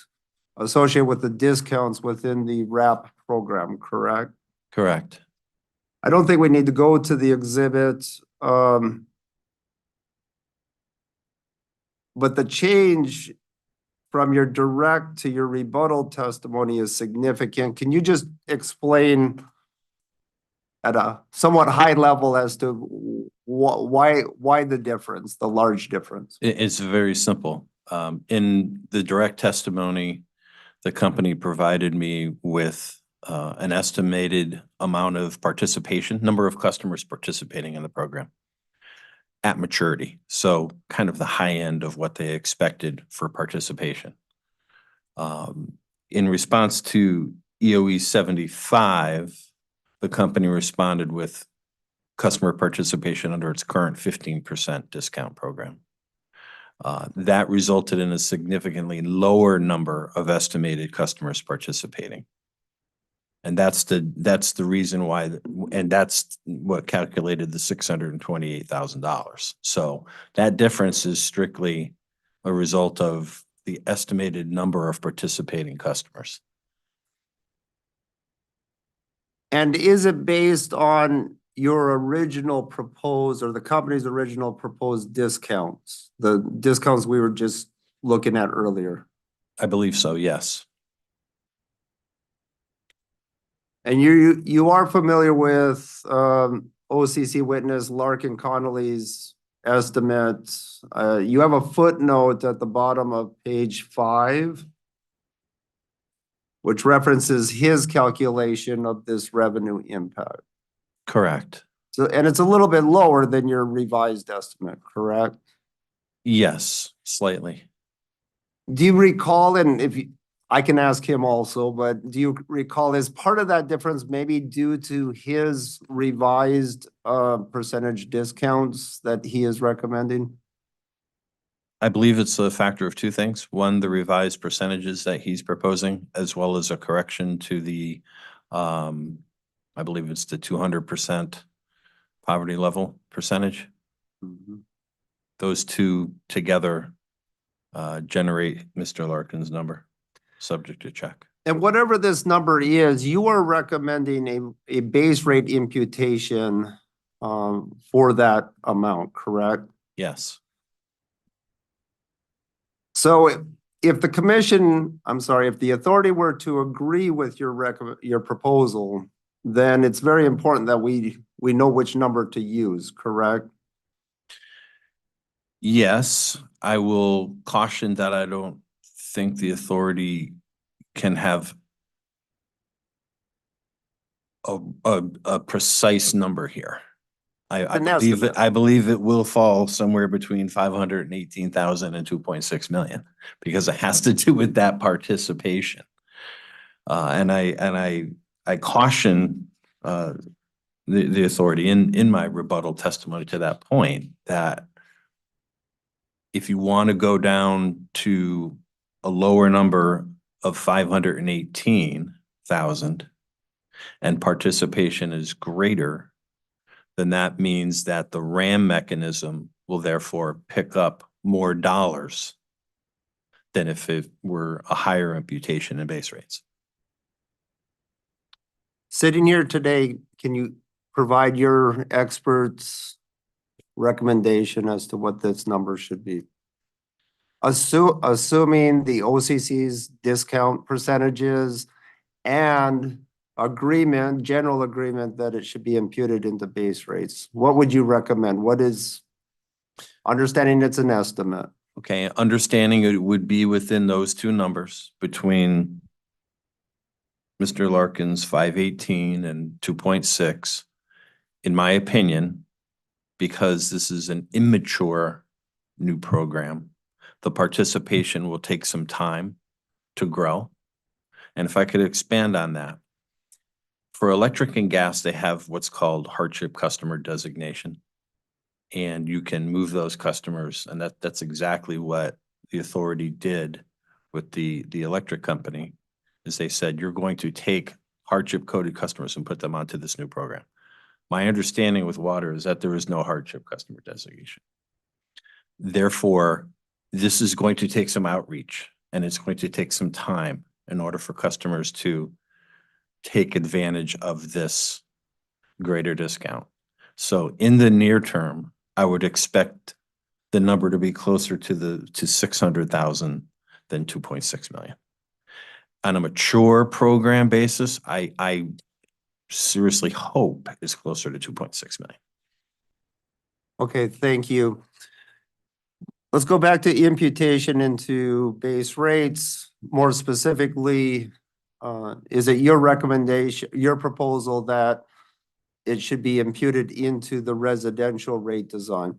associated with the discounts within the RAP program, correct? Correct. I don't think we need to go to the exhibit. But the change from your direct to your rebuttal testimony is significant. Can you just explain at a somewhat high level as to why the difference, the large difference? It's very simple. In the direct testimony, the company provided me with an estimated amount of participation, number of customers participating in the program at maturity. So kind of the high end of what they expected for participation. In response to EOE 75, the company responded with customer participation under its current 15% discount program. That resulted in a significantly lower number of estimated customers participating. And that's the reason why, and that's what calculated the $628,000. So that difference is strictly a result of the estimated number of participating customers. And is it based on your original proposed or the company's original proposed discounts, the discounts we were just looking at earlier? I believe so, yes. And you are familiar with OCC witness Larkin Connolly's estimates. You have a footnote at the bottom of page 5, which references his calculation of this revenue impact. Correct. So, and it's a little bit lower than your revised estimate, correct? Yes, slightly. Do you recall, and I can ask him also, but do you recall, is part of that difference maybe due to his revised percentage discounts that he is recommending? I believe it's a factor of two things. One, the revised percentages that he's proposing, as well as a correction to the, I believe it's the 200% poverty level percentage. Mm-hmm. Those two together generate Mr. Larkin's number, subject to check. And whatever this number is, you are recommending a base rate imputation for that amount, correct? Yes. So if the commission, I'm sorry, if the authority were to agree with your proposal, then it's very important that we know which number to use, correct? Yes, I will caution that I don't think the authority can have a precise number here. I believe it will fall somewhere between 518,000 and 2.6 million because it has to do with that participation. And I caution the authority in my rebuttal testimony to that point that if you want to go down to a lower number of 518,000 and participation is greater, then that means that the RAM mechanism will therefore pick up more dollars than if it were a higher imputation in base rates. Sitting here today, can you provide your experts' recommendation as to what this number should be? Assuming the OCC's discount percentages and agreement, general agreement that it should be imputed into base rates. What would you recommend? What is, understanding it's an estimate? Okay, understanding it would be within those two numbers between Mr. Larkin's 518 and 2.6. In my opinion, because this is an immature new program, the participation will take some time to grow. And if I could expand on that, for electric and gas, they have what's called hardship customer designation. And you can move those customers, and that's exactly what the authority did with the electric company, is they said, you're going to take hardship coded customers and put them onto this new program. My understanding with water is that there is no hardship customer designation. Therefore, this is going to take some outreach, and it's going to take some time in order for customers to take advantage of this greater discount. So in the near term, I would expect the number to be closer to 600,000 than 2.6 million. On a mature program basis, I seriously hope is closer to 2.6 million. Okay, thank you. Let's go back to imputation into base rates. More specifically, is it your recommendation, your proposal that it should be imputed into the residential rate design?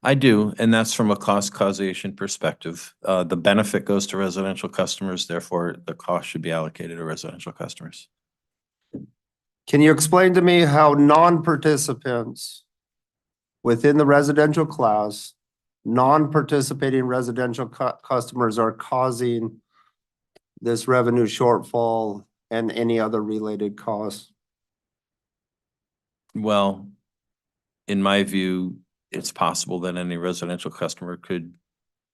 I do, and that's from a cost causation perspective. The benefit goes to residential customers, therefore the cost should be allocated to residential customers. Can you explain to me how non-participants within the residential class, non-participating residential customers are causing this revenue shortfall and any other related costs? Well, in my view, it's possible that any residential customer could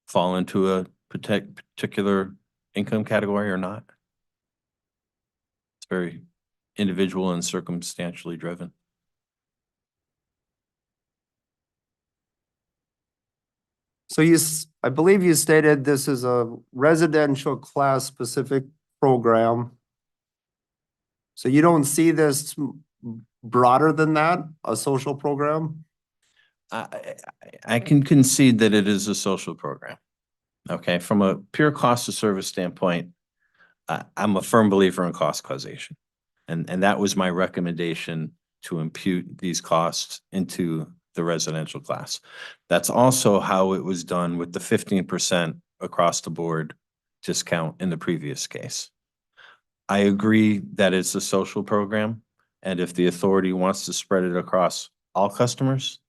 fall into a particular income category or not. It's very individual and circumstantially driven. So I believe you stated this is a residential class specific program. So you don't see this broader than that, a social program? I can concede that it is a social program. Okay, from a pure cost of service standpoint, I'm a firm believer in cost causation. And that was my recommendation, to impute these costs into the residential class. That's also how it was done with the 15% across the board discount in the previous case. I agree that it's a social program, and if the authority wants to spread it across all customers,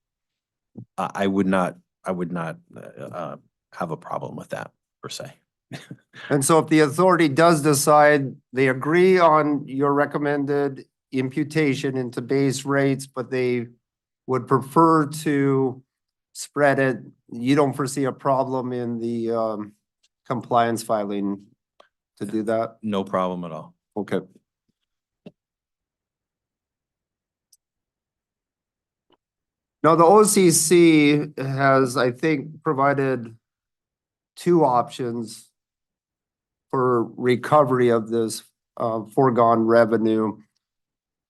I would not have a problem with that per se. And so if the authority does decide they agree on your recommended imputation into base rates, but they would prefer to spread it, you don't foresee a problem in the compliance filing to do that? No problem at all. Okay. Now, the OCC has, I think, provided two options for recovery of this foregone revenue.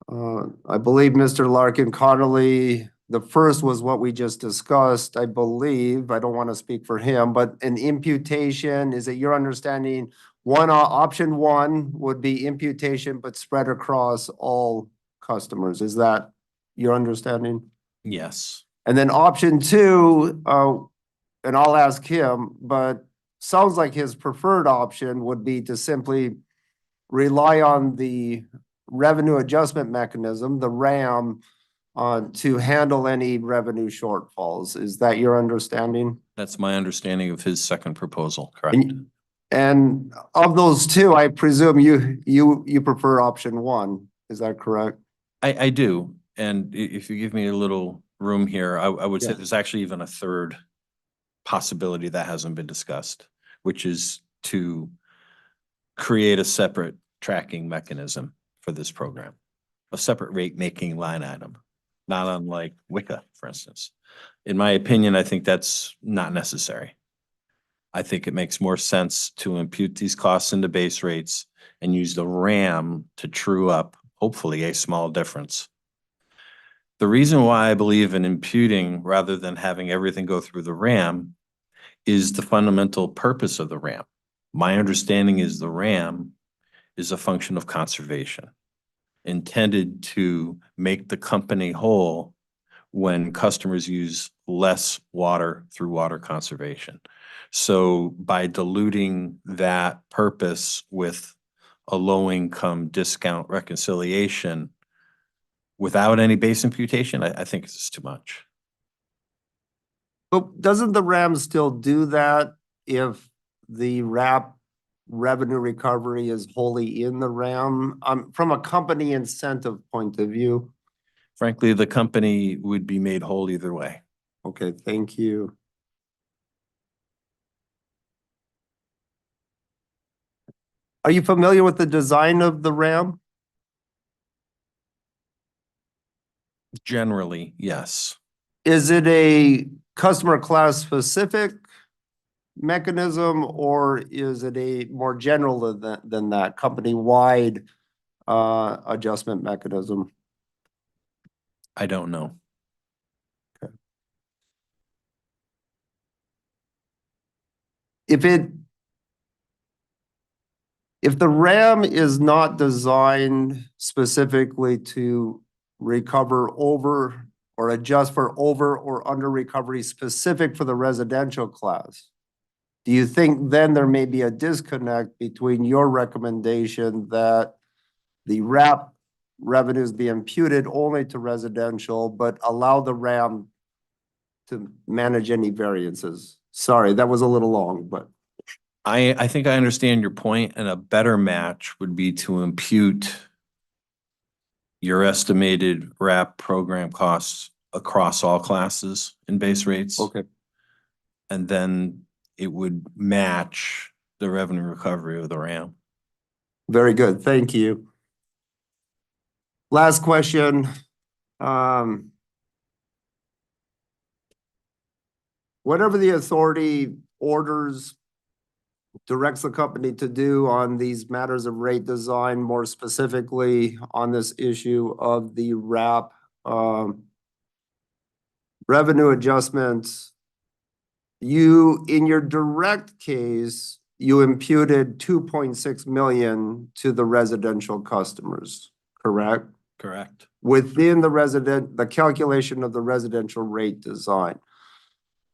I believe Mr. Larkin Connolly, the first was what we just discussed, I believe. I don't want to speak for him, but an imputation, is it your understanding, option one would be imputation, but spread across all customers? Is that your understanding? Yes. And then option two, and I'll ask him, but sounds like his preferred option would be to simply rely on the revenue adjustment mechanism, the RAM, to handle any revenue shortfalls. Is that your understanding? That's my understanding of his second proposal, correct? And of those two, I presume you prefer option one. Is that correct? I do. And if you give me a little room here, I would say Yeah. there's actually even a third possibility that hasn't been discussed, which is to create a separate tracking mechanism for this program, a separate rate making line item, not unlike WICA, for instance. In my opinion, I think that's not necessary. I think it makes more sense to impute these costs into base rates and use the RAM to true up, hopefully, a small difference. The reason why I believe in imputing rather than having everything go through the RAM is the fundamental purpose of the RAM. My understanding is the RAM is a function of conservation, intended to make the company whole when customers use less water through water conservation. So by diluting that purpose with a low-income discount reconciliation without any base imputation, I think it's too much. But doesn't the RAM still do that if the RAP revenue recovery is wholly in the RAM? From a company incentive point of view. Frankly, the company would be made whole either way. Okay, thank you. Are you familiar with the design of the RAM? Generally, yes. Is it a customer class specific mechanism, or is it a more general than that, company-wide adjustment mechanism? I don't know. If the RAM is not designed specifically to recover over or adjust for over or under recovery specific for the residential class, do you think then there may be a disconnect between your recommendation that the RAP revenues be imputed only to residential, but allow the RAM to manage any variances? Sorry, that was a little long, but. I think I understand your point, and a better match would be to impute your estimated RAP program costs across all classes in base rates. Okay. And then it would match the revenue recovery of the RAM. Very good, thank you. Last question. Whatever the authority orders, directs the company to do on these matters of rate design, more specifically on this issue of the RAP revenue adjustments, you, in your direct case, you imputed 2.6 million to the residential customers, correct? Correct. Within the calculation of the residential rate design,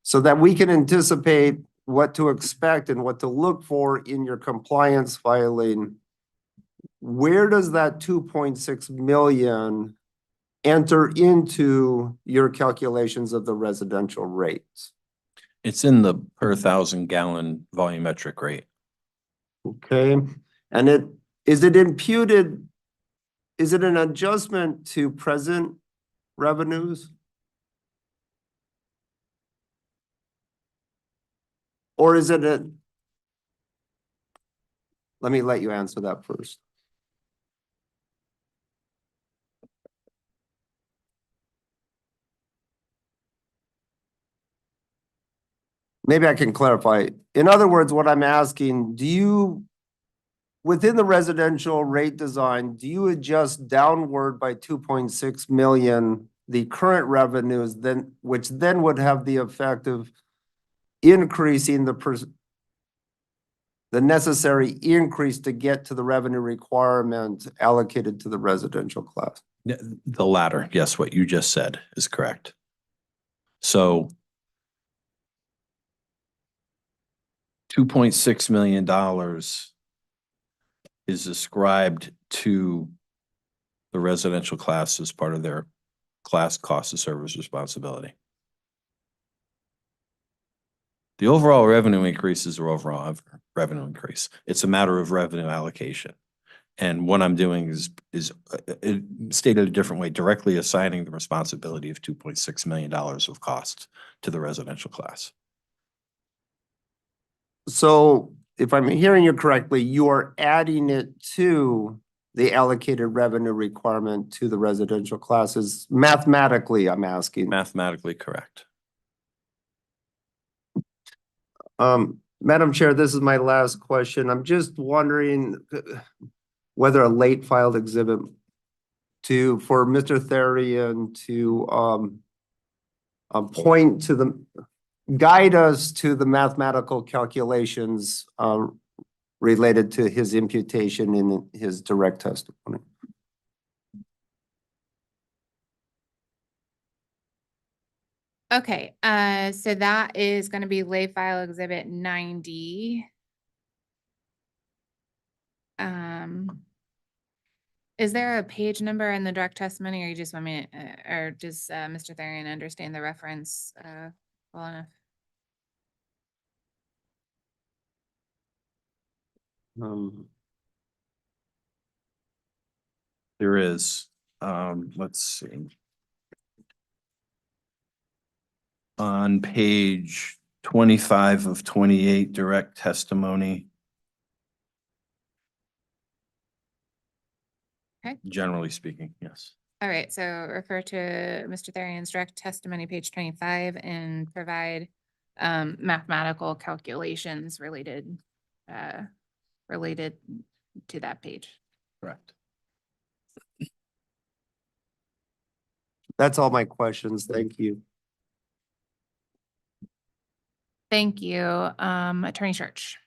so that we can anticipate what to expect and what to look for in your compliance filing. Where does that 2.6 million enter into your calculations of the residential rates? It's in the per 1,000-gallon volumetric rate. Okay, and is it imputed, is it an adjustment to present revenues? Or is it let me let you answer that first. Maybe I can clarify. In other words, what I'm asking, do you, within the residential rate design, do you adjust downward by 2.6 million the current revenues, then, which then would have the effect of increasing the necessary increase to get to the revenue requirement allocated to the residential class? The latter, yes, what you just said is correct. So $2.6 million is ascribed to the residential class as part of their class cost of service responsibility. The overall revenue increase is their overall revenue increase. It's a matter of revenue allocation. And what I'm doing is stated a different way, directly assigning the responsibility of $2.6 million of costs to the residential class. So if I'm hearing you correctly, you are adding it to the allocated revenue requirement to the residential classes mathematically, I'm asking. Mathematically correct. Madam Chair, this is my last question. I'm just wondering whether a late filed exhibit for Mr. Therian to point to guide us to the mathematical calculations related to his imputation in his direct testimony. Okay, so that is gonna be lay file exhibit 90. Is there a page number in the direct testimony, or you just want me, or does Mr. Therian understand the reference well enough? There is, let's see. On page 25 of 28, direct testimony. Okay. Generally speaking, yes. All right, so refer to Mr. Therian's direct testimony, page 25, and provide mathematical calculations related to that page. Correct. That's all my questions. Thank you. Thank you. Attorney Church.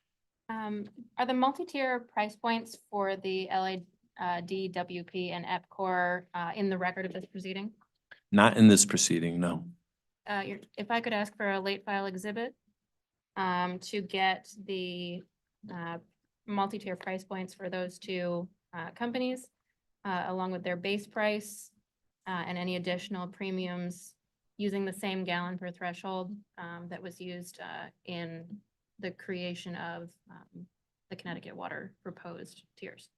Are the multi-tier price points for the LADWP and EPCOR in the record of this proceeding? Not in this proceeding, no. If I could ask for a late file exhibit to get the multi-tier price points for those two companies, along with their base price and any additional premiums using the same gallon per threshold that was used in the creation of the Connecticut water proposed tiers.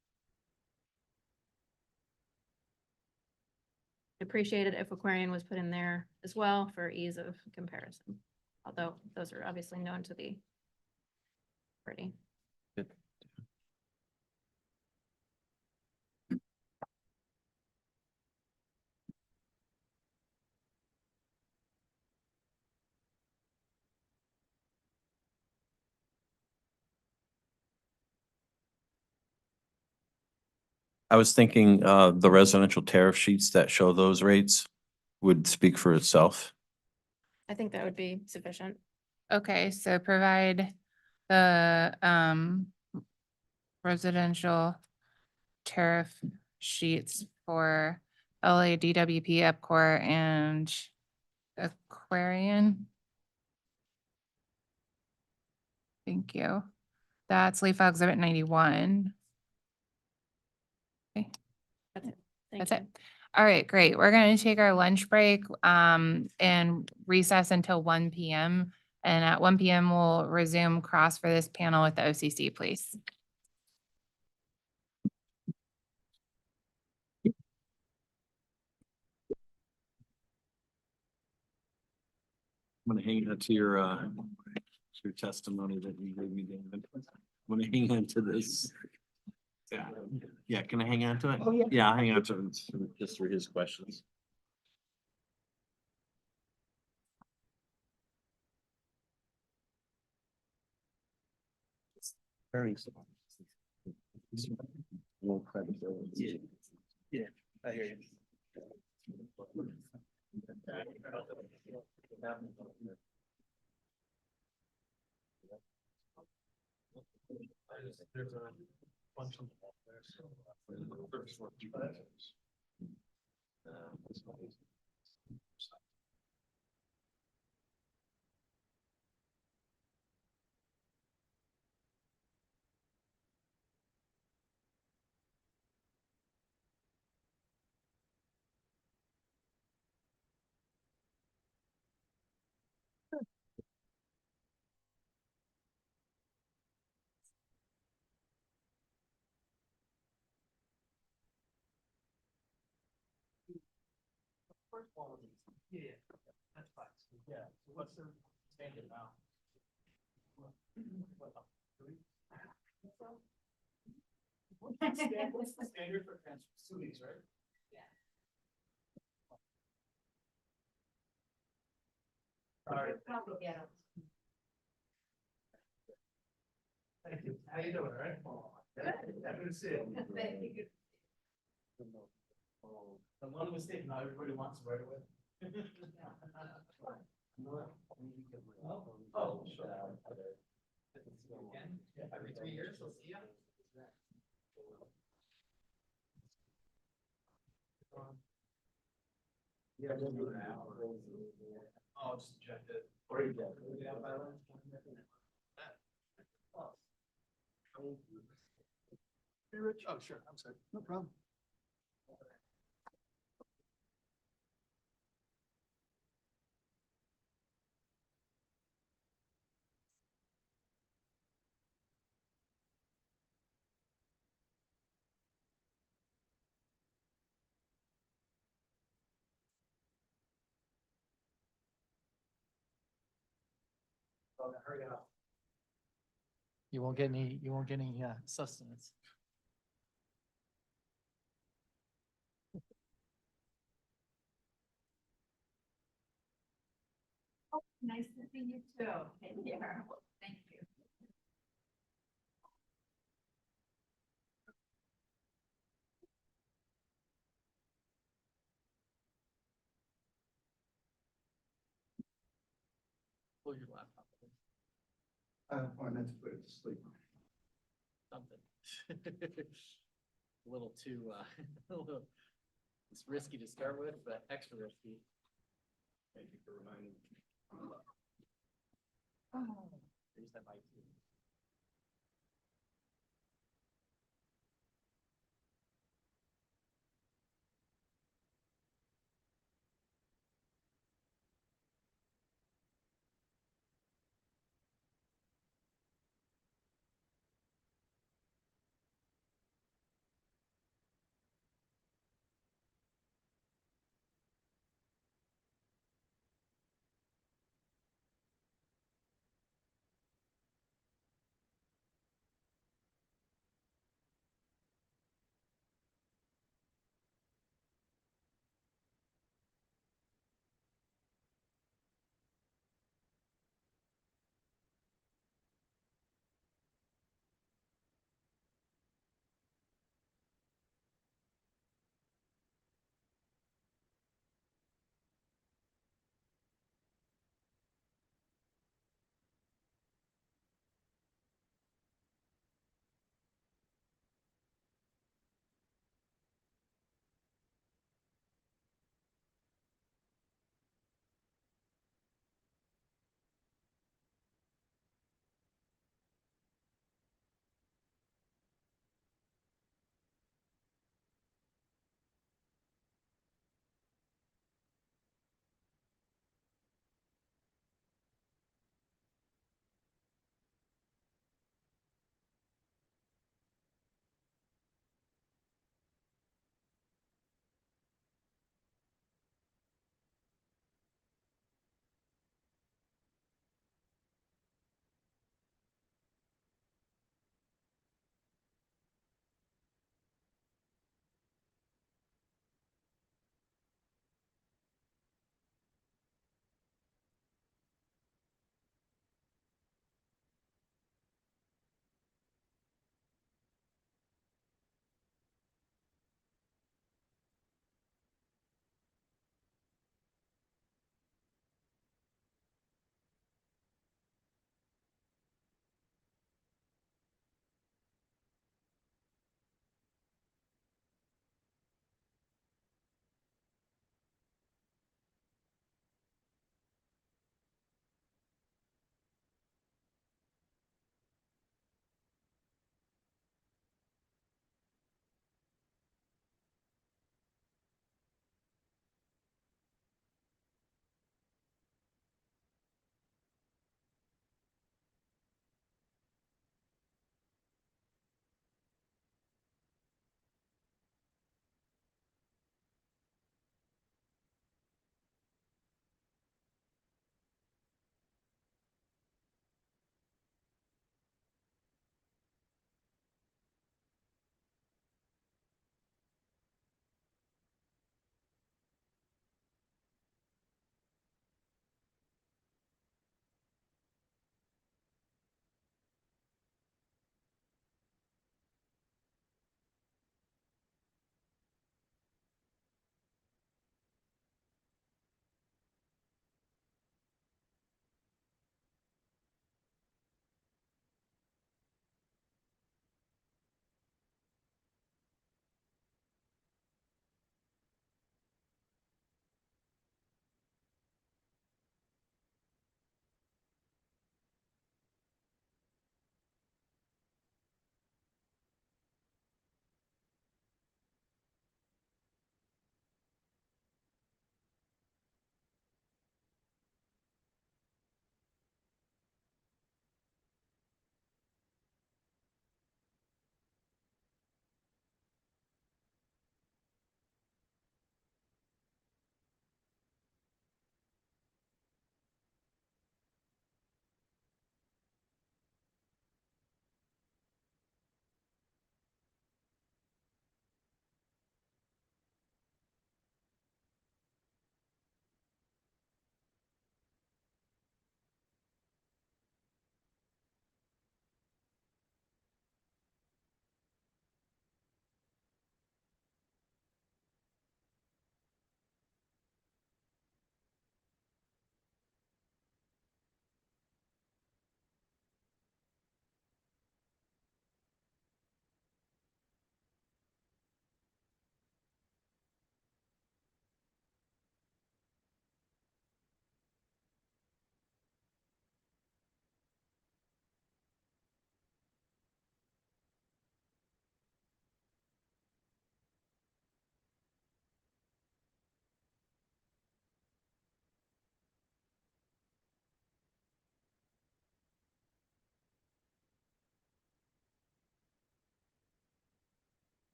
Appreciate it if Aquarian was put in there as well for ease of comparison, although those are obviously known to the party. I was thinking the residential tariff sheets that show those rates would speak for itself. I think that would be sufficient. Okay, so provide the residential tariff sheets for LADWP, EPCOR, and Aquarian. Thank you. That's late file exhibit 91. Okay. That's it. That's it. All right, great. We're going to take our lunch break and recess until 1 p.m. And at 1 p.m. we'll resume cross for this panel with the OCC, please. I'm gonna hang on to your testimony that you gave me, David. I'm gonna hang on to this. Yeah, yeah, can I hang on to it? Oh, yeah. Yeah, I'll hang on to it just for his questions. Very. Yeah, I hear you. There's a bunch of them up there, so. Yeah, that's fine. Yeah, so what's the standard now? What's the standard for facilities, right? All right. Thank you. How you doing, all right? Good to see you. The one mistake, not everybody wants right away. Oh, sure. Every 3 years, we'll see you. Yeah. Oh, just check it. Or you get. Hey, Rich. Oh, sure. I'm sorry. No problem. Hurry up. You won't get any, sustenance. Nice to see you too. Thank you. Thank you. Pull your laptop. I meant to put it to sleep. Something. A little too, it's risky to start with, but extra risky. Thank you for reminding me. Oh. There's that mic too.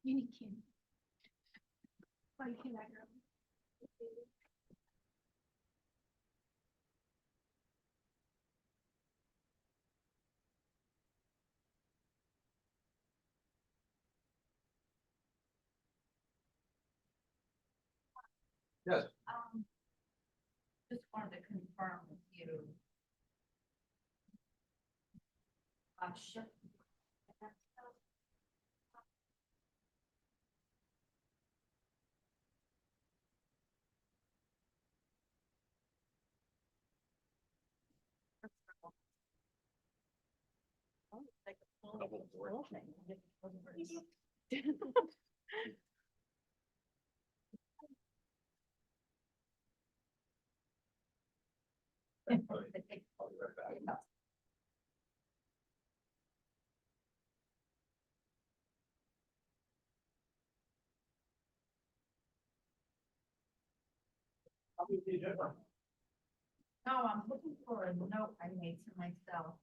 You need Kim. Why can't I go? Yes. Just wanted to confirm with you. Sure. No, I'm looking for a note I made to myself.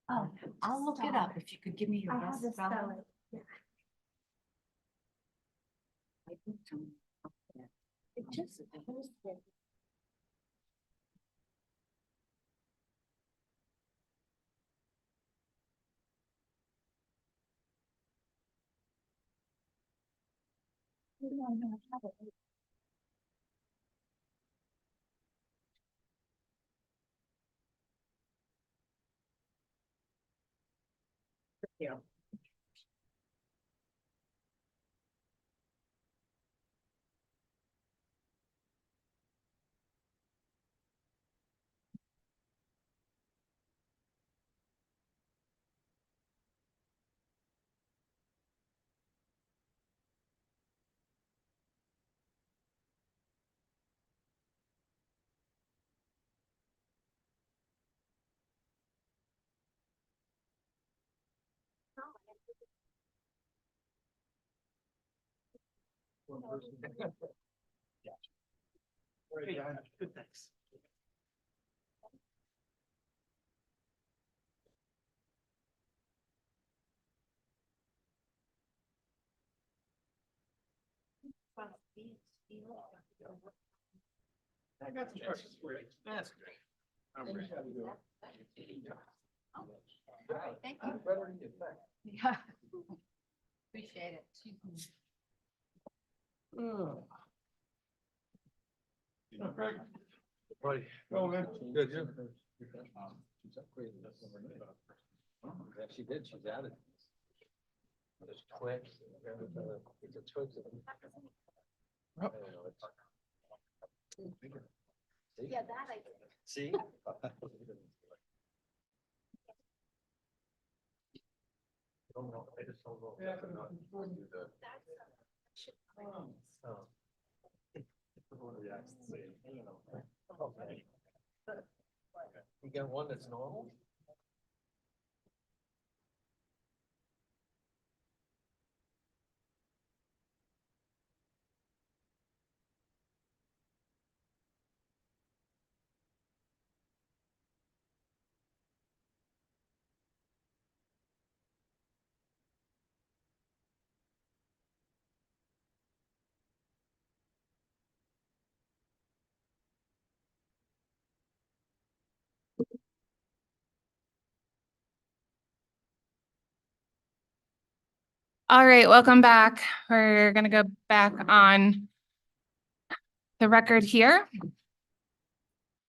Oh, I'll look it up if you could give me your best spelling. It just. Yeah. Good, thanks. I got some questions for you. That's great. I'm ready. All right, thank you. Better than you think. Yeah. Appreciate it. Greg. Buddy. Oh, man. Good, you? Yeah, she did. She's added. There's clicks. It's a twig. Yeah, that I. See? Don't know. I just don't know. Yeah. You got one that's normal? All right, welcome back. We're gonna go back on the record here.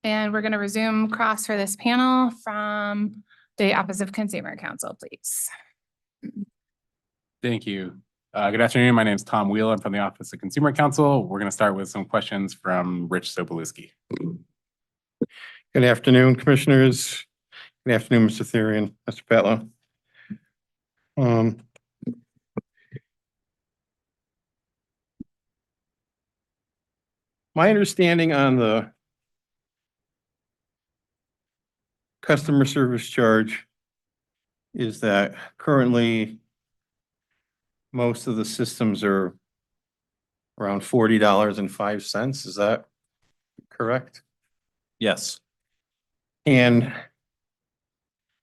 And we're gonna resume cross for this panel from the Office of Consumer Counsel, please. Thank you. Good afternoon. My name is Tom Wheeler. I'm from the Office of Consumer Counsel. We're going to start with some questions from Rich Sobolewski. Good afternoon, Commissioners. Good afternoon, Mr. Therian, Mr. Petla. My understanding on the customer service charge is that currently most of the systems are around $40.05. Is that correct? Yes. And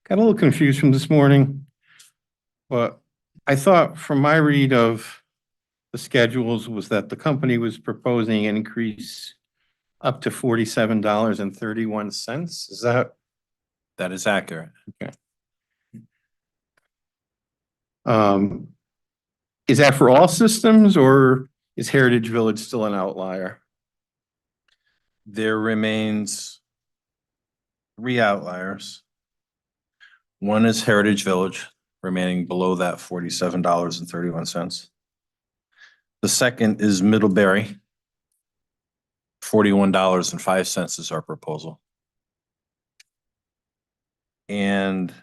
got a little confused from this morning, but I thought from my read of the schedules was that the company was proposing an increase up to $47.31. Is that? That is accurate. Okay. Is that for all systems or is Heritage Village still an outlier? There remains 3 outliers. One is Heritage Village, remaining below that $47.31. The second is Middlebury. $41.05 is our proposal. And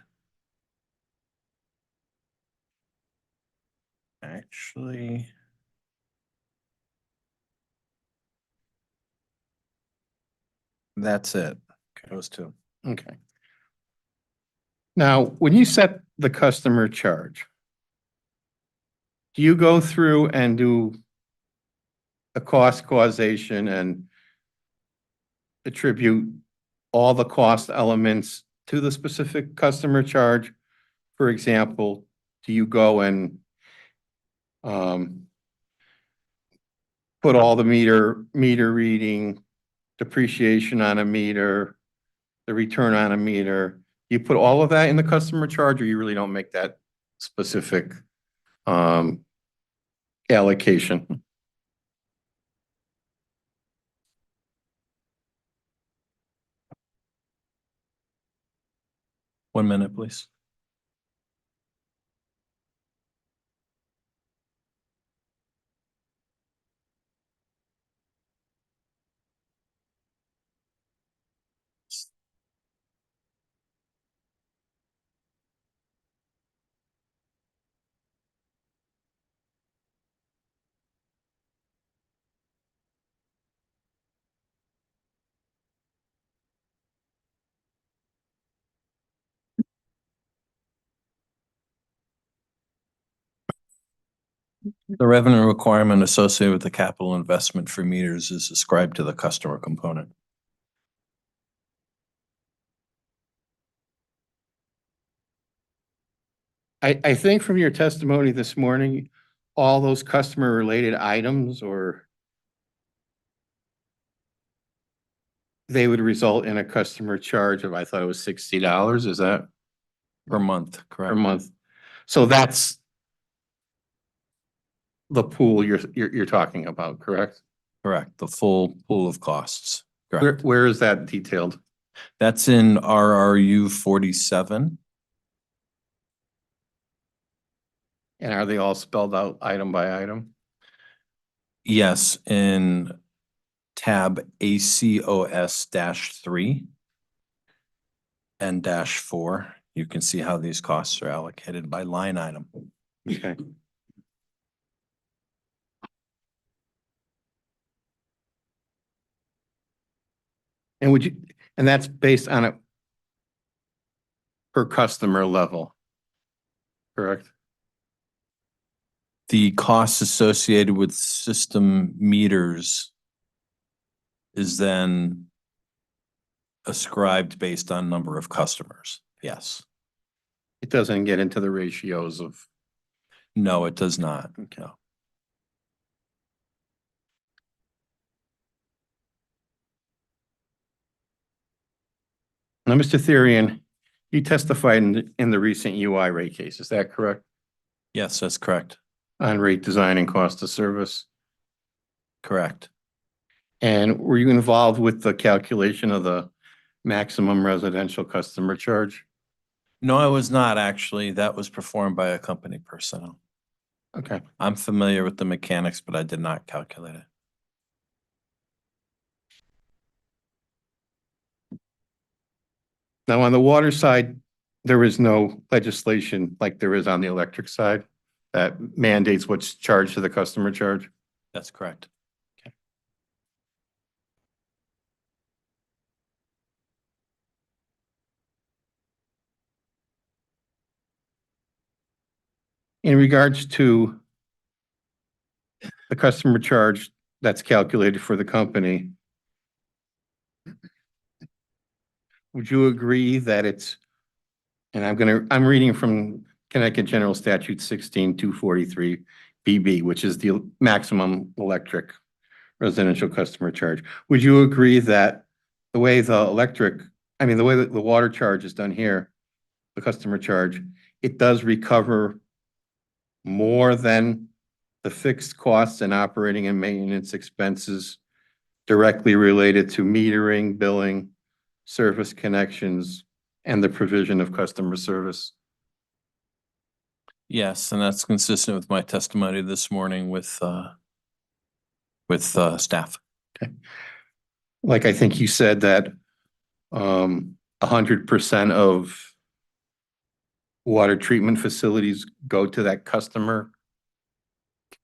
actually, that's it. Those two. Okay. Now, when you set the customer charge, do you go through and do a cost causation and attribute all the cost elements to the specific customer charge? For example, do you go and put all the meter reading, depreciation on a meter, the return on a meter? You put all of that in the customer charge, or you really don't make that specific allocation? One minute, please. The revenue requirement associated with the capital investment for meters is ascribed to the customer component. I think from your testimony this morning, all those customer related items, or they would result in a customer charge of, I thought it was $60. Is that Per month, correct? per month? So that's the pool you're talking about, correct? Correct. The full pool of costs. Correct. Where is that detailed? That's in RRU 47. And are they all spelled out item by item? Yes, in tab ACOS-3 and -4, you can see how these costs are allocated by line item. Okay. And and that's based on a per customer level, correct? The costs associated with system meters is then ascribed based on number of customers. Yes. It doesn't get into the ratios of. No, it does not. Okay. No. Now, Mr. Therian, you testified in the recent UI rate case, is that correct? Yes, that's correct. on rate design and cost of service? Correct. And were you involved with the calculation of the maximum residential customer charge? No, I was not actually. That was performed by a company personnel. Okay. I'm familiar with the mechanics, but I did not calculate it. Now, on the water side, there is no legislation like there is on the electric side that mandates what's charged to the customer charge? That's correct. In regards to the customer charge that's calculated for the company, would you agree that it's, and I'm reading from Connecticut General Statute 16243 BB, which is the maximum electric residential customer charge. Would you agree that the way the the way that the water charge is done here, the customer charge, it does recover more than the fixed costs and operating and maintenance expenses directly related to metering, billing, service connections, and the provision of customer service? Yes, and that's consistent with my testimony this morning with staff. Okay. Like I think you said that 100% of water treatment facilities go to that customer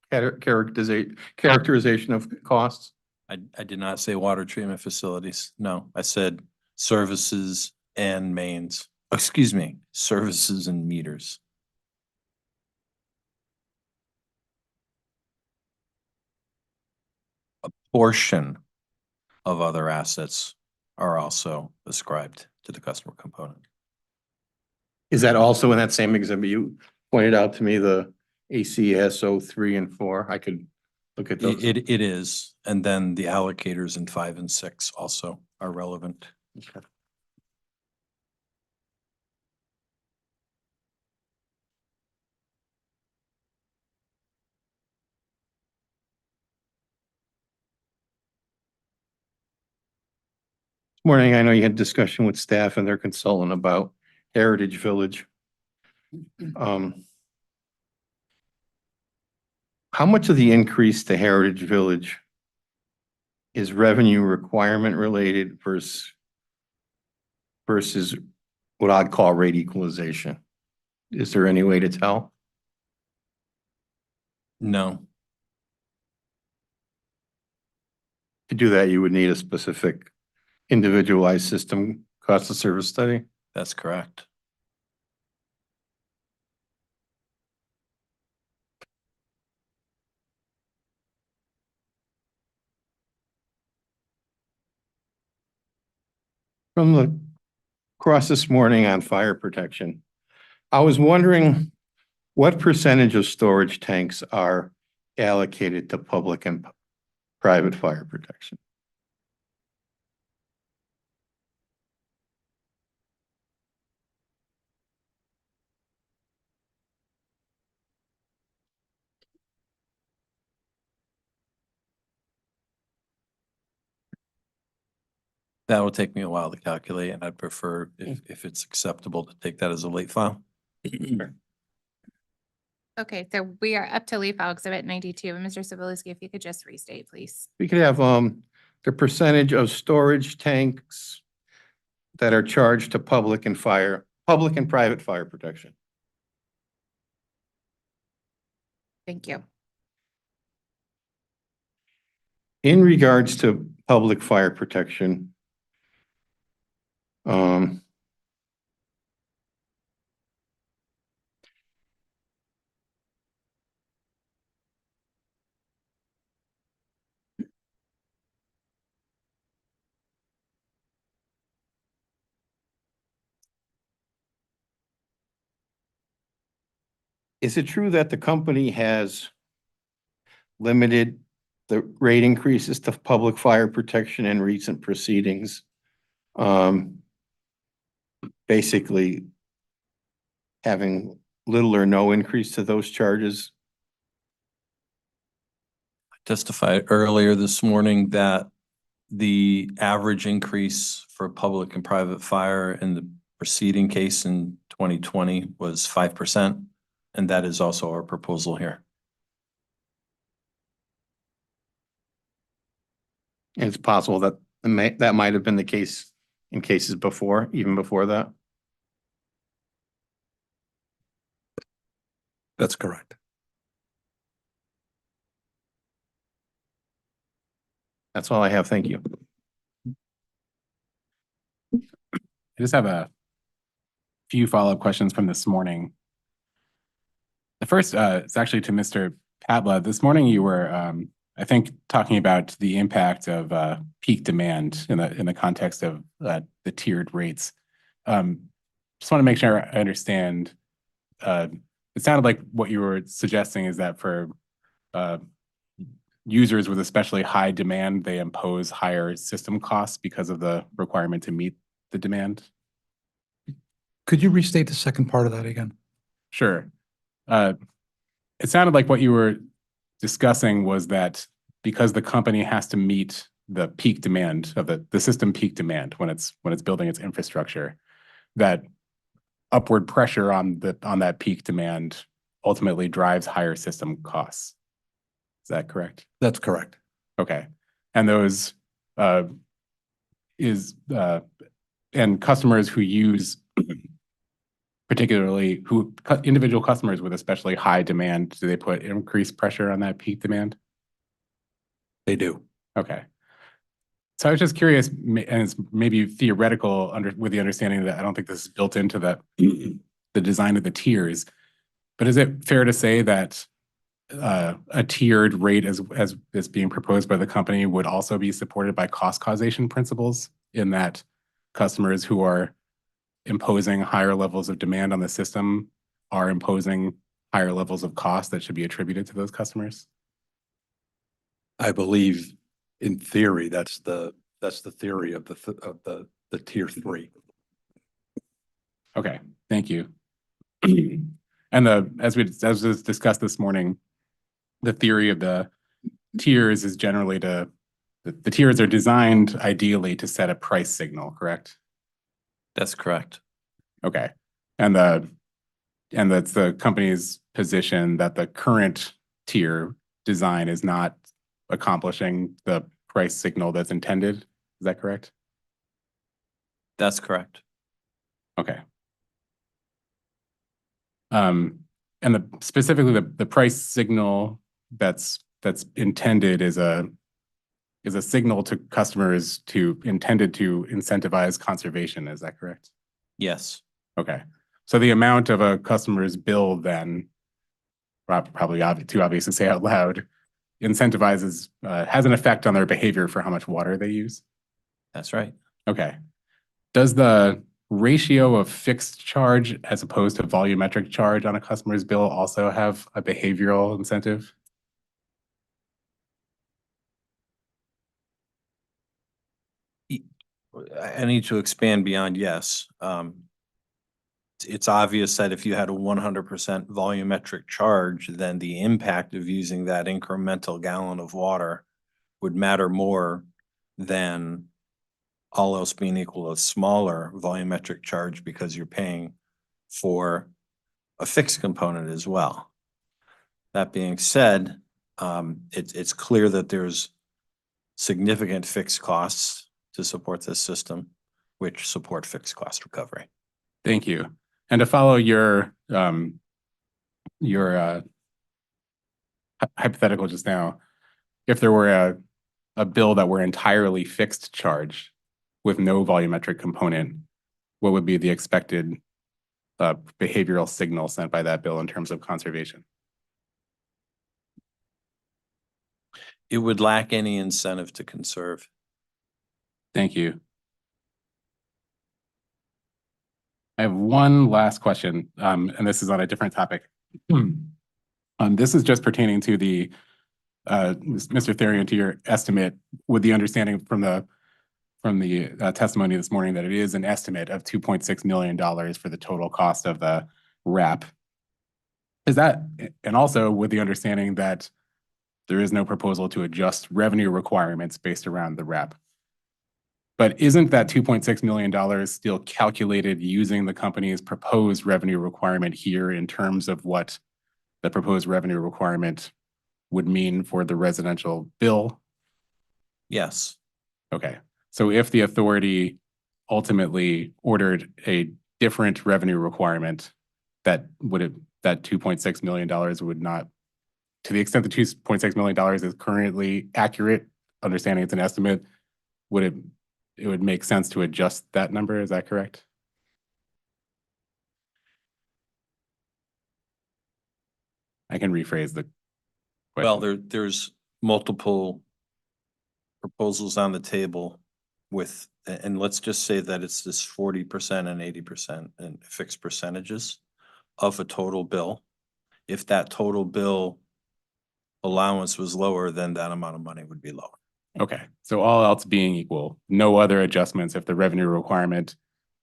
characterization of costs? I did not say water treatment facilities. No, I said services and mains. Excuse me, services and meters. A portion of other assets are also ascribed to the customer component. Is that also in that same exhibit? You pointed out to me the ACSO 3 and 4. I could look at those. It is, and then the allocators in 5 and 6 also are relevant. Okay. Morning, I know you had discussion with staff and their consultant about Heritage Village. How much of the increase to Heritage Village is revenue requirement related versus what I'd call rate equalization? Is there any way to tell? No, To do that, you would need a specific individualized system cost of service study. that's correct. From the cross this morning on fire protection, I was wondering what percentage of storage tanks are allocated to public and private fire protection? That will take me a while to calculate, and I'd prefer if it's acceptable to take that as a late file. Okay, so we are up to leaf file exhibit 92. And Mr. Sobolewski, if you could just restate, please. We could have the percentage of storage tanks that are charged to public and private fire protection. Thank you. In regards to public fire protection, is it true that the company has limited the rate increases to public fire protection in recent proceedings? Basically having little or no increase to those charges? Testified earlier this morning that the average increase for public and private fire in the preceding case in 2020 was 5%. And that is also our proposal here. And it's possible that that might have been the case in cases before, even before that? That's correct. That's all I have. Thank you. I just have a few follow-up questions from this morning. The first is actually to Mr. Patla. This morning you were, I think, talking about the impact of peak demand in the context of the tiered rates. Just want to make sure I understand. It sounded like what you were suggesting is that for users with especially high demand, they impose higher system costs because of the requirement to meet the demand. Could you restate the second part of that again? Sure. It sounded like what you were discussing was that because the company has to meet the peak demand of the system peak demand when it's building its infrastructure, that upward pressure on that peak demand ultimately drives higher system costs. Is that correct? That's correct. Okay. And those and customers who use particularly individual customers with especially high demand, do they put increased pressure on that peak demand? They do. Okay. So I was just curious, and it's maybe theoretical with the understanding that I don't think this is built into the design of the tiers, but is it fair to say that a tiered rate as being proposed by the company would also be supported by cost causation principles, in that customers who are imposing higher levels of demand on the system are imposing higher levels of cost that should be attributed to those customers? I believe in theory, that's the theory of the tier 3. Okay, thank you. And as was discussed this morning, the theory of the tiers is generally the tiers are designed ideally to set a price signal, correct? That's correct. Okay. And that's the company's position that the current tier design is not accomplishing the price signal that's intended. Is that correct? That's correct. Okay. And specifically the price signal that's intended is a signal to customers intended to incentivize conservation. Is that correct? Yes. Okay. So the amount of a customer's bill then, probably too obvious to say out loud, incentivizes, has an effect on their behavior for how much water they use? That's right. Okay. Does the ratio of fixed charge as opposed to volumetric charge on a customer's bill also have a behavioral incentive? I need to expand beyond yes. It's obvious that if you had a 100% volumetric charge, then the impact of using that incremental gallon of water would matter more than, all else being equal, a smaller volumetric charge, because you're paying for a fixed component as well. That being said, it's clear that there's significant fixed costs to support this system, which support fixed cost recovery. Thank you. And to follow your hypothetical just now, if there were a bill that were entirely fixed charge with no volumetric component, what would be the expected behavioral signal sent by that bill in terms of conservation? It would lack any incentive to conserve. Thank you. I have one last question, and this is on a different topic. This is just pertaining to the, Mr. Therian, to your estimate, with the understanding from the testimony this morning that it is an estimate of $2.6 million for the total cost of the wrap. Is that, and also with the understanding that there is no proposal to adjust revenue requirements based around the REP. But isn't that $2.6 million still calculated using the company's proposed revenue requirement here in terms of what the proposed revenue requirement would mean for the residential bill? Yes, Okay, so if the authority ultimately ordered a different revenue requirement, that $2.6 million would not, to the extent the $2.6 million is currently accurate, understanding it's an estimate, it would make sense to adjust that number, is that correct? I can rephrase the well, question. there's multiple proposals on the table with, and let's just say that it's this 40% and 80% and fixed percentages of a total bill. If that total bill allowance was lower, then that amount of money would be lower. Okay, so all else being equal, no other adjustments if the revenue requirement,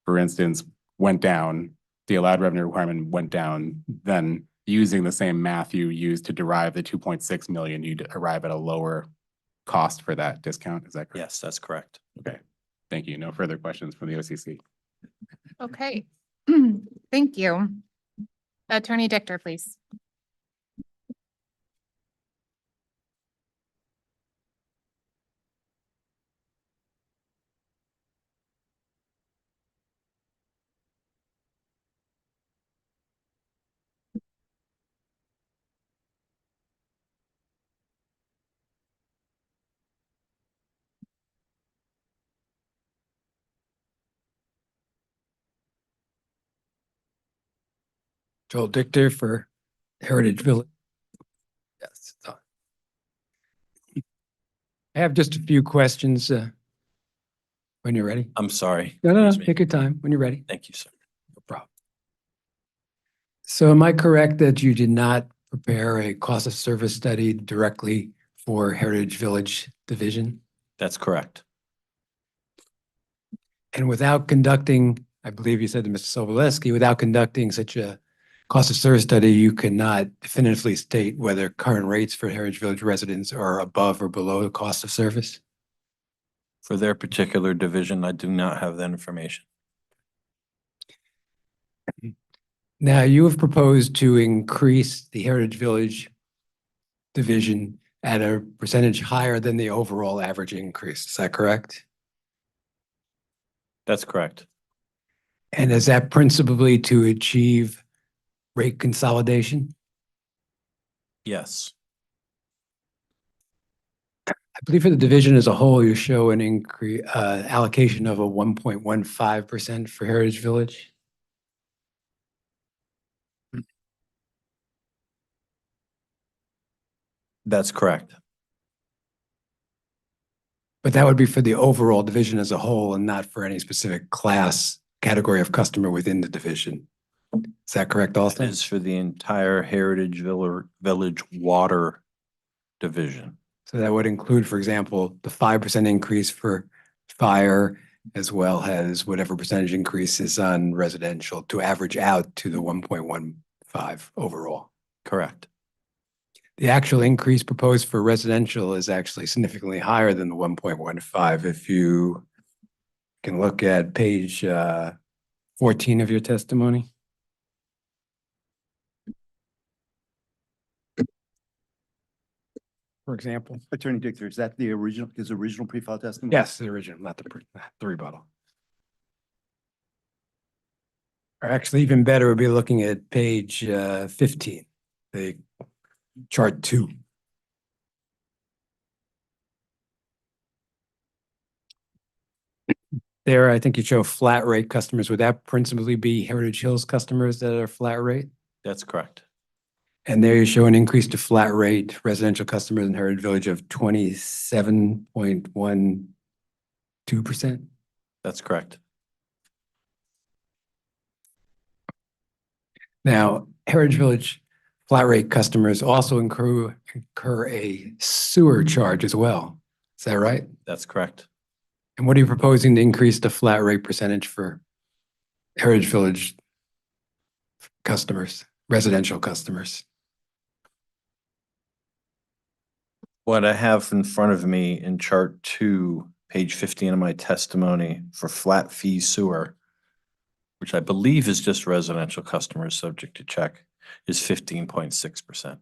for instance, went down, the allowed revenue requirement went down, then using the same math you used to derive the 2.6 million, you'd arrive at a lower cost for that discount, is that correct? Yes, that's correct. Okay, thank you. No further questions from the OCC. Okay, thank you. Attorney Dichter, please. Joel Dichter for Heritage Village. Yes. I have just a few questions when you're ready. I'm sorry. No, Excuse me. take your time when you're ready. Thank you, sir. No problem. So am I correct that you did not prepare a cost of service study directly for Heritage Village Division? That's correct. And without conducting, I believe you said to Mr. Sobolewski, without conducting such a cost of service study, you cannot definitively state whether current rates for Heritage Village residents are above or below the cost of service? For their particular division, I do not have that information. Now, you have proposed to increase the Heritage Village division at a percentage higher than the overall average increase. Is that correct? That's correct. And is that principally to achieve rate consolidation? Yes, I believe for the division as a whole, you show an increase, allocation of a 1.15% for Heritage Village. that's correct. But that would be for the overall division as a whole and not for any specific class, category of customer within the division. Is that correct also? That is for the entire Heritage Village Water Division. So that would include, for example, the 5% increase for fire, as well as whatever percentage increase is on residential to average out to the 1.15 overall. Correct. The actual increase proposed for residential is actually significantly higher than the 1.15. If you can look at page 14 of your testimony. For example. Attorney Dichter, is that the original pre-file testimony? Yes, the original, not the rebuttal. Or actually, even better would be looking at page 15, the chart 2. There, I think you show flat rate customers. Would that principally be Heritage Hills customers that are flat rate? That's correct. And there you show an increase to flat rate residential customers in Heritage Village of 27.12%. That's correct. Now, Heritage Village flat rate customers also incur a sewer charge as well. Is that right? That's correct. And what are you proposing to increase the flat rate percentage for Heritage Village customers? residential customers. What I have in front of me in chart 2, page 15 of my testimony for flat fee sewer, which I believe is just residential customers subject to check, is 15.6%.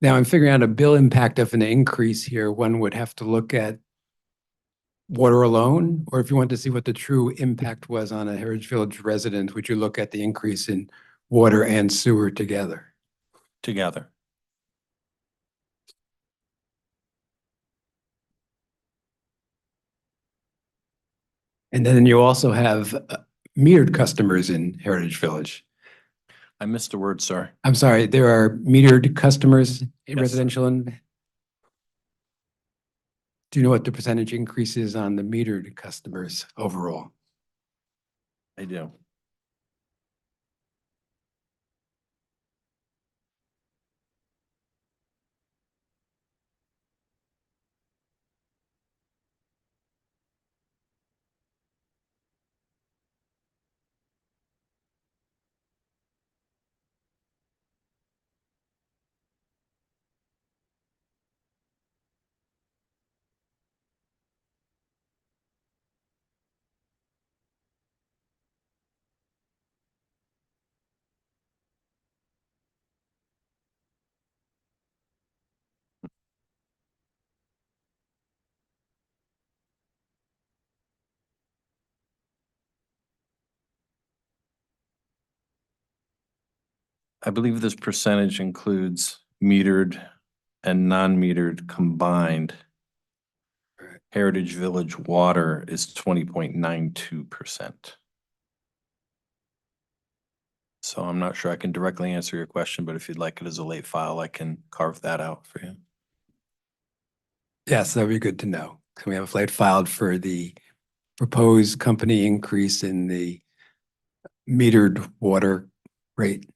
Now I'm figuring out a bill impact of an increase here. One would have to look at water alone, or if you want to see what the true impact was on a Heritage Village resident, would you look at the increase in water and sewer together? Together. And then you also have metered customers in Heritage Village. I missed a word, sir. I'm sorry, there are metered customers in Yes, sir. residential and do you know what the percentage increase is on the metered customers overall? I do. I believe this percentage includes metered and non-metered combined. Heritage Village water is 20.92%. So I'm not sure I can directly answer your question, but if you'd like it as a late file, I can carve that out for you. Yes, that would be good to know. Can we have a flight filed for the proposed company increase in the metered water rate?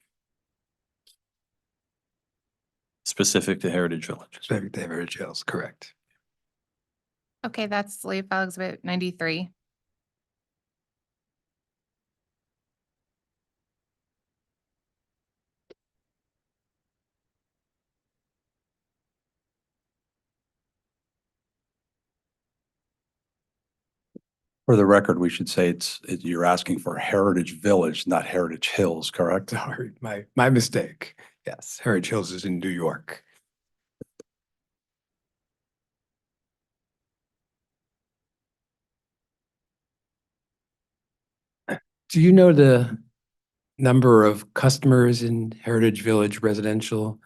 Specific to Heritage Village. Specific to Heritage Hills, correct. Okay, that's late file exhibit 93. For the record, we should say you're asking for Heritage Village, not Heritage Hills, correct? Sorry, my mistake. Yes, Heritage Hills is in New York. Do you know the number of customers in Heritage Village residential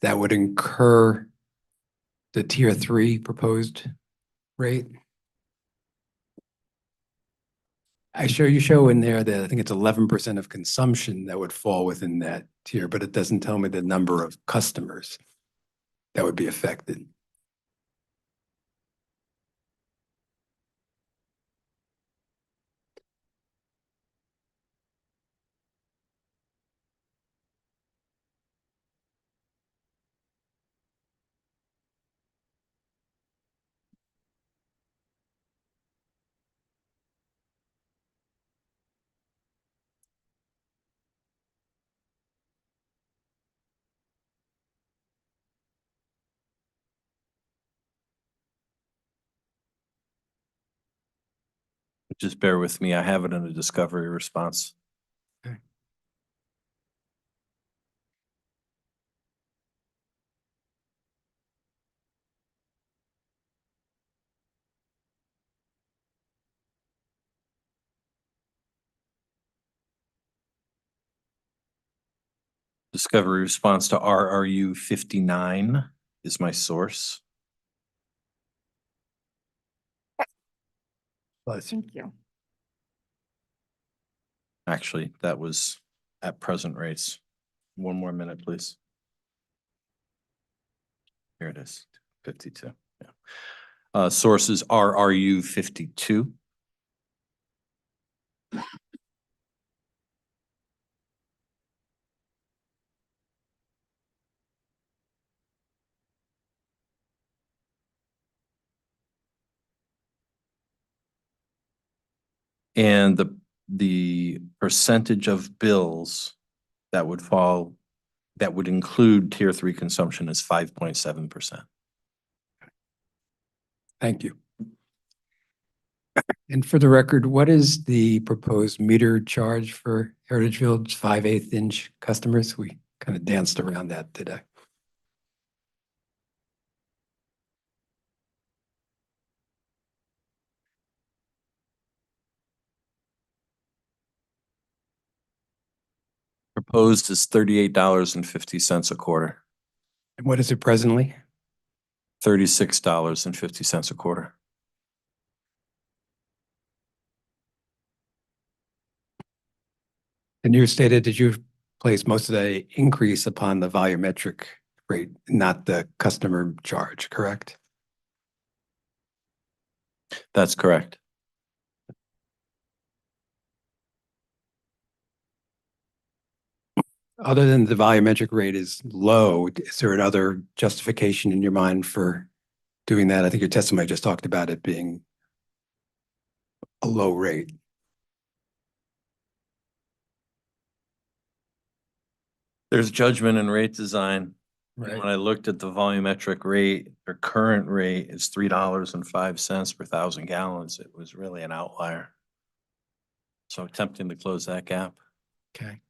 that would incur the tier 3 proposed rate? You show in there that I think it's 11% of consumption that would fall within that tier, but it doesn't tell me the number of customers that would be affected. Just bear with me. I have it in a discovery response. Okay. Discovery response to RRU 59 is my source. Thank you. Actually, that was at present rates. One more minute, please. Here it is, 52. Yeah. Source is RRU 52. And the percentage of bills that would fall, that would include tier 3 consumption is 5.7%. Thank you. And for the record, what is the proposed meter charge for Heritage Village 5/8 inch customers? We kind of danced around that today. Proposed is $38.50 a quarter, And what is it presently? $36.50 a quarter. And you stated that you've placed most of the increase upon the volumetric rate, not the customer charge, correct? That's correct. Other than the volumetric rate is low, is there another justification in your mind for doing that? I think your testimony just talked about it being a low rate. There's judgment in rate design. Right. When I looked at the volumetric rate, their current rate is $3.05 per 1,000 gallons. It was really an outlier. So attempting to close that gap. Okay.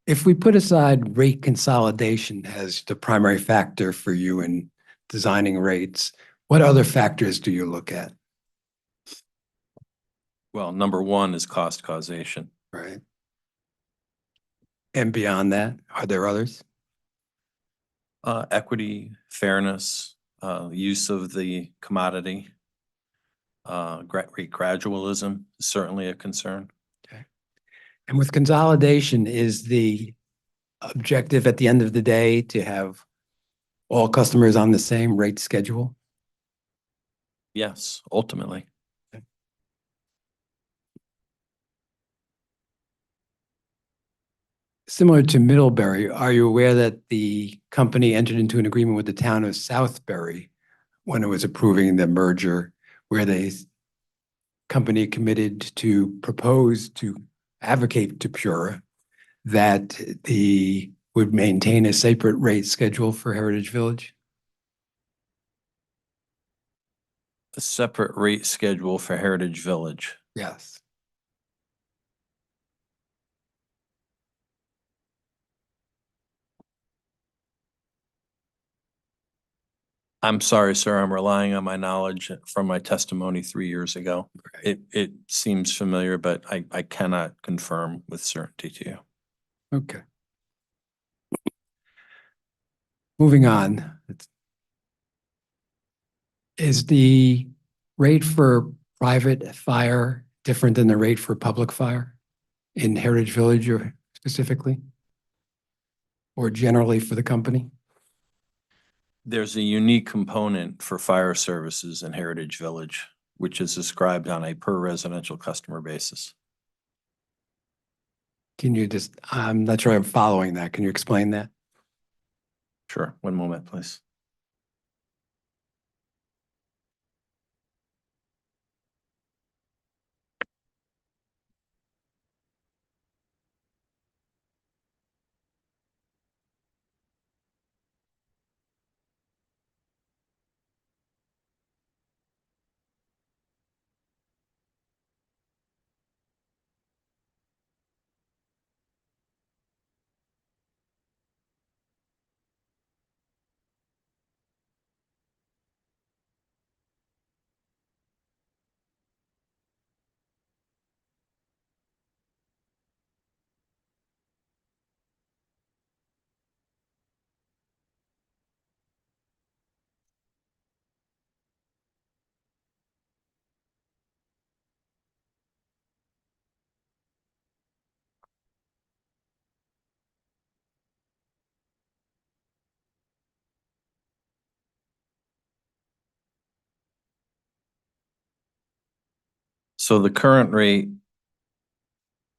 If we put aside rate consolidation as the primary factor for you in designing rates, what other factors do you look at? Well, number one is cost causation. Right. And beyond that, are there others? Equity, fairness, use of the commodity. Rate gradualism is certainly a concern. And with consolidation, is the objective at the end of the day to have all customers on the same rate schedule? Yes, ultimately. Similar to Middlebury, are you aware that the company entered into an agreement with the town of Southbury when it was approving the merger, where the company committed to propose to advocate to Pura that the would maintain a separate rate schedule for Heritage Village? A separate rate schedule for Heritage Village. Yes. I'm sorry, sir. I'm relying on my knowledge from my testimony 3 years ago. It seems familiar, but I cannot confirm with certainty to you. Okay. Moving on. Is the rate for private fire different than the rate for public fire in Heritage Village or specifically? Or generally for the company? There's a unique component for fire services in Heritage Village, which is described on a per residential customer basis. Can you just, I'm not sure I'm following that. Can you explain that? Sure. One moment, please. So the current rate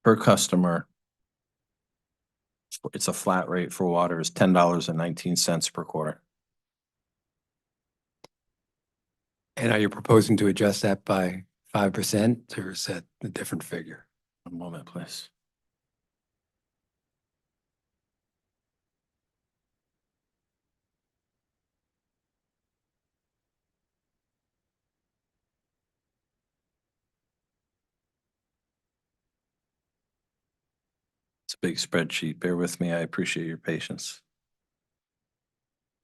per customer, it's a flat rate for water, is $10.19 per quarter. And are you proposing to adjust that by 5% or is that a different figure? One moment, please. It's a big spreadsheet. Bear with me. I appreciate your patience.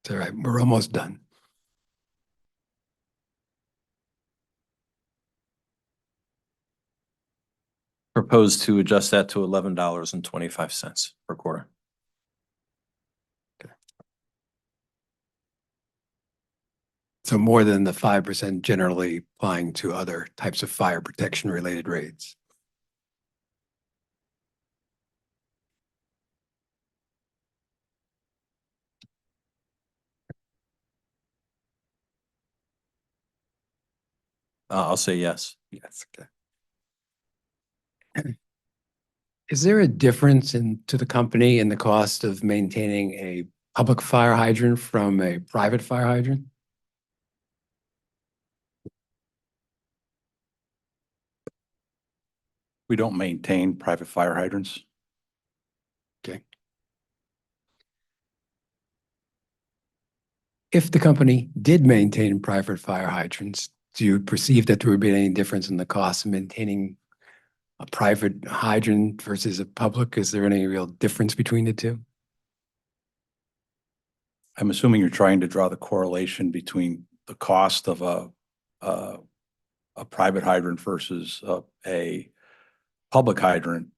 It's all right. We're almost done. Propose to adjust that to $11.25 per quarter. So more than the 5% generally applying to other types of fire protection related rates. I'll say yes. Yes, okay. Is there a difference to the company in the cost of maintaining a public fire hydrant from a private fire hydrant? We don't maintain private fire hydrants. Okay. If the company did maintain private fire hydrants, do you perceive that there would be any difference in the cost of maintaining a private hydrant versus a public? Is there any real difference between the two? I'm assuming you're trying to draw the correlation between the cost of a private hydrant versus a public hydrant.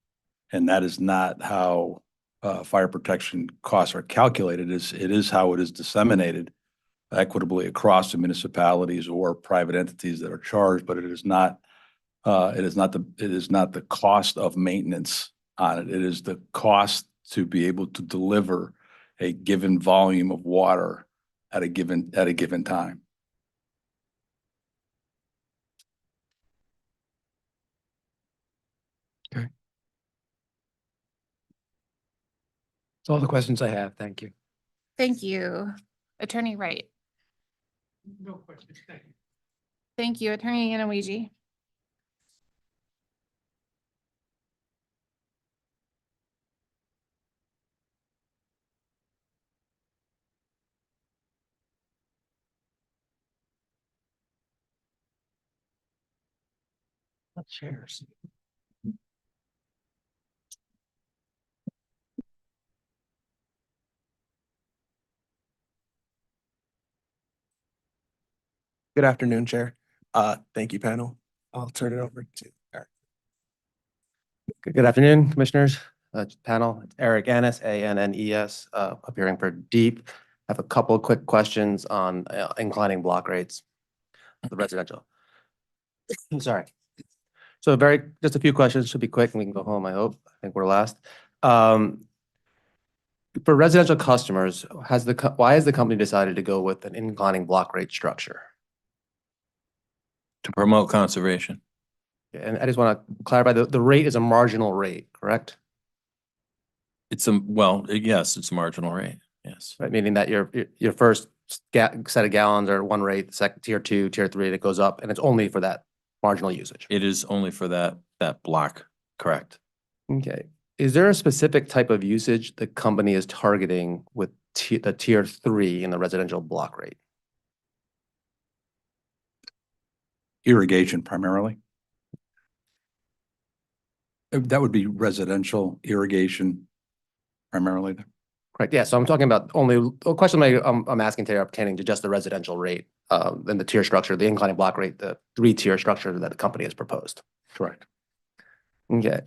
And that is not how fire protection costs are calculated. It is how it is disseminated equitably across the municipalities or private entities that are charged, but it is not the cost of maintenance on it. It is the cost to be able to deliver a given volume of water at a given time. Okay. That's all the questions I have. Thank you. Thank you. Attorney Wright. No questions. Thank you. Thank you, Attorney Inoue. Chairs. Good afternoon, Chair. Thank you, panel. I'll turn it over to Eric. Good afternoon, Commissioners, panel. It's Eric Annis, ANNES, appearing for DEEP. I have a couple of quick questions on inclining block rates, the residential. I'm sorry. So just a few questions, should be quick and we can go home, I hope. I think we're last. For residential customers, why has the company decided to go with an inclining block rate structure? To promote conservation. And I just want to clarify, the rate is a marginal rate, correct? Yes, it's a marginal rate. Yes. Right, meaning that your first set of gallons are one rate, the second tier 2, tier 3, that goes up, and it's only for that marginal usage. It is only for that block, correct? Okay. Is there a specific type of usage the company is targeting with the tier 3 in the residential block rate? Irrigation primarily. That would be residential irrigation primarily. Correct. Yeah. So I'm talking about a question I'm asking today are pertaining to just the residential rate and the tier structure, the inclining block rate, the 3-tier structure that the company has proposed. Correct. Okay.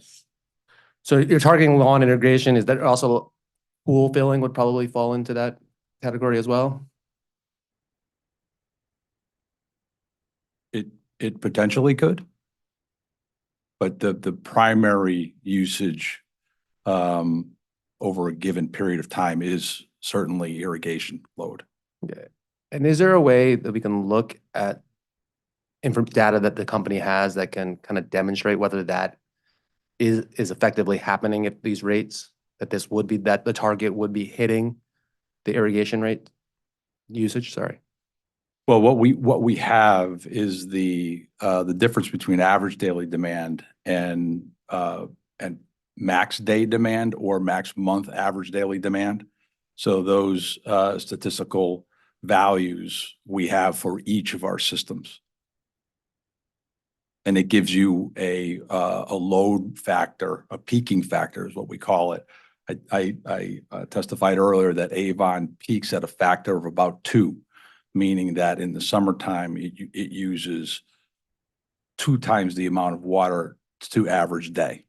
So you're targeting lawn integration. Is that also pool filling would probably fall into that category as well? It potentially could. But the primary usage over a given period of time is certainly irrigation load. Okay. And is there a way that we can look at data that the company has that can kind of demonstrate whether that is effectively happening at these rates, that the target would be hitting the irrigation rate usage? Sorry. Well, what we have is the difference between average daily demand and and max day demand or max month average daily demand. So those statistical values we have for each of our systems. And it gives you a load factor, a peaking factor is what we call it. I testified earlier that Avon peaks at a factor of about 2, meaning that in the summertime, it uses 2 times the amount of water to average day.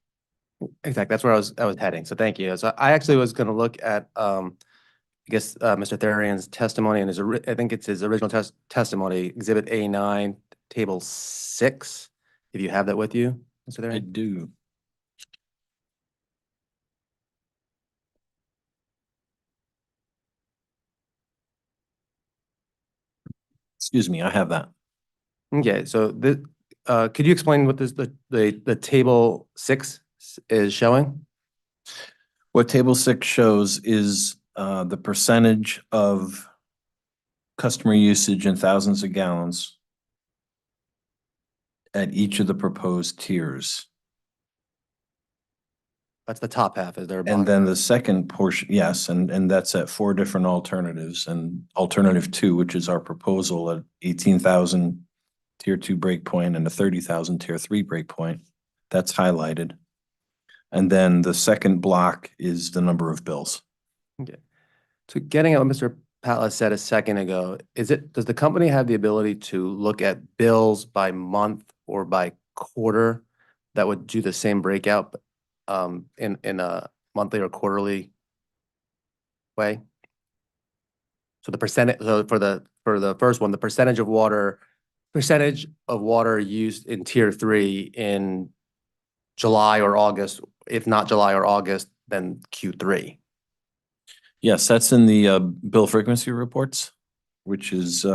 Exactly. That's where I was heading. So thank you. So I actually was going to look at, I guess, Mr. Therian's testimony and I think it's his original testimony, Exhibit A9, Table 6. If you have that with you, Mr. Therian. I do. Excuse me, I have that. Okay, so could you explain what the Table 6 is showing? What Table 6 shows is the percentage of customer usage in thousands of gallons at each of the proposed tiers. That's the top half. Is there a And then the second portion, yes, and that's at 4 different alternatives. And alternative 2, which is our proposal at 18,000 tier 2 breakpoint and a 30,000 tier 3 breakpoint, that's highlighted. And then the second block is the number of bills. Okay. So getting at what Mr. Patla said a second ago, does the company have the ability to look at bills by month or by quarter that would do the same breakout in a monthly or quarterly way? So the percentage, so for the first one, the percentage of water used in tier 3 in July or August, if not July or August, then Q3. Yes, that's in the bill frequency reports, which is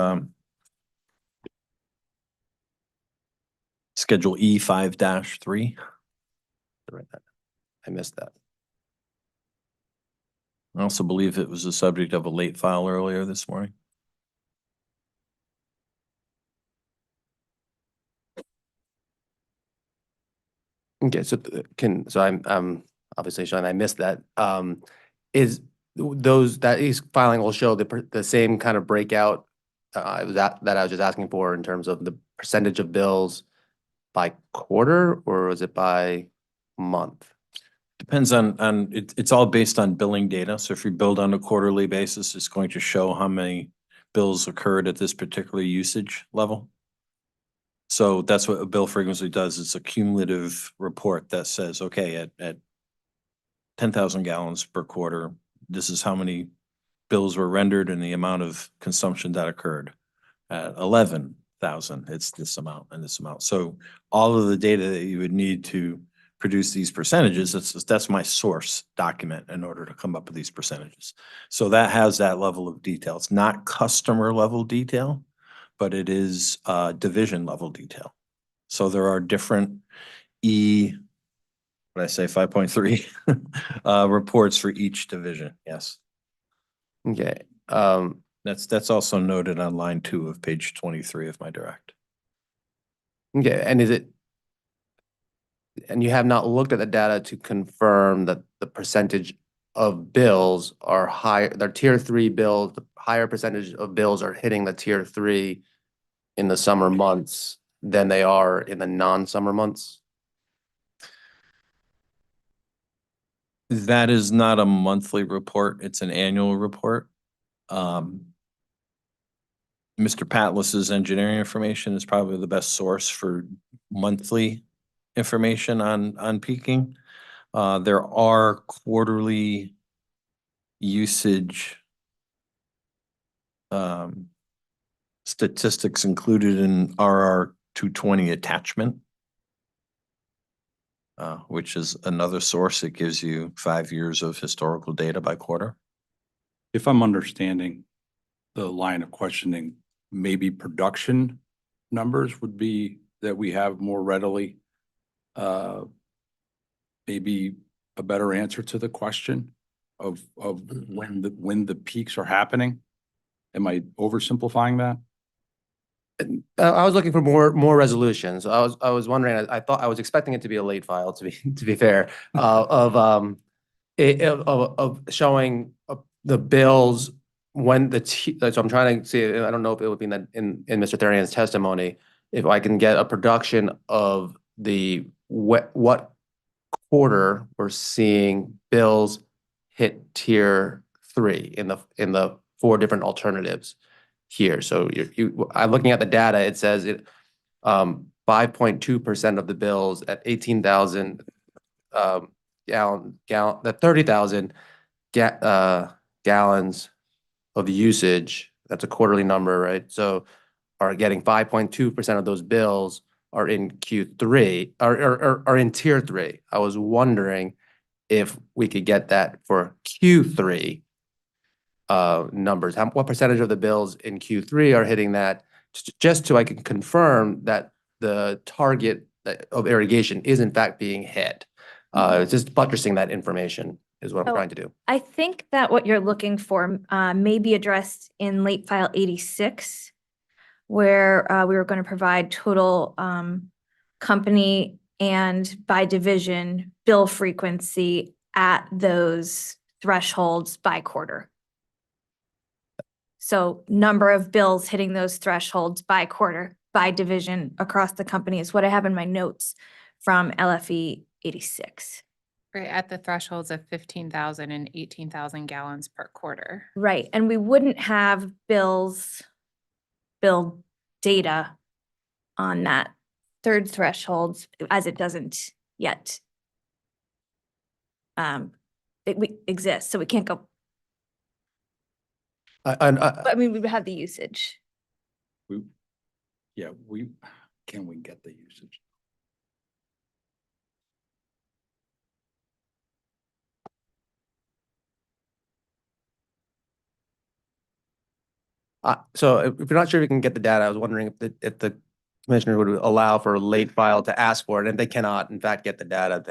Schedule E5-3. I missed that. I also believe it was the subject of a late file earlier this morning. Okay, so I'm obviously Sean, I missed that. Is that filing will show the same kind of breakout that I was just asking for in terms of the percentage of bills by quarter, or is it by month? Depends on it's all based on billing data. So if you build on a quarterly basis, it's going to show how many bills occurred at this particular usage level. So that's what a bill frequency does. It's a cumulative report that says, okay, at 10,000 gallons per quarter, this is how many bills were rendered and the amount of consumption that occurred. At 11,000, it's this amount and this amount. So all of the data that you would need to produce these percentages, that's my source document in order to come up with these percentages. So that has that level of detail. It's not customer level detail, but it is division level detail. So there are different what did I say, 5.3 reports for each division. Yes. Okay. That's also noted on line 2 of page 23 of my direct. Okay, and you have not looked at the data to confirm that the percentage of bills are higher, their tier 3 bills, the higher percentage of bills are hitting the tier 3 in the summer months than they are in the non-summer months? That is not a monthly report. It's an annual report. Mr. Patlas's engineering information is probably the best source for monthly information on peaking. There are quarterly usage statistics included in RR 220 attachment, which is another source. It gives you 5 years of historical data by quarter. If I'm understanding the line of questioning, maybe production numbers would be that we have more readily, maybe a better answer to the question of when the peaks are happening. Am I oversimplifying that? I was looking for more resolutions. I was wondering, I thought, I was expecting it to be a late file, to be, to be fair, of showing the bills when so I'm trying to see, I don't know if it would be in that, in Mr. Therian's testimony, if I can get a production of the what quarter we're seeing bills hit tier 3 in the 4 different alternatives here. So I'm looking at the data, it says 5.2% of the bills at 18,000 the 30,000 gallons of usage. That's a quarterly number, right? So are getting 5.2% of those bills are in Q3, are in tier 3. I was wondering if we could get that for Q3 numbers. What percentage of the bills in Q3 are hitting that, just so I can confirm that the target of irrigation is in fact being hit. It's just buttressing that information is what I'm Oh, trying to do. I think that what you're looking for may be addressed in late file 86, where we were going to provide total company and by division bill frequency at those thresholds by quarter. So number of bills hitting those thresholds by quarter, by division across the company is what I have in my notes from LFE 86. Right, at the thresholds of 15,000 and 18,000 gallons per quarter. Right, and we wouldn't have bill data on that third threshold as it doesn't yet exist, so we can't go, I mean, we would have the usage. Can we get the usage? So if you're not sure if you can get the data, I was wondering if the commissioner would allow for a late file to ask for it. And if they cannot, in fact, get the data,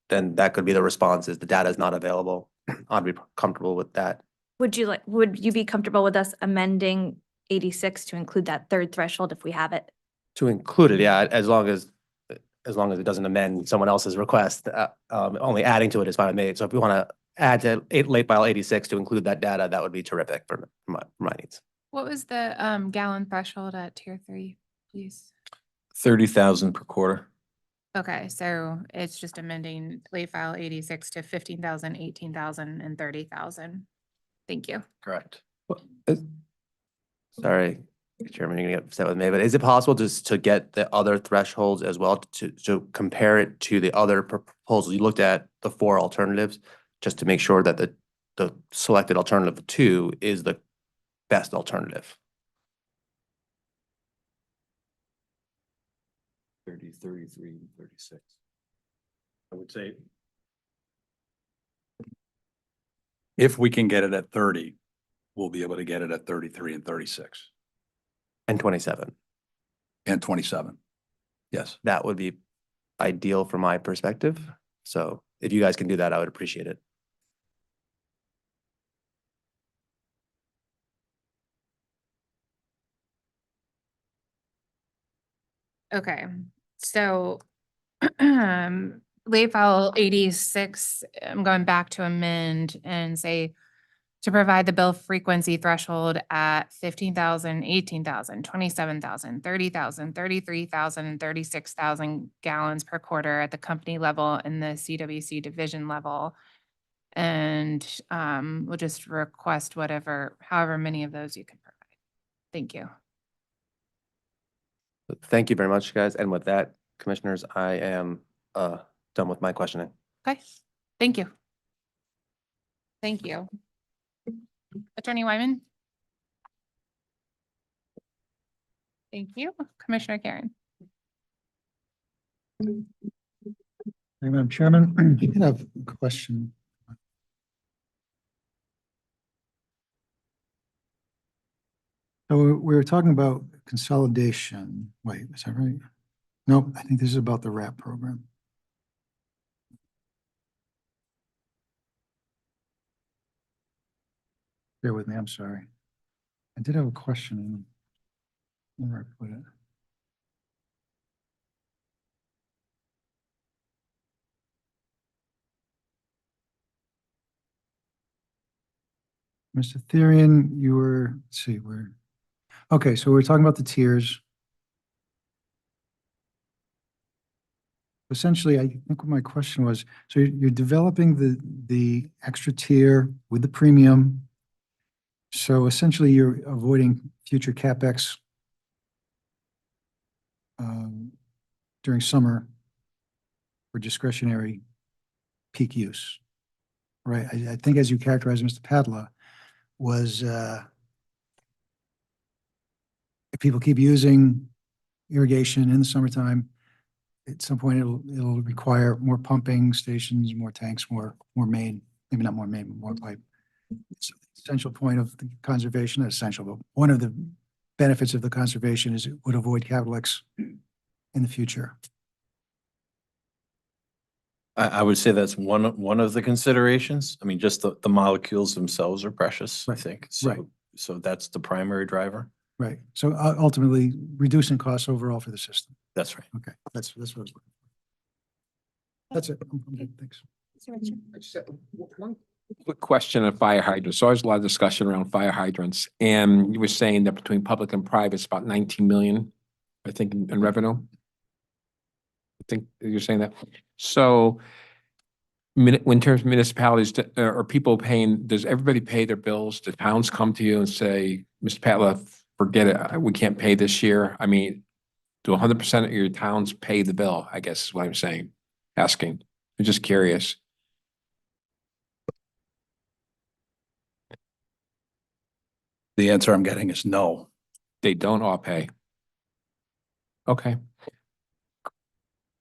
then that could be the response, is the data is not available. I'd be comfortable with that. Would you be comfortable with us amending 86 to include that third threshold if we have it? To include it, yeah, as long as it doesn't amend someone else's request, only adding to it is fine with me. So if we want to add to late file 86 to include that data, that would be terrific for my needs. What was the gallon threshold at tier 3, please? 30,000 per quarter. Okay, so it's just amending late file 86 to 15,000, 18,000, and 30,000. Thank you. Correct. Sorry, Chairman, you're gonna get upset with me, but is it possible just to get the other thresholds as well, to compare it to the other proposals? You looked at the 4 alternatives, just to make sure that the selected alternative 2 is the best alternative. 30, 33, and 36. I would say if we can get it at 30, we'll be able to get it at 33 and 36. And 27. And 27. Yes. That would be ideal from my perspective. So if you guys can do that, I would appreciate it. Okay, so late file 86, I'm going back to amend and say to provide the bill frequency threshold at 15,000, 18,000, 27,000, 30,000, 33,000, and 36,000 gallons per quarter at the company level and the CWC division level. And we'll just request however many of those you can provide. Thank you. Thank you very much, guys. And with that, commissioners, I am done with my questioning. Okay, thank you. Thank you. Attorney Wyman? Thank you. Commissioner Karen? Madam Chairman, I have a question. So we were talking about consolidation. Wait, is that right? Nope, I think this is about the RAP program. Bear with me, I'm sorry. I did have a question. Where I put it. Mr. Therian, you were, let's see, okay, so we're talking about the tiers. Essentially, I think what my question was, so you're developing the extra tier with the premium. So essentially, you're avoiding future CapEx during summer for discretionary peak use, right? I think as you characterized, Mr. Padla, was if people keep using irrigation in the summertime, at some point it'll require more pumping stations, more tanks, more main, maybe not more main, but more pipe. It's an essential point of the conservation, not essential, but one of the benefits of the conservation is it would avoid CapEx in the future. I would say that's one of the considerations. I mean, just the molecules themselves are precious, I think. Right. So that's the primary driver. Right. So ultimately reducing costs overall for the system. That's right. Okay. That's what I was looking for. That's it. I'm good. Thanks. I just have one quick question on fire hydrants. So there's a lot of discussion around fire hydrants, and you were saying that between public and private, it's about 19 million, I think, in revenue. I think you're saying that. So in terms of municipalities, are people paying, does everybody pay their bills? Do towns come to you and say, Mr. Patla, forget it, we can't pay this year? I mean, do 100% of your towns pay the bill, I guess is what I'm saying, asking. I'm just curious. The answer I'm getting is no. They don't all pay. Okay.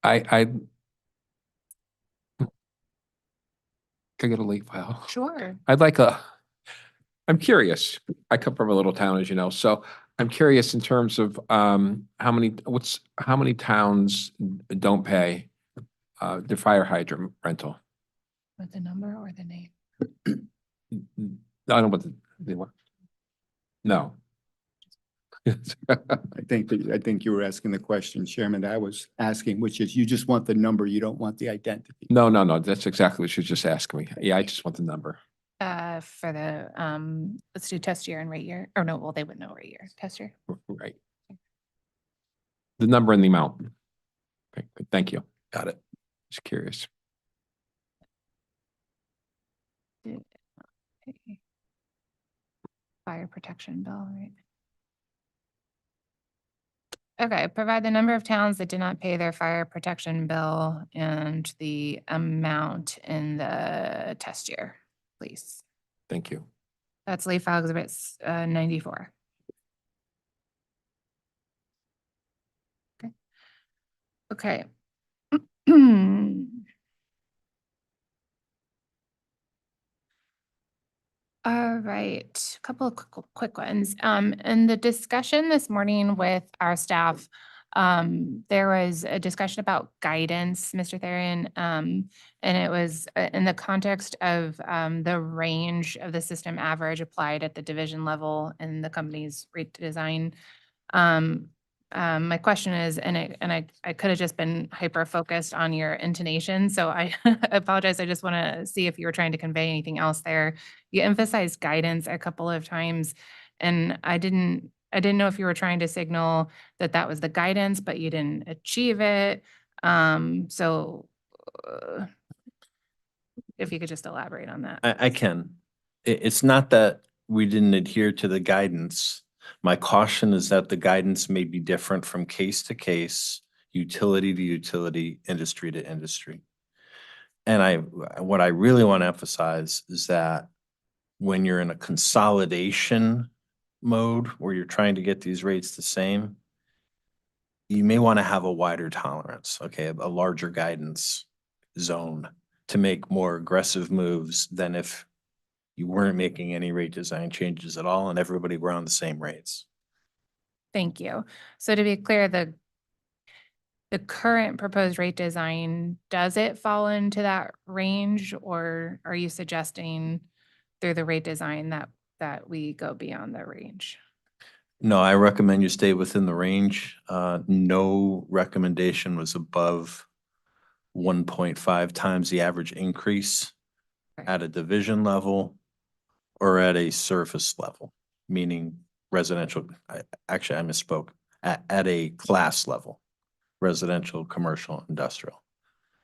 I could I get a late file. Sure. I'm curious. I come from a little town, as you know, so I'm curious in terms of how many towns don't pay the fire hydrant rental? With the number or the name? I don't know what they want. No. I think you were asking the question, Chairman, that I was asking, which is you just want the number, you don't want the identity. No, that's exactly what she was just asking me. Yeah, I just want the number. For the, let's do test year and rate year. Or no, well, they would know rate year, test year. Right. The number and the amount. Okay, good. Thank you. Got it. Just curious. Fire protection bill, right? Okay, provide the number of towns that did not pay their fire protection bill and the amount in the test year, please. Thank you. That's late file exhibit 94. Okay. All right, a couple of quick ones. In the discussion this morning with our staff, there was a discussion about guidance, Mr. Therian, and it was in the context of the range of the system average applied at the division level and the company's rate design. My question is, and I could have just been hyper-focused on your intonation, so I apologize. I just want to see if you were trying to convey anything else there. You emphasized guidance a couple of times, and I didn't know if you were trying to signal that that was the guidance, but you didn't achieve it. So if you could just elaborate on that. I can. It's not that we didn't adhere to the guidance. My caution is that the guidance may be different from case to case, utility to utility, industry to industry. And what I really want to emphasize is that when you're in a consolidation mode where you're trying to get these rates the same, you may want to have a wider tolerance, okay, a larger guidance zone to make more aggressive moves than if you weren't making any rate design changes at all and everybody were on the same rates. Thank you. So to be clear, the current proposed rate design, does it fall into that range, or are you suggesting through the rate design that we go beyond the range? No, I recommend you stay within the range. No recommendation was above 1.5 times the average increase at a division level or at a surface level, meaning residential. Actually, I misspoke. At a class level, residential, commercial, industrial.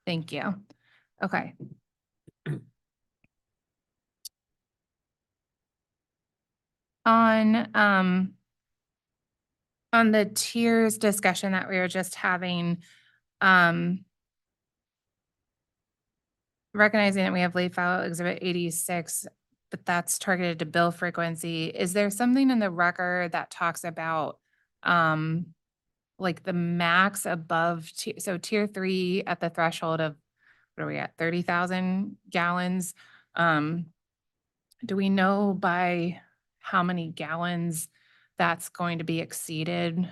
Thank you. Okay. On the tiers discussion that we were just having, recognizing that we have late file exhibit 86, but that's targeted to bill frequency. Is there something in the record that talks about like the max above, so tier 3 at the threshold of, what are we at, 30,000 gallons? Do we know by how many gallons that's going to be exceeded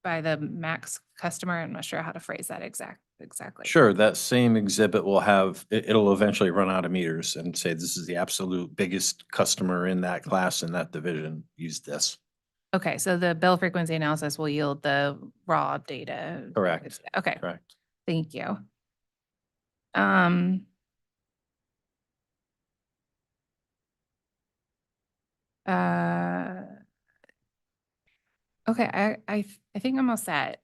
by the max customer? I'm not sure how to phrase that exactly. Sure, that same exhibit will have, it'll eventually run out of meters and say this is the absolute biggest customer in that class in that division. Use this. Okay, so the bill frequency analysis will yield the raw data. Correct. Okay, Correct. thank you. Okay, I think I'm all set.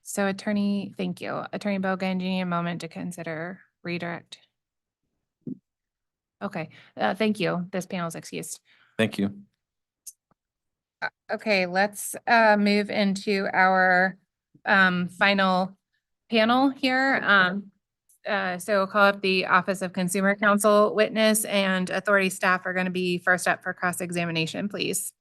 So attorney, thank you. Attorney Bogan, do you need a moment to consider redirect? Okay, thank you. This panel is excused. Thank you. Okay, let's move into our final panel here. So we'll call up the Office of Consumer Counsel witness, and authority staff are going to be first up for cross-examination, please.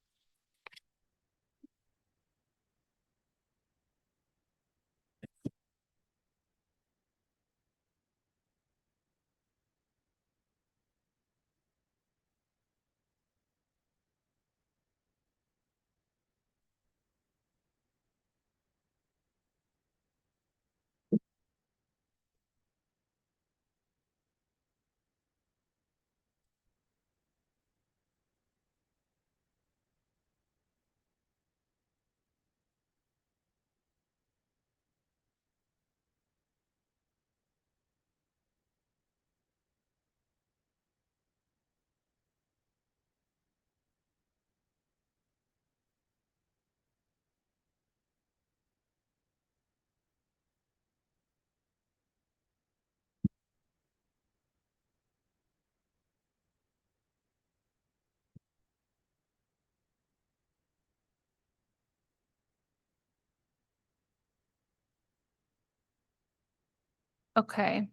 Okay.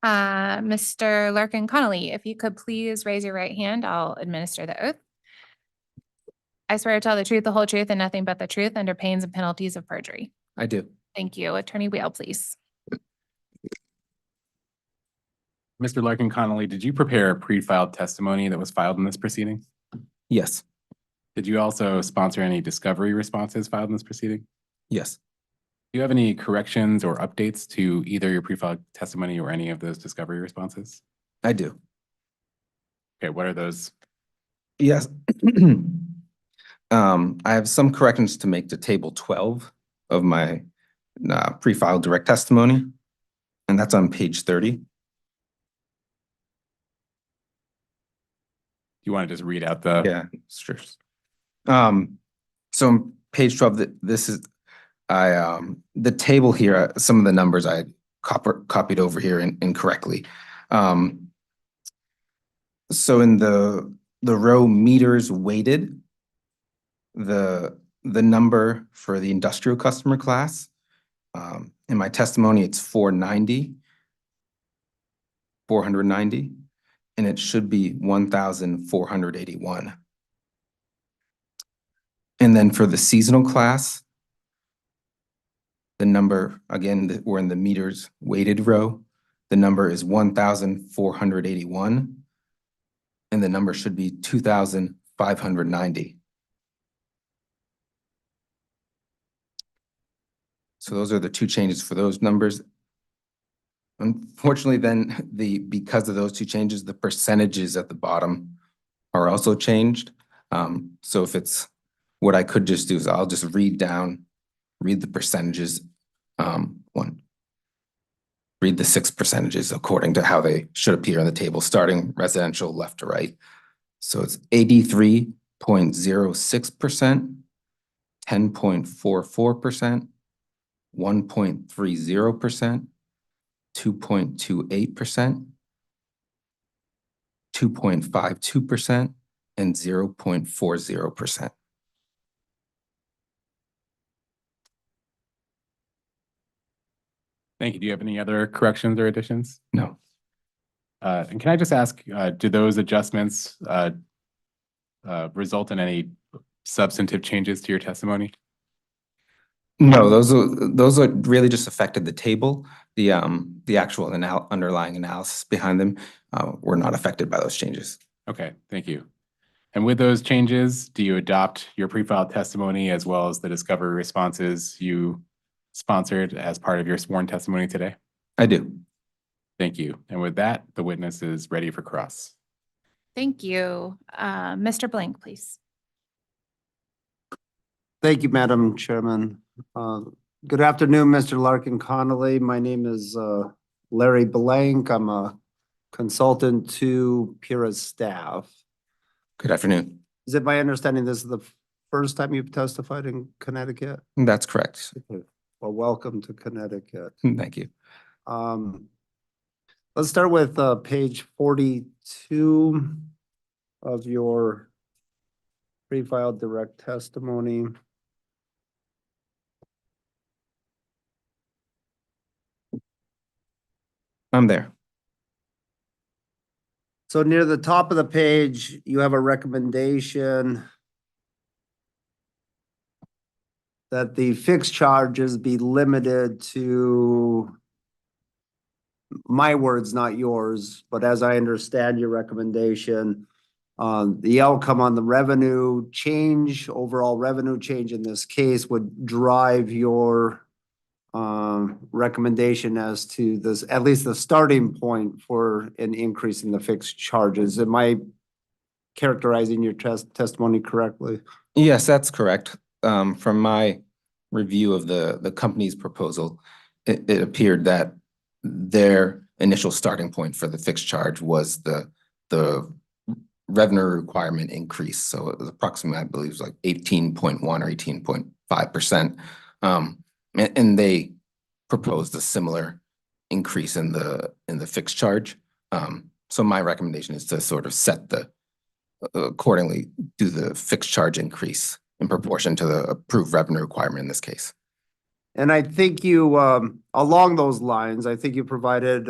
Mr. Larkin Connolly, if you could please raise your right hand, I'll administer the oath. I swear to tell the truth, the whole truth, and nothing but the truth under pains and penalties of perjury. I do. Thank you. Attorney Whale, please. Mr. Larkin Connolly, did you prepare a pre-filed testimony that was filed in this proceeding? Yes. Did you also sponsor any discovery responses filed in this proceeding? Yes. Do you have any corrections or updates to either your pre-filed testimony or any of those discovery responses? I do. Okay, what are those? Yes. I have some corrections to make to table 12 of my pre-filed direct testimony, and that's on page 30. You want to just read out the? Yeah, sure. So on page 12, this is, the table here, some of the numbers I copied over here incorrectly. So in the row meters weighted, the number for the industrial customer class, in my testimony, it's 490, and it should be 1,481. And then for the seasonal class, the number, again, we're in the meters weighted row, the number is 1,481, and the number should be 2,590. So those are the two changes for those numbers. Unfortunately, then because of those two changes, the percentages at the bottom are also changed. So if it's, what I could just do is I'll just read the percentages. Read the 6 percentages according to how they should appear in the table, starting residential left to right. So it's 83.06%, 10.44%, 1.30%, 2.28%, 2.52%, and 0.40%. Thank you. Do you have any other corrections or additions? No. And can I just ask, do those adjustments result in any substantive changes to your testimony? No, those are really just affected the table. The actual underlying analysis behind them were not affected by those changes. Okay, thank you. And with those changes, do you adopt your pre-filed testimony as well as the discovery responses you sponsored as part of your sworn testimony today? I do. Thank you. And with that, the witness is ready for cross. Thank you. Mr. Blank, please. Thank you, Madam Chairman. Good afternoon, Mr. Larkin Connolly. My name is Larry Blank. I'm a consultant to PIRA's staff. Good afternoon. Is it my understanding this is the first time you've testified in Connecticut? That's correct. Okay. Well, welcome to Connecticut. Thank you. Let's start with page 42 of your pre-filed direct testimony. I'm there. So near the top of the page, you have a recommendation that the fixed charges be limited to, my words, not yours, but as I understand your recommendation, the outcome on the revenue change, overall revenue change in this case would drive your recommendation as to this, at least the starting point for an increase in the fixed charges. Am I characterizing your testimony correctly? Yes, that's correct. From my review of the company's proposal, it appeared that their initial starting point for the fixed charge was the revenue requirement increase. So it was approximately, I believe it was like 18.1 or 18.5%. And they proposed a similar increase in the fixed charge. So my recommendation is to sort of set accordingly do the fixed charge increase in proportion to the approved revenue requirement in this case. And I think you, along those lines, I think you provided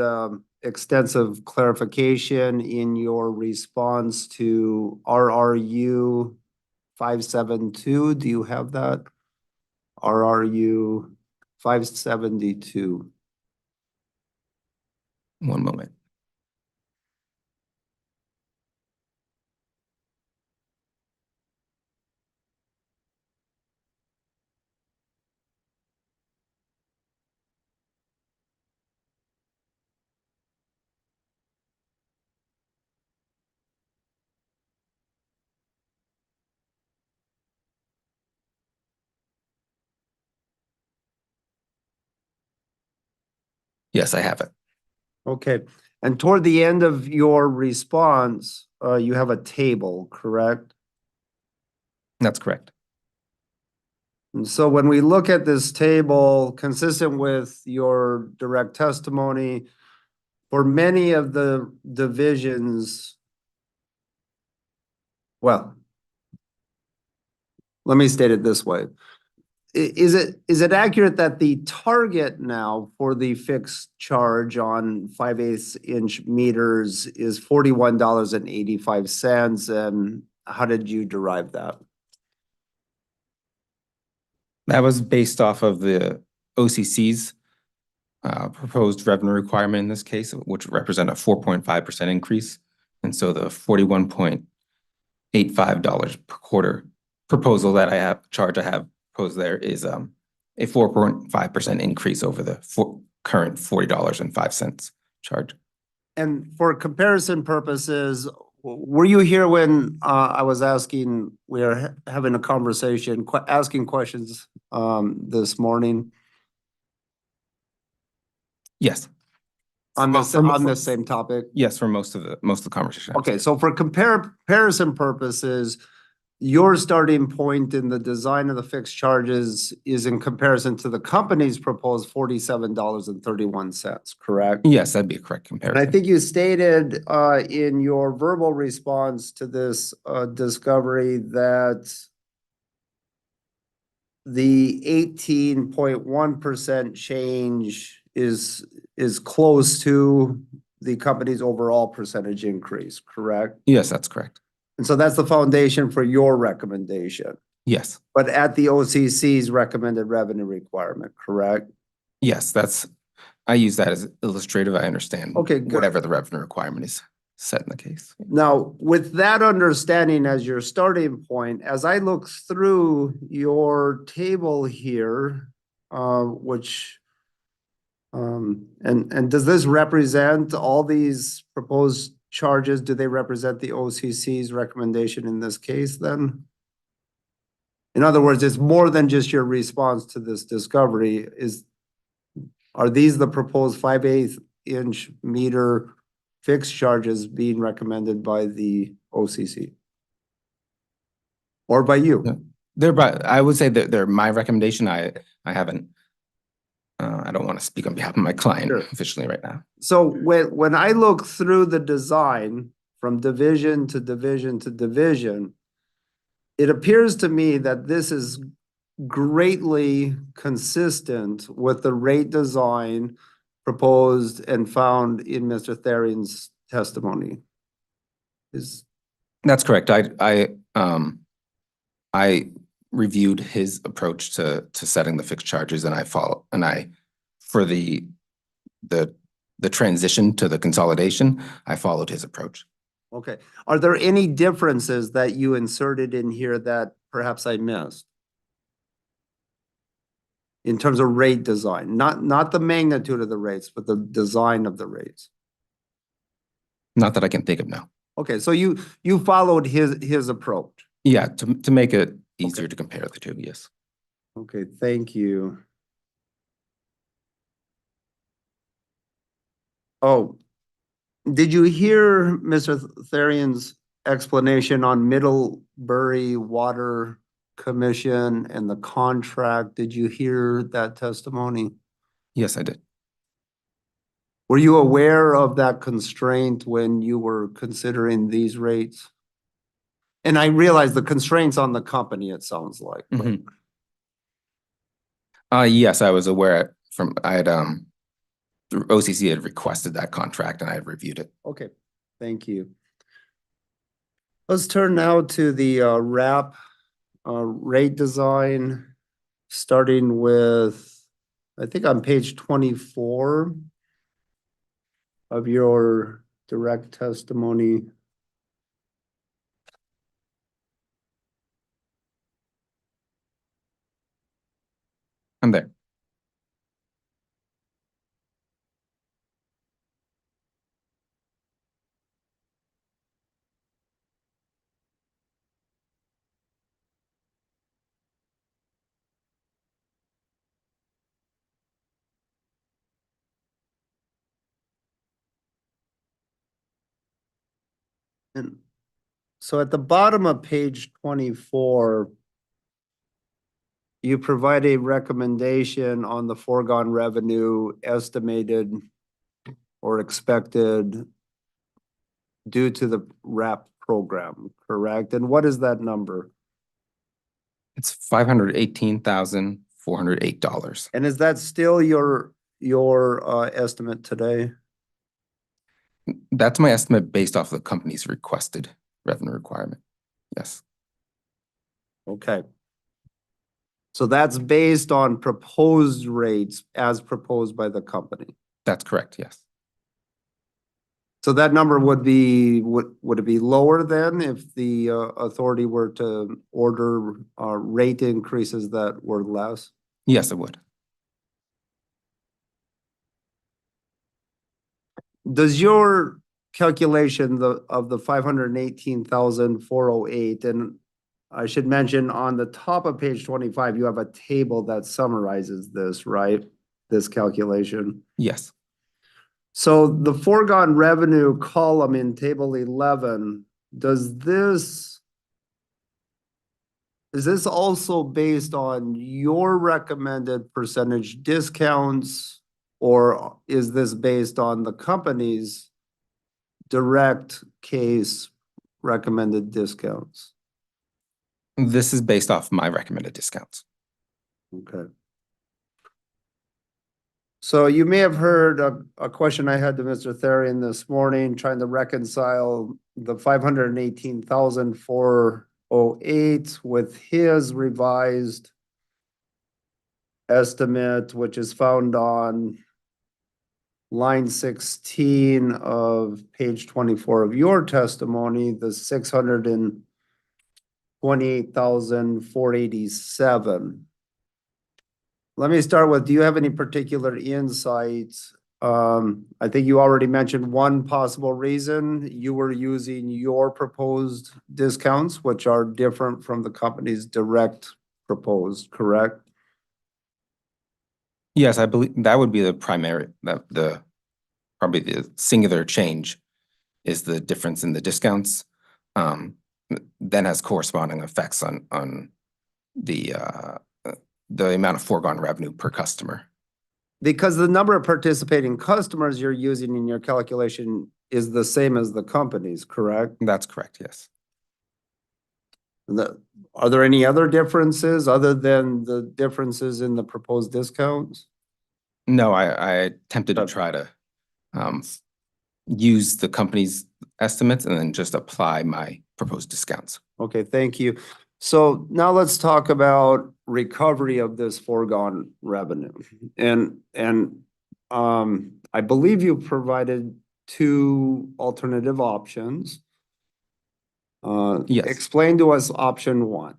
extensive clarification in your response to RRU 572. Do you have that? RRU 572. One moment. Yes, I have it. Okay. And toward the end of your response, you have a table, correct? That's correct. And so when we look at this table, consistent with your direct testimony, for many of the divisions, well, let me state it this way. Is it accurate that the target now for the fixed charge on 5/8 inch meters is $41.85? And how did you derive that? That was based off of the OCC's proposed revenue requirement in this case, which represent a 4.5% increase. And so the $41.85 per quarter proposal that I have proposed there is a 4.5% increase over the current $40.05 charge. And for comparison purposes, were you here when I was asking, we were having a conversation, asking questions this morning Yes. on this, For- on this same topic? Yes, for most of the conversation. Okay, so for comparison purposes, your starting point in the design of the fixed charges is in comparison to the company's proposed $47.31, correct? Yes, that'd be a correct And comparison. I think you stated in your verbal response to this discovery that the 18.1% change is close to the company's overall percentage increase, correct? Yes, that's correct. And so that's the foundation for your recommendation, Yes, but at the OCC's recommended revenue requirement, correct? yes, I use that as illustrative. I understand. Okay, good. Whatever the revenue requirement is set in the case. Now, with that understanding as your starting point, as I look through your table here, which, and does this represent all these proposed charges? Do they represent the OCC's recommendation in this case then? In other words, it's more than just your response to this discovery. Are these the proposed 5/8 inch meter fixed charges being recommended by the OCC? Or by you? I would say that they're my recommendation. I haven't, I don't want to speak on behalf of my client Sure. officially right now. So when I look through the design from division to division to division, it appears to me that this is greatly consistent with the rate design proposed and found in Mr. Therian's testimony. That's correct. I reviewed his approach to setting the fixed charges, and for the transition to the consolidation, I followed his approach. Okay. Are there any differences that you inserted in here that perhaps I missed? In terms of rate design, not the magnitude of the rates, but the design of the rates. Not that I can think of now. Okay, so you followed his approach. Yeah, to make it easier to compare the two, yes. Okay, thank you. Oh, did you hear Mr. Therian's explanation on Middlebury Water Commission and the contract? Did you hear that testimony? Yes, I did. Were you aware of that constraint when you were considering these rates? And I realize the constraints on the company, it sounds like. but- Yes, I was aware OCC had requested that contract and I had reviewed it. Okay, thank you. Let's turn now to the RAP rate design, starting with, I think on page 24 of your direct testimony. I'm there. And so at the bottom of page 24, you provide a recommendation on the foregone revenue estimated or expected due to the RAP program, correct? And what is that number? It's $518,408. And is that still your estimate today? That's my estimate based off the company's requested revenue requirement. Yes. Okay. So that's based on proposed rates as proposed by the company. That's correct, yes. So that number would be, would it be lower then if the authority were to order rate increases that were less? Yes, it would. does your calculation of the 518,408, and I should mention on the top of page 25, you have a table that summarizes this, right? This calculation. Yes. So the foregone revenue column in table 11, is this also based on your recommended percentage discounts? Or is this based on the company's direct case recommended discounts? This is based off my recommended discounts. Okay. So you may have heard a question I had to Mr. Therian this morning, trying to reconcile the 518,408 with his revised estimate, which is found on line 16 of page 24 of your testimony, the 628,487. Let me start with, do you have any particular insights? I think you already mentioned one possible reason you were using your proposed discounts, which are different from the company's direct proposed, correct? Yes, I believe that would be the primary, probably the singular change is the difference in the discounts. Then has corresponding effects on the amount of foregone revenue per customer. Because the number of participating customers you're using in your calculation is the same as the company's, correct? That's correct, yes. Are there any other differences other than the differences in the proposed discounts? No, I attempted to try to use the company's estimates and then just apply my proposed discounts. Okay, thank you. So now let's talk about recovery of this foregone revenue. And I believe you provided two alternative options. Yes. Explain to us option one.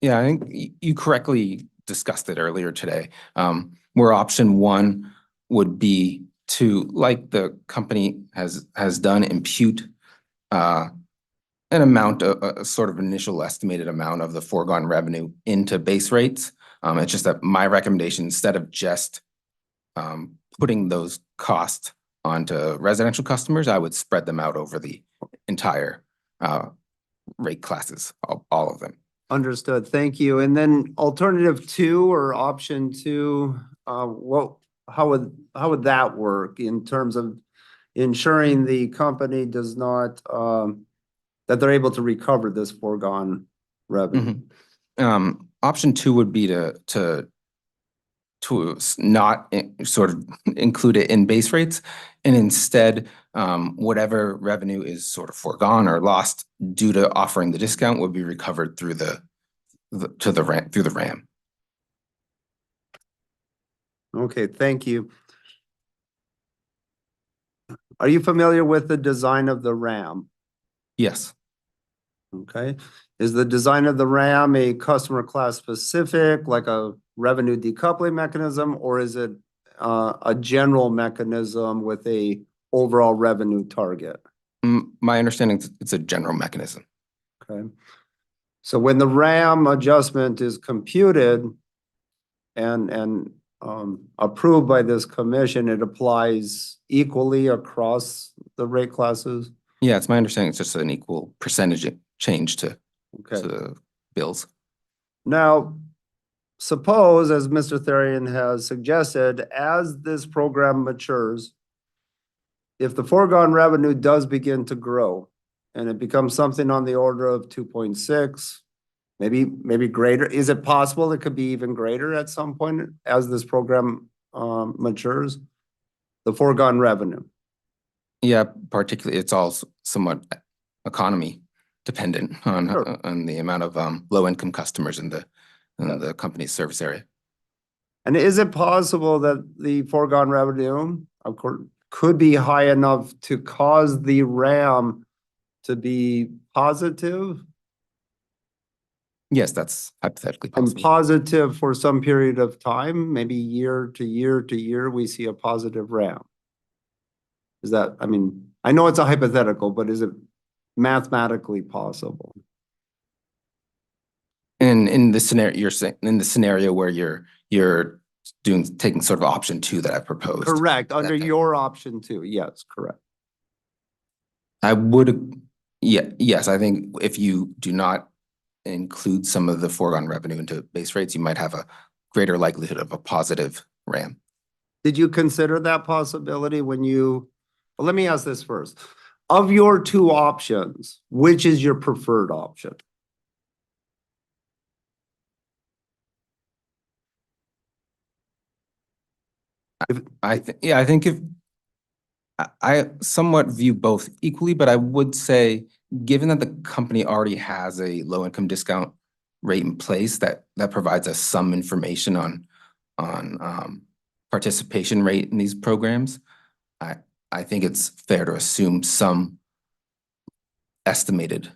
Yeah, I think you correctly discussed it earlier today. Where option one would be to, like the company has done, impute an amount, a sort of initial estimated amount of the foregone revenue into base rates. It's just that my recommendation, instead of just putting those costs onto residential customers, I would spread them out over the entire rate classes, all of them. Understood. Thank you. And then alternative two or option two, how would that work in terms of ensuring the company does not, that they're able to recover this foregone revenue? Option two would be to not sort of include it in base rates, and instead, whatever revenue is sort of foregone or lost due to offering the discount would be recovered through the RAM. Okay, thank you. Are you familiar with the design of the RAM? Yes. Okay. Is the design of the RAM a customer class specific, like a revenue decoupling mechanism, or is it a general mechanism with a overall revenue target? My understanding is it's a general mechanism. Okay. So when the RAM adjustment is computed and approved by this commission, it applies equally across the rate classes? Yeah, it's my understanding it's just an equal percentage change to the bills. Now, suppose, as Mr. Therian has suggested, as this program matures, if the foregone revenue does begin to grow and it becomes something on the order of 2.6, maybe greater, is it possible it could be even greater at some point as this program matures? The foregone revenue. Yeah, particularly it's all somewhat economy dependent on the amount of low income customers in the company's service area. And is it possible that the foregone revenue, of course, could be high enough to cause the RAM to be positive? Yes, that's hypothetically possible. And positive for some period of time, maybe year to year to year, we see a positive RAM. Is that, I mean, I know it's a hypothetical, but is it mathematically possible? In the scenario, you're saying, in the scenario where you're taking sort of option 2 that I proposed. Correct, under that- your option too. Yes, correct. I would, yes, I think if you do not include some of the foregone revenue into base rates, you might have a greater likelihood of a positive RAM. Did you consider that possibility when you, well, let me ask this first. Of your 2 options, which is your preferred option? I think if I somewhat view both equally, but I would say, given that the company already has a low income discount rate in place, that provides us some information on participation rate in these programs. I think it's fair to assume some estimate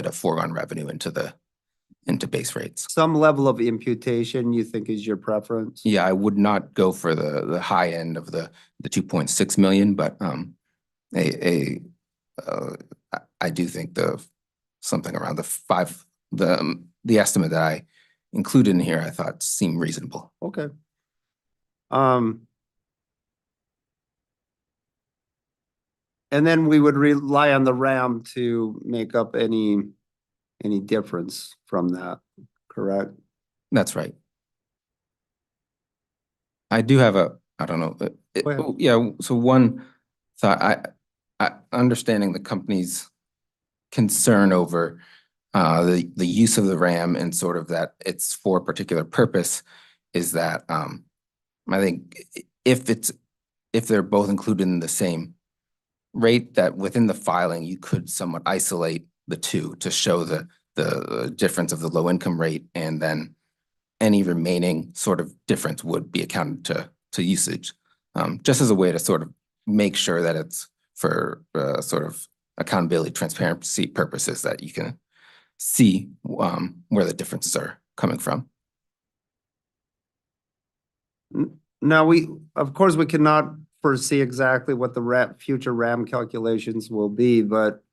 of foregone revenue into base rates. Some level of imputation you think is your preference? Yeah, I would not go for the high end of the 2.6 million, but I do think something around the estimate that I included in here, I thought seemed reasonable. Okay. And then we would rely on the RAM to make up any difference from that, correct? That's right. I do have I don't know. Yeah, so one thought, I understanding the company's concern over the use of the RAM and sort of that it's for a particular purpose is that I think if they're both included in the same rate, that within the filing, you could somewhat isolate the 2 to show the difference of the low income rate, and then any remaining sort of difference would be accounted to usage, just as a way to sort of make sure that it's for sort of accountability, transparency purposes, that you can see where the differences are coming from. Now, of course, we cannot foresee exactly what the future RAM calculations will be, but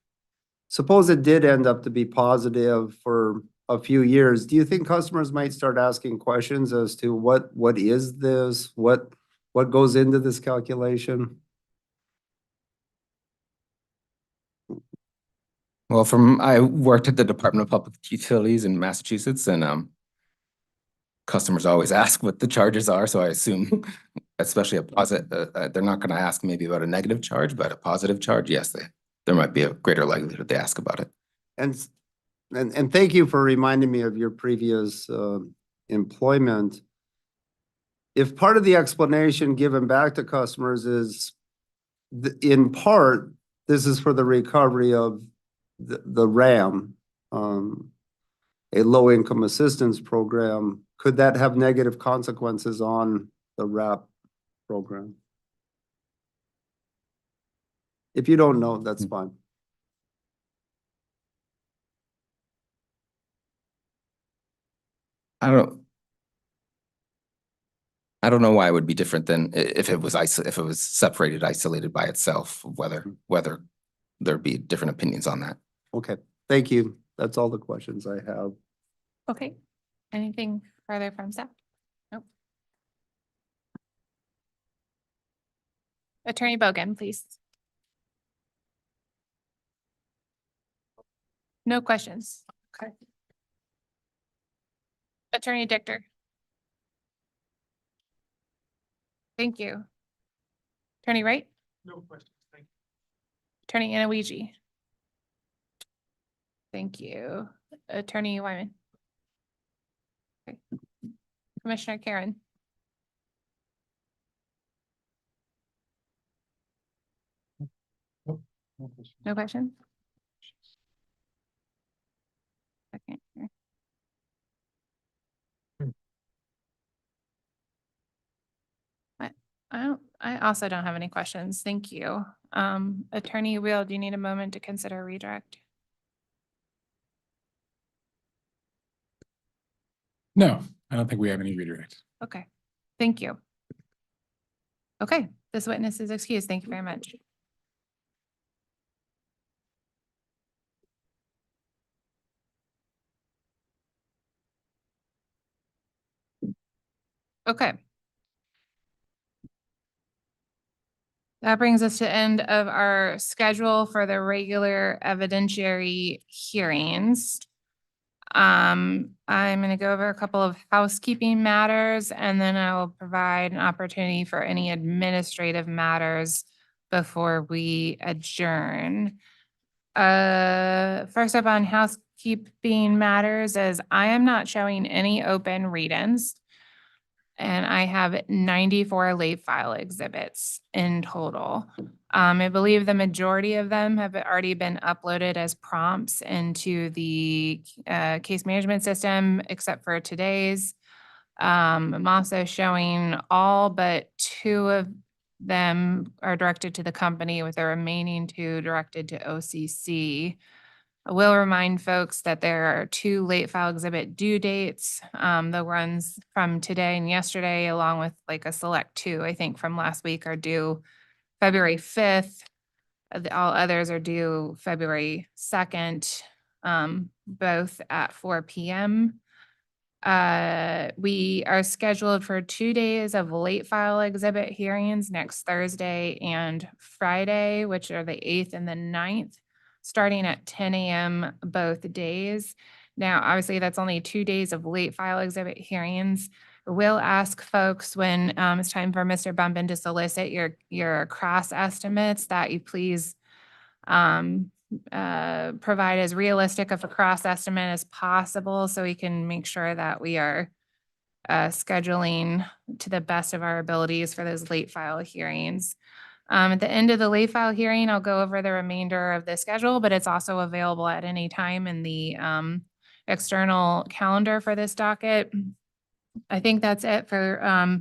suppose it did end up to be positive for a few years. Do you think customers might start asking questions as to what is this? What goes into this calculation? Well, I worked at the Department of Public Utilities in Massachusetts, and customers always ask what the charges are. So I assume, especially a positive, they're not going to ask maybe about a negative charge, but a positive charge, yes, there might be a greater likelihood they ask about it. And thank you for reminding me of your previous employment. If part of the explanation given back to customers is, in part, this is for the recovery of the RAM, a low income assistance program, could that have negative consequences on the RAP program? If you don't know, that's fine. I don't know why it would be different than if it was separated, isolated by itself, whether there'd be different opinions on that. Okay, thank you. That's all the questions I have. Okay, anything further from staff? Nope. Attorney Bogan, please. No questions. Okay. Attorney Dichter. Thank you. Attorney Wright? No questions, thank you. Attorney Anaouiji? Thank you. Attorney Wyman? Okay. Commissioner Karen? No questions? Okay. I also don't have any questions. Thank you. Attorney Wheel, do you need a moment to consider redirect? No, I don't think we have any redirect. Okay, thank you. Okay, this witness is excused. Thank you very much. Okay. That brings us to end of our schedule for the regular evidentiary hearings. I'm gonna go over a couple of housekeeping matters and then I will provide an opportunity for any administrative matters before we adjourn. First up on housekeeping matters is I am not showing any open read-ins. And I have 94 late file exhibits in total. I believe the majority of them have already been uploaded as prompts into the case management system, except for today's. I'm also showing all but 2 of them are directed to the company, with the remaining 2 directed to OCC. I will remind folks that there are 2 late file exhibit due dates. The ones from today and yesterday, along with like a select 2, I think from last week, are due February 5th. All others are due February 2nd, both at 4 p.m. We are scheduled for 2 days of late file exhibit hearings next Thursday and Friday, which are the 8th and the 9th, starting at 10 a.m. both days. Now, obviously, that's only 2 days of late file exhibit hearings. We'll ask folks when it's time for Mr. Bumpin to solicit your cross estimates that you please provide as realistic of a cross estimate as possible so we can make sure that we are scheduling to the best of our abilities for those late file hearings. At the end of the late file hearing, I'll go over the remainder of the schedule, but it's also available at any time in the external calendar for this docket. I think that's it for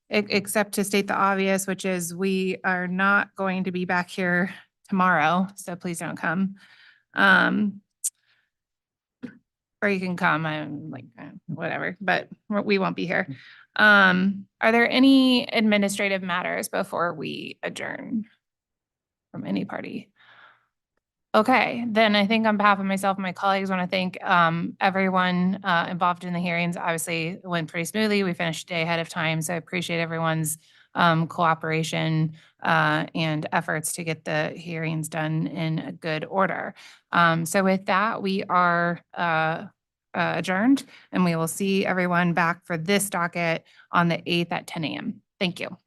except to state the obvious, which is we are not going to be back here tomorrow, so please don't come. Or you can come, I'm like, whatever, but we won't be here. Are there any administrative matters before we adjourn from any party? Okay, then I think on behalf of myself and my colleagues, want to thank everyone involved in the hearings. Obviously, it went pretty smoothly. We finished a day ahead of time, so I appreciate everyone's cooperation and efforts to get the hearings done in a good order. So with that, we are adjourned, and we will see everyone back for this docket on the 8th at 10 a.m. Thank you.